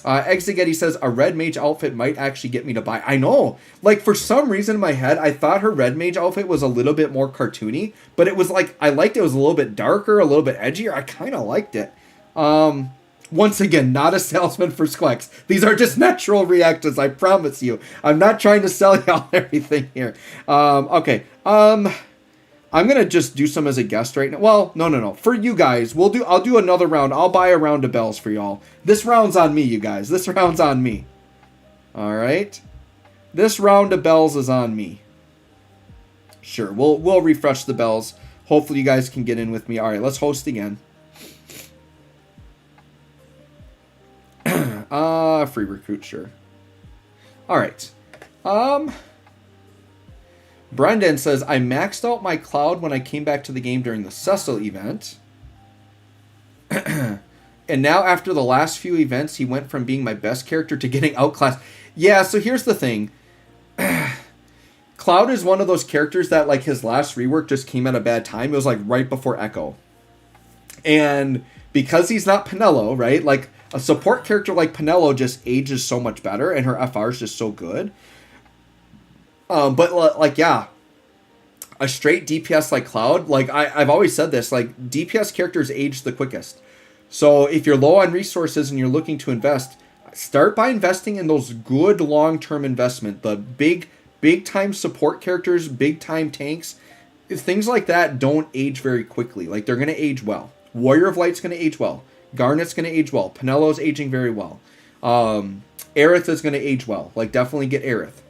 Exegetti says a red mage outfit might actually get me to buy. I know. Like, for some reason in my head, I thought her red mage outfit was a little bit more cartoony, but it was like, I liked it. It was a little bit darker, a little bit edgier. I kind of liked it. Once again, not a salesman for Squex. These are just natural reactions, I promise you. I'm not trying to sell y'all everything here. Okay. I'm going to just do some as a guest right now. Well, no. For you guys, I'll do another round. I'll buy a round of bells for y'all. This round's on me, you guys. This round's on me. All right. This round of bells is on me. Sure. We'll refresh the bells. Hopefully you guys can get in with me. All right, let's host again. Free recruit, sure. All right. Brendan says, I maxed out my Cloud when I came back to the game during the Cecil event. And now after the last few events, he went from being my best character to getting outclassed. Yeah, so here's the thing. Cloud is one of those characters that like his last rework just came at a bad time. It was like right before Echo. And because he's not Penelo, right? Like a support character like Penelo just ages so much better and her FR is just so good. But like, yeah, a straight DPS like Cloud, like I've always said this, like DPS characters age the quickest. So if you're low on resources and you're looking to invest, start by investing in those good long-term investment, the big time support characters, big time tanks, things like that don't age very quickly. Like they're going to age well. Warrior of Light's going to age well. Garnet's going to age well. Penelo's aging very well. Aerith is going to age well. Like definitely get Aerith.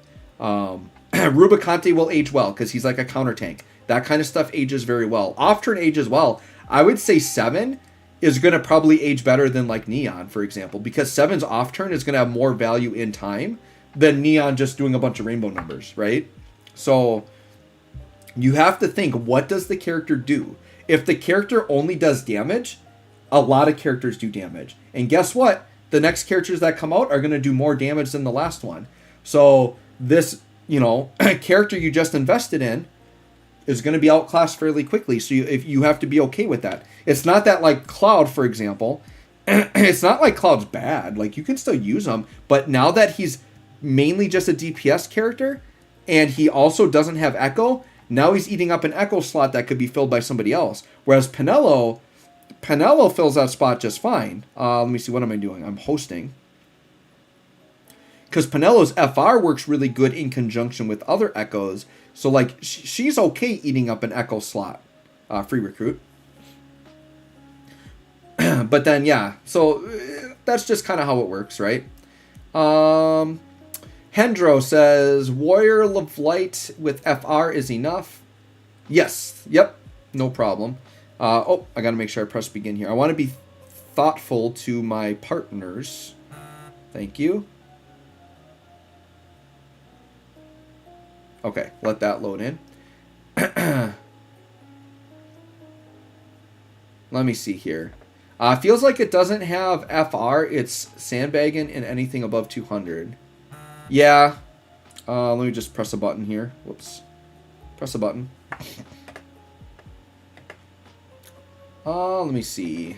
Rubicante will age well because he's like a counter tank. That kind of stuff ages very well. Off-turn ages well. I would say 7 is going to probably age better than like Neon, for example, because 7's off-turn is going to have more value in time than Neon just doing a bunch of rainbow numbers, right? So you have to think, what does the character do? If the character only does damage, a lot of characters do damage. And guess what? The next characters that come out are going to do more damage than the last one. So this, character you just invested in is going to be outclassed fairly quickly. So if you have to be okay with that. It's not that like Cloud, for example, it's not like Cloud's bad. Like you can still use him, but now that he's mainly just a DPS character and he also doesn't have Echo, now he's eating up an Echo slot that could be filled by somebody else. Whereas Penelo fills that spot just fine. Let me see, what am I doing? I'm hosting. Because Penelo's FR works really good in conjunction with other Echoes. So like she's okay eating up an Echo slot. Free recruit. But then, yeah, so that's just kind of how it works, right? Hendro says, Warrior of Light with FR is enough. Yes, yep, no problem. I got to make sure I press begin here. I want to be thoughtful to my partners. Thank you. Okay, let that load in. Let me see here. Feels like it doesn't have FR. It's sandbagging and anything above 200. Yeah. Let me just press a button here. Whoops. Press a button. Let me see.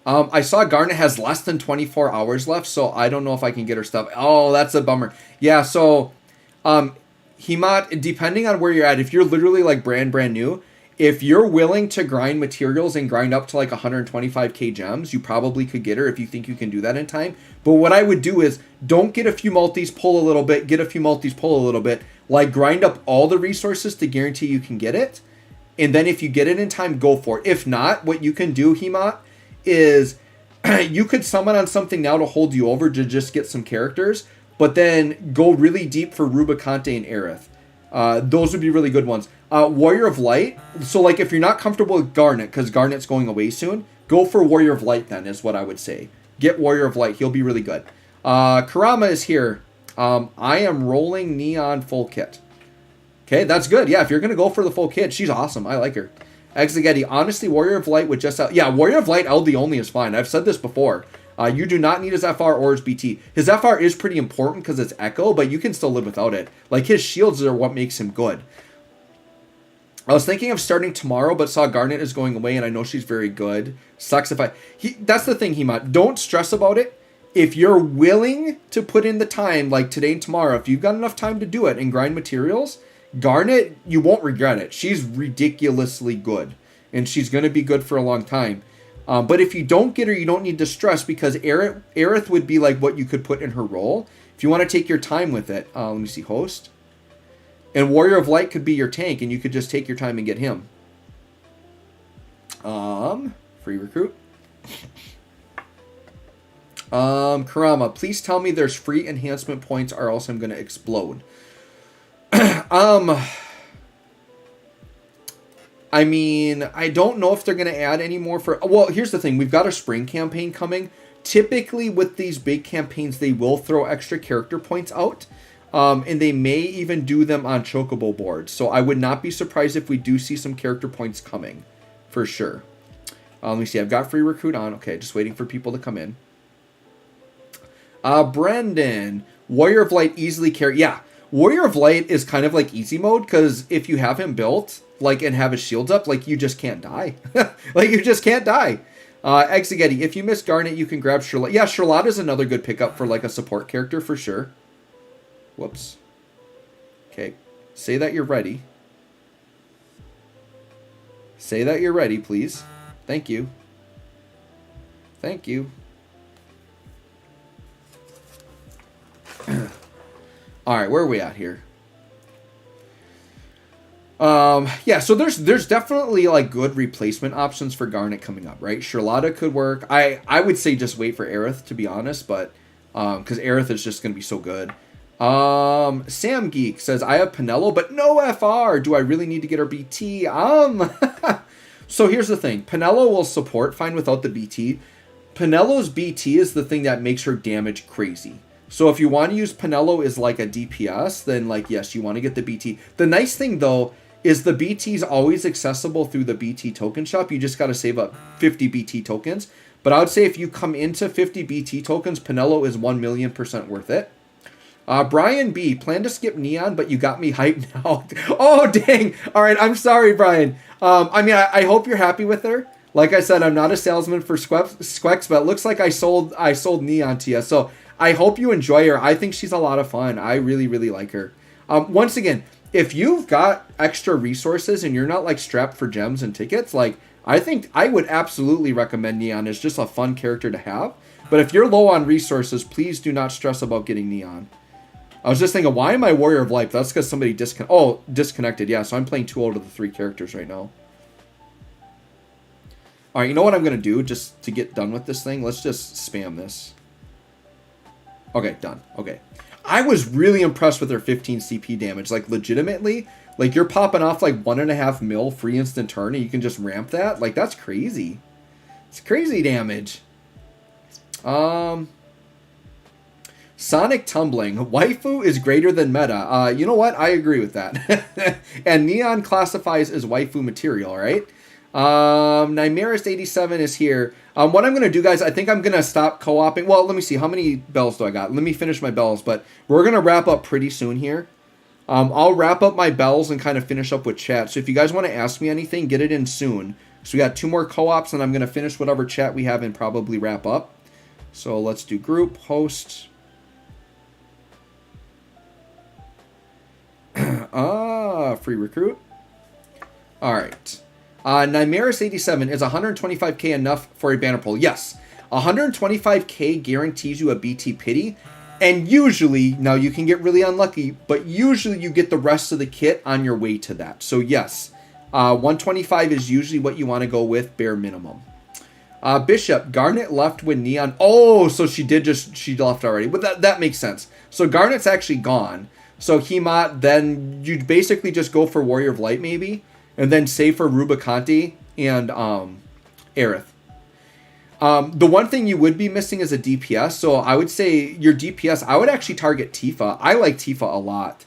I saw Garnet has less than 24 hours left, so I don't know if I can get her stuff. Oh, that's a bummer. Yeah, so Hemat, depending on where you're at, if you're literally like brand new, if you're willing to grind materials and grind up to like 125k gems, you probably could get her if you think you can do that in time. But what I would do is don't get a few multis, pull a little bit, get a few multis, pull a little bit. Like grind up all the resources to guarantee you can get it. And then if you get it in time, go for it. If not, what you can do, Hemat, is you could summon on something now to hold you over to just get some characters, but then go really deep for Rubicante and Aerith. Those would be really good ones. Warrior of Light. So like if you're not comfortable with Garnet, because Garnet's going away soon, go for Warrior of Light then is what I would say. Get Warrior of Light. He'll be really good. Karama is here. I am rolling Neon full kit. Okay, that's good. Yeah, if you're going to go for the full kit, she's awesome. I like her. Exegetti. Honestly, Warrior of Light would just... yeah, Warrior of Light LD only is fine. I've said this before. You do not need his FR or his BT. His FR is pretty important because it's Echo, but you can still live without it. Like, his shields are what makes him good. I was thinking of starting tomorrow, but saw Garnet is going away, and I know she's very good. Sucks if I... that's the thing, Hema. Don't stress about it. If you're willing to put in the time, like today and tomorrow, if you've got enough time to do it and grind materials, Garnet, you won't regret it. She's ridiculously good, and she's going to be good for a long time. But if you don't get her, you don't need to stress, because Aerith would be like what you could put in her role. If you want to take your time with it, let me see, host. And Warrior of Light could be your tank, and you could just take your time and get him. Free recruit. Karama, please tell me there's free enhancement points or else I'm going to explode. I mean, I don't know if they're going to add any more for... Well, here's the thing. We've got a spring campaign coming. Typically, with these big campaigns, they will throw extra character points out. And they may even do them on chocobo boards. So I would not be surprised if we do see some character points coming. For sure. Let me see. I've got free recruit on. Okay, just waiting for people to come in. Brendan. Warrior of Light easily carry... Yeah. Warrior of Light is kind of like easy mode, because if you have him built, like, and have his shields up, like, you just can't die. Like, you just can't die. Exegeti, if you miss Garnet, you can grab Charlotte. Yeah, Charlotte is another good pickup for, like, a support character for sure. Whoops. Okay. Say that you're ready. Say that you're ready, please. Thank you. Thank you. Alright, where are we at here? Yeah, so there's definitely, like, good replacement options for Garnet coming up, right? Charlotta could work. I would say just wait for Aerith, to be honest, but because Aerith is just going to be so good. Sam Geek says, I have Penelo, but no FR. Do I really need to get her BT? So here's the thing. Penelo will support fine without the BT. Penelo's BT is the thing that makes her damage crazy. So if you want to use Penelo as like a DPS, then, like, yes, you want to get the BT. The nice thing, though, is the BT is always accessible through the BT token shop. You just got to save up 50 BT tokens. But I would say if you come into 50 BT tokens, Penelo is 1,000,000% worth it. Brian B, plan to skip Neon, but you got me hyped now. Oh, dang. All right, I'm sorry, Brian. I mean, I hope you're happy with her. Like I said, I'm not a salesman for Squex, but it looks like I sold Neon to you. So I hope you enjoy her. I think she's a lot of fun. I really, really like her. Once again, if you've got extra resources and you're not, like, strapped for gems and tickets, like, I think I would absolutely recommend Neon as just a fun character to have. But if you're low on resources, please do not stress about getting Neon. I was just thinking, why am I Warrior of Life? That's because somebody disconnected. Yeah, so I'm playing 2 out of the 3 characters right now. All right, you know what I'm going to do just to get done with this thing? Let's just spam this. Okay, done. Okay. I was really impressed with her 15 CP damage. Like, legitimately, like, you're popping off like 1.5 mil free instant turn and you can just ramp that. Like, that's crazy. It's crazy damage. Sonic Tumbling. Waifu is greater than meta. You know what? I agree with that. And Neon classifies as waifu material, right? Nymeris87 is here. What I'm going to do, guys, I think I'm going to stop co-oping. Well, let me see. How many bells do I got? Let me finish my bells, but we're going to wrap up pretty soon here. I'll wrap up my bells and kind of finish up with chat. So if you guys want to ask me anything, get it in soon. So we got 2 more co-ops, and I'm going to finish whatever chat we have and probably wrap up. So let's do group, host. Free recruit. All right. Nymeris87, is 125k enough for a banner pull? Yes. 125k guarantees you a BT pity. And usually, now you can get really unlucky, but usually you get the rest of the kit on your way to that. So yes, 125 is usually what you want to go with, bare minimum. Bishop, Garnet left when Neon... Oh, so she left already. But that makes sense. So Garnet's actually gone. So Hemat, then you basically just go for Warrior of Light maybe, and then save for Rubicanti and Aerith. The one thing you would be missing is a DPS, so I would say your DPS, I would actually target Tifa. I like Tifa a lot.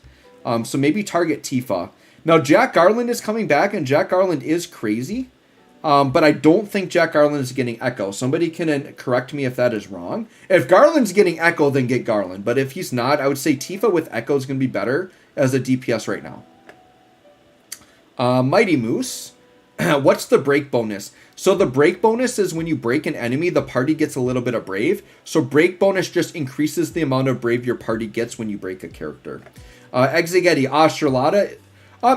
So maybe target Tifa. Now, Jack Garland is coming back, and Jack Garland is crazy. But I don't think Jack Garland is getting Echo. Somebody can correct me if that is wrong. If Garland's getting Echo, then get Garland. But if he's not, I would say Tifa with Echo is going to be better as a DPS right now. Mighty Moose. What's the break bonus? So the break bonus is when you break an enemy, the party gets a little bit of Brave. So break bonus just increases the amount of Brave your party gets when you break a character. Exegeti. Charlotta...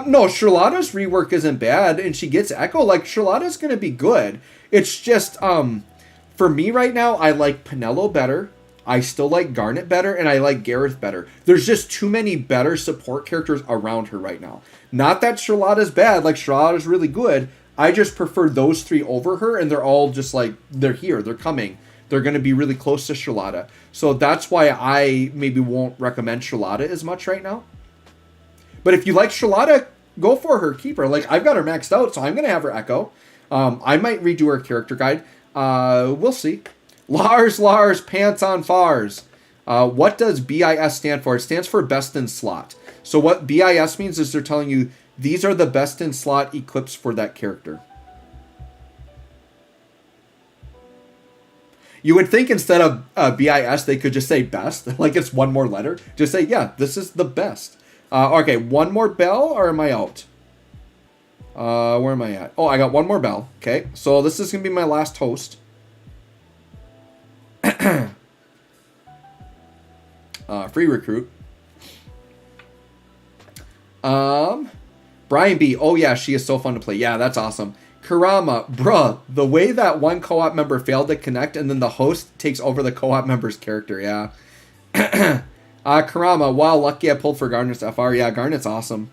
no, Charlotta's rework isn't bad, and she gets Echo. Like, Charlotta's going to be good. It's just, for me right now, I like Penelo better. I still like Garnet better, and I like Gareth better. There's just too many better support characters around her right now. Not that Charlotta's bad. Like, Charlotta's really good. I just prefer those 3 over her, and they're all just like, they're here. They're coming. They're going to be really close to Charlotta. So that's why I maybe won't recommend Charlotta as much right now. But if you like Charlotta, go for her. Keep her. Like, I've got her maxed out, so I'm going to have her Echo. I might redo her character guide. We'll see. Lars, pants on fars. What does BIS stand for? It stands for best in slot. So what BIS means is they're telling you these are the best in slot equips for that character. You would think instead of BIS, they could just say best. Like it's one more letter. Just say, yeah, this is the best. Okay, one more bell, or am I out? Where am I at? Oh, I got one more bell. Okay, so this is going to be my last host. Free recruit. Brian B. Oh, yeah, she is so fun to play. Yeah, that's awesome. Karama, bruh, the way that one co-op member failed to connect and then the host takes over the co-op member's character, yeah. Karama, wow, lucky I pulled for Garnet's FR. Yeah, Garnet's awesome.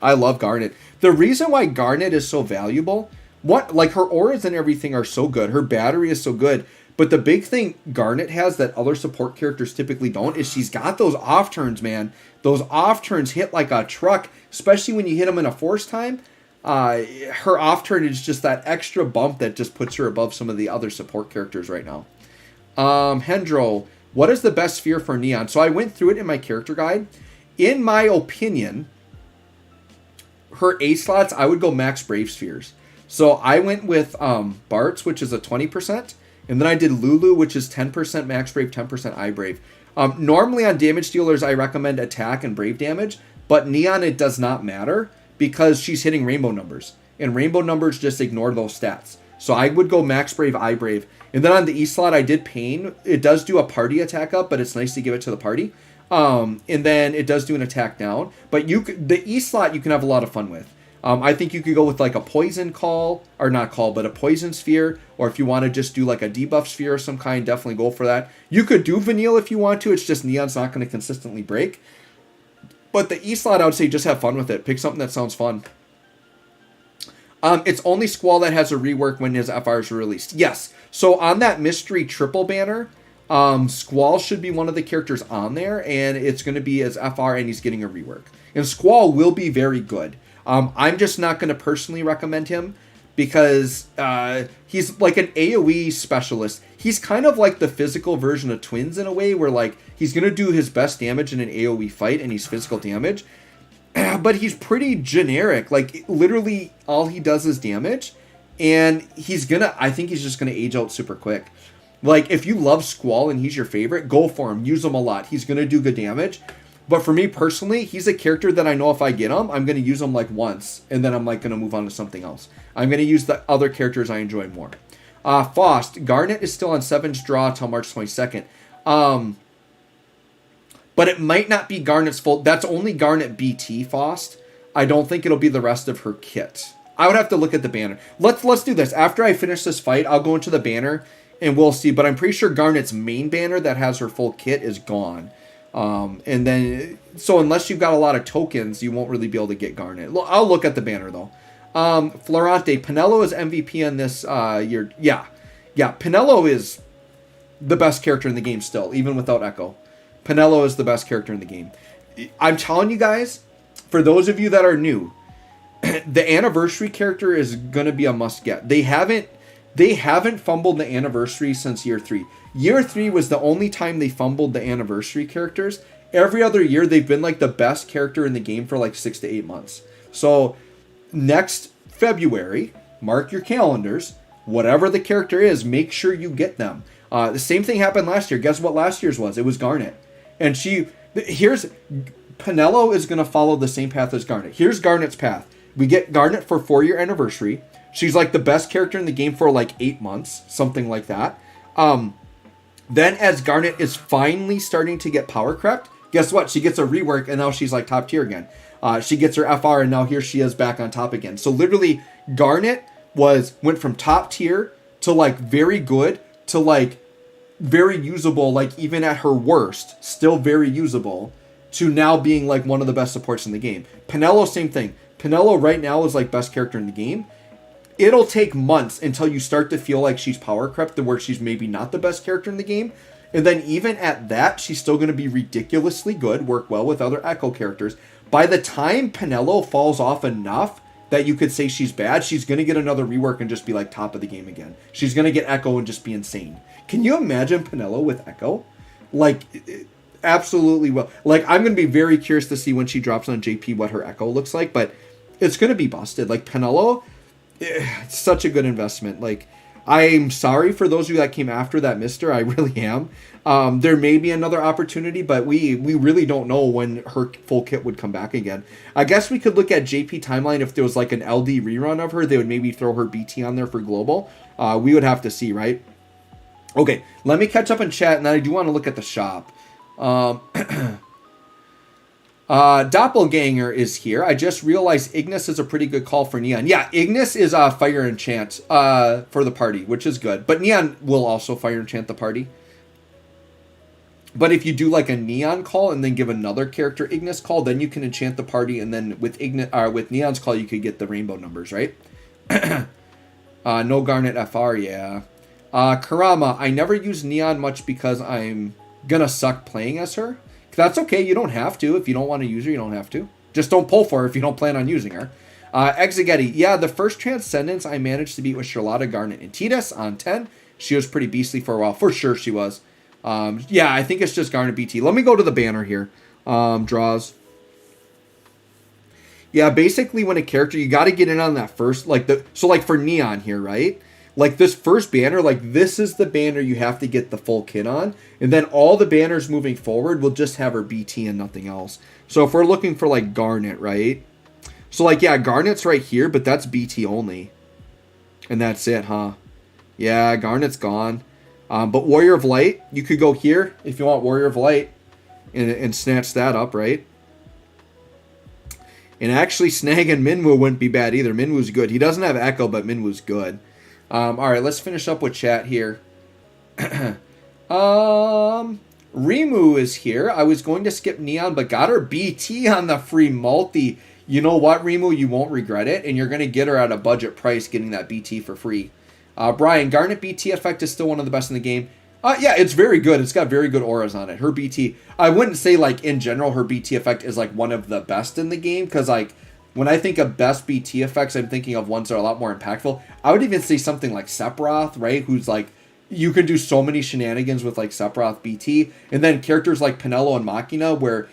I love Garnet. The reason why Garnet is so valuable, like her auras and everything are so good. Her battery is so good. But the big thing Garnet has that other support characters typically don't is she's got those off turns, man. Those off turns hit like a truck, especially when you hit them in a force time. Her off turn is just that extra bump that just puts her above some of the other support characters right now. Hendro, what is the best sphere for Neon? So I went through it in my character guide. In my opinion, her A slots, I would go max Brave spheres. So I went with Bart's, which is a 20%. And then I did Lulu, which is 10% max Brave, 10% I Brave. Normally on damage dealers, I recommend attack and Brave damage. But Neon, it does not matter because she's hitting rainbow numbers. And rainbow numbers just ignore those stats. So I would go max Brave, I Brave. And then on the E slot, I did Pain. It does do a party attack up, but it's nice to give it to the party. And then it does do an attack down. But the E slot you can have a lot of fun with. I think you could go with like a poison call, or not call, but a poison sphere. Or if you want to just do like a debuff sphere of some kind, definitely go for that. You could do Vanille if you want to. It's just Neon's not going to consistently break. But the E slot, I would say just have fun with it. Pick something that sounds fun. It's only Squall that has a rework when his FRs are released. Yes. So on that mystery triple banner, Squall should be one of the characters on there, and it's going to be his FR, and he's getting a rework. And Squall will be very good. I'm just not going to personally recommend him because he's like an AoE specialist. He's kind of like the physical version of Twins in a way, where like he's going to do his best damage in an AoE fight, and he's physical damage. But he's pretty generic. Like literally all he does is damage, and I think he's just gonna age out super quick. Like if you love Squall and he's your favorite, go for him. Use him a lot. He's gonna do good damage. But for me personally, he's a character that I know if I get him, I'm gonna use him like once, and then I'm like gonna move on to something else. I'm gonna use the other characters I enjoy more. Faust, Garnet is still on 7's draw till March 22nd. But it might not be Garnet's full. That's only Garnet BT Faust. I don't think it'll be the rest of her kit. I would have to look at the banner. Let's do this. After I finish this fight, I'll go into the banner and we'll see. But I'm pretty sure Garnet's main banner that has her full kit is gone. And then, so unless you've got a lot of tokens, you won't really be able to get Garnet. I'll look at the banner though. Florante, Pinello is MVP in this year. Yeah, Pinello is the best character in the game still, even without Echo. Pinello is the best character in the game. I'm telling you guys, for those of you that are new, the anniversary character is going to be a must get. They haven't fumbled the anniversary since year 3. Year 3 was the only time they fumbled the anniversary characters. Every other year, they've been like the best character in the game for like 6 to 8 months. So next February, mark your calendars. Whatever the character is, make sure you get them. The same thing happened last year. Guess what last year's was? It was Garnet. And Pinello is going to follow the same path as Garnet. Here's Garnet's path. We get Garnet for 4-year anniversary. She's like the best character in the game for like 8 months, something like that. Then as Garnet is finally starting to get power crept, guess what? She gets a rework and now she's like top tier again. She gets her FR and now here she is back on top again. So literally Garnet went from top tier to like very good to like very usable, like even at her worst, still very usable, to now being like one of the best supports in the game. Pinello, same thing. Pinello right now is like best character in the game. It'll take months until you start to feel like she's power crept to where she's maybe not the best character in the game. And then even at that, she's still going to be ridiculously good, work well with other Echo characters. By the time Pinello falls off enough that you could say she's bad, she's going to get another rework and just be like top of the game again. She's going to get Echo and just be insane. Can you imagine Pinello with Echo? Like, absolutely well. Like, I'm going to be very curious to see when she drops on JP what her Echo looks like, but it's going to be busted. Like, Pinello, it's such a good investment. Like, I'm sorry for those of you that came after that mister. I really am. There may be another opportunity, but we really don't know when her full kit would come back again. I guess we could look at JP Timeline. If there was like an LD rerun of her, they would maybe throw her BT on there for global. We would have to see, right? Okay, let me catch up in chat, and then I do want to look at the shop. Doppelganger is here. I just realized Ignis is a pretty good call for Neon. Yeah, Ignis is Fire Enchant for the party, which is good. But Neon will also Fire Enchant the party. But if you do like a Neon call and then give another character Ignis call, then you can enchant the party, and then with with Neon's call, you could get the rainbow numbers, right? No Garnet FR, yeah. Karama, I never use Neon much because I'm gonna suck playing as her. That's okay, you don't have to. If you don't want to use her, you don't have to. Just don't pull for her if you don't plan on using her. Exegeti, yeah, the first Transcendence I managed to beat was Charlotta, Garnet, and Tidus on 10. She was pretty beastly for a while. For sure she was. Yeah, I think it's just Garnet BT. Let me go to the banner here. Draws. Yeah, basically when a character, you got to get in on that first, so like for Neon here, right? Like this first banner, like this is the banner you have to get the full kit on. And then all the banners moving forward will just have her BT and nothing else. So if we're looking for like Garnet, right? So like, yeah, Garnet's right here, but that's BT only. And that's it, huh? Yeah, Garnet's gone. But Warrior of Light, you could go here if you want Warrior of Light and snatch that up, right? And actually, snagging Minwoo wouldn't be bad either. Minwoo's good. He doesn't have Echo, but Minwoo's good. All right, let's finish up with chat here. Rimu is here. I was going to skip Neon, but got her BT on the free multi. You know what, Rimu? You won't regret it, and you're going to get her at a budget price getting that BT for free. Brian, Garnet BT effect is still one of the best in the game. Yeah, it's very good. It's got very good auras on it. Her BT, I wouldn't say, like, in general, her BT effect is, like, one of the best in the game, because, like, when I think of best BT effects, I'm thinking of ones that are a lot more impactful. I would even say something like Sephiroth, right? Who's, like, you can do so many shenanigans with, like, Sephiroth BT. And then characters like Pinello and Machina, where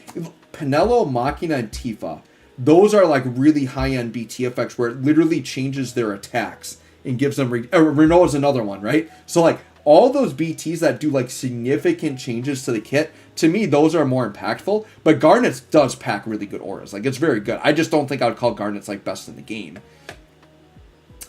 Pinello, Machina, and Tifa, those are, like, really high-end BT effects where it literally changes their attacks and gives them... Renault is another one, right? So, like, all those BTs that do, like, significant changes to the kit, to me, those are more impactful. But Garnet's does pack really good auras. Like, it's very good. I just don't think I would call Garnet's, like, best in the game.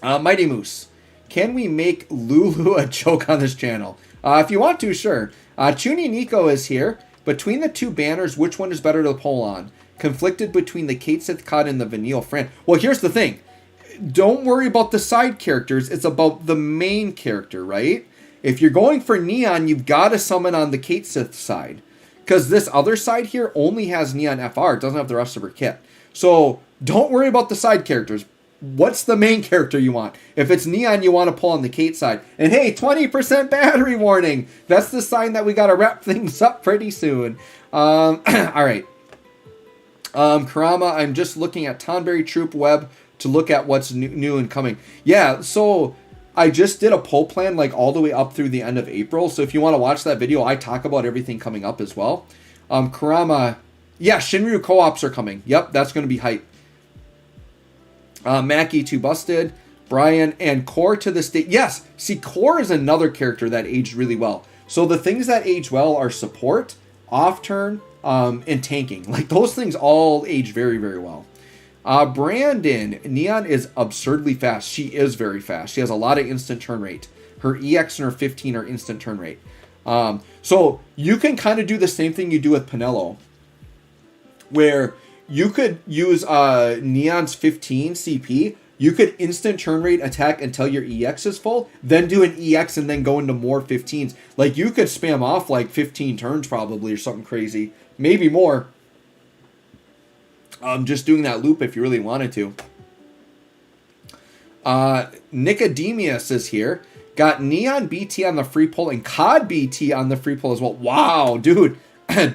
Mighty Moose. Can we make Lulu a joke on this channel? If you want to, sure. Chuni Nico is here. Between the two banners, which one is better to pull on? Conflicted between the Kate Sith Cod and the Vanille Fran. Well, here's the thing. Don't worry about the side characters. It's about the main character, right? If you're going for Neon, you've got to summon on the Kate Sith side. Because this other side here only has Neon FR. It doesn't have the rest of her kit. So don't worry about the side characters. What's the main character you want? If it's Neon, you want to pull on the Kate side. And hey, 20% battery warning. That's the sign that we got to wrap things up pretty soon. All right. Karama, I'm just looking at Tonberry Troop web to look at what's new and coming. Yeah, so I just did a poll plan like all the way up through the end of April. So if you want to watch that video, I talk about everything coming up as well. Karama, yeah, Shinryu co-ops are coming. Yep, that's going to be hype. Mackie, too busted. Brian, and Core to this day. Yes, see, Core is another character that aged really well. So the things that age well are support, off-turn, and tanking. Like, those things all age very, very well. Brandon, Neon is absurdly fast. She is very fast. She has a lot of instant turn rate. Her EX and her 15 are instant turn rate. So you can kind of do the same thing you do with Pinello, where you could use Neon's 15 CP. You could instant turn rate attack until your EX is full, then do an EX and then go into more 15s. Like, you could spam off like 15 turns probably or something crazy. Maybe more. Just doing that loop if you really wanted to. Nicodemus is here. Got Neon BT on the free pull and COD BT on the free pull as well. Wow, dude.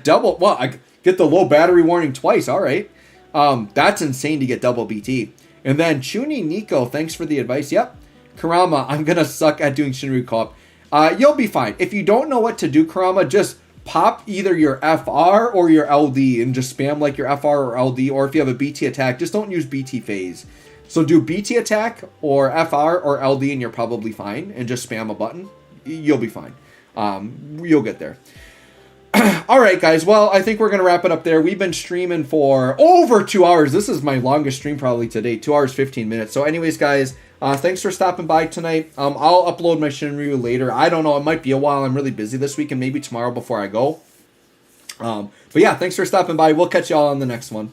Double. Well, I get the low battery warning twice. All right. That's insane to get double BT. And then Chuni Nico, thanks for the advice. Yep. Karama, I'm going to suck at doing Shinryu co-op. You'll be fine. If you don't know what to do, Karama, just pop either your FR or your LD and just spam like your FR or LD, or if you have a BT attack, just don't use BT phase. So do BT attack or FR or LD and you're probably fine. And just spam a button. You'll be fine. You'll get there. All right, guys. Well, I think we're going to wrap it up there. We've been streaming for over 2 hours. This is my longest stream probably today. 2 hours, 15 minutes. So anyways, guys, thanks for stopping by tonight. I'll upload my Shinryu later. I don't know. It might be a while. I'm really busy this week and maybe tomorrow before I go. But yeah, thanks for stopping by. We'll catch you all on the next one.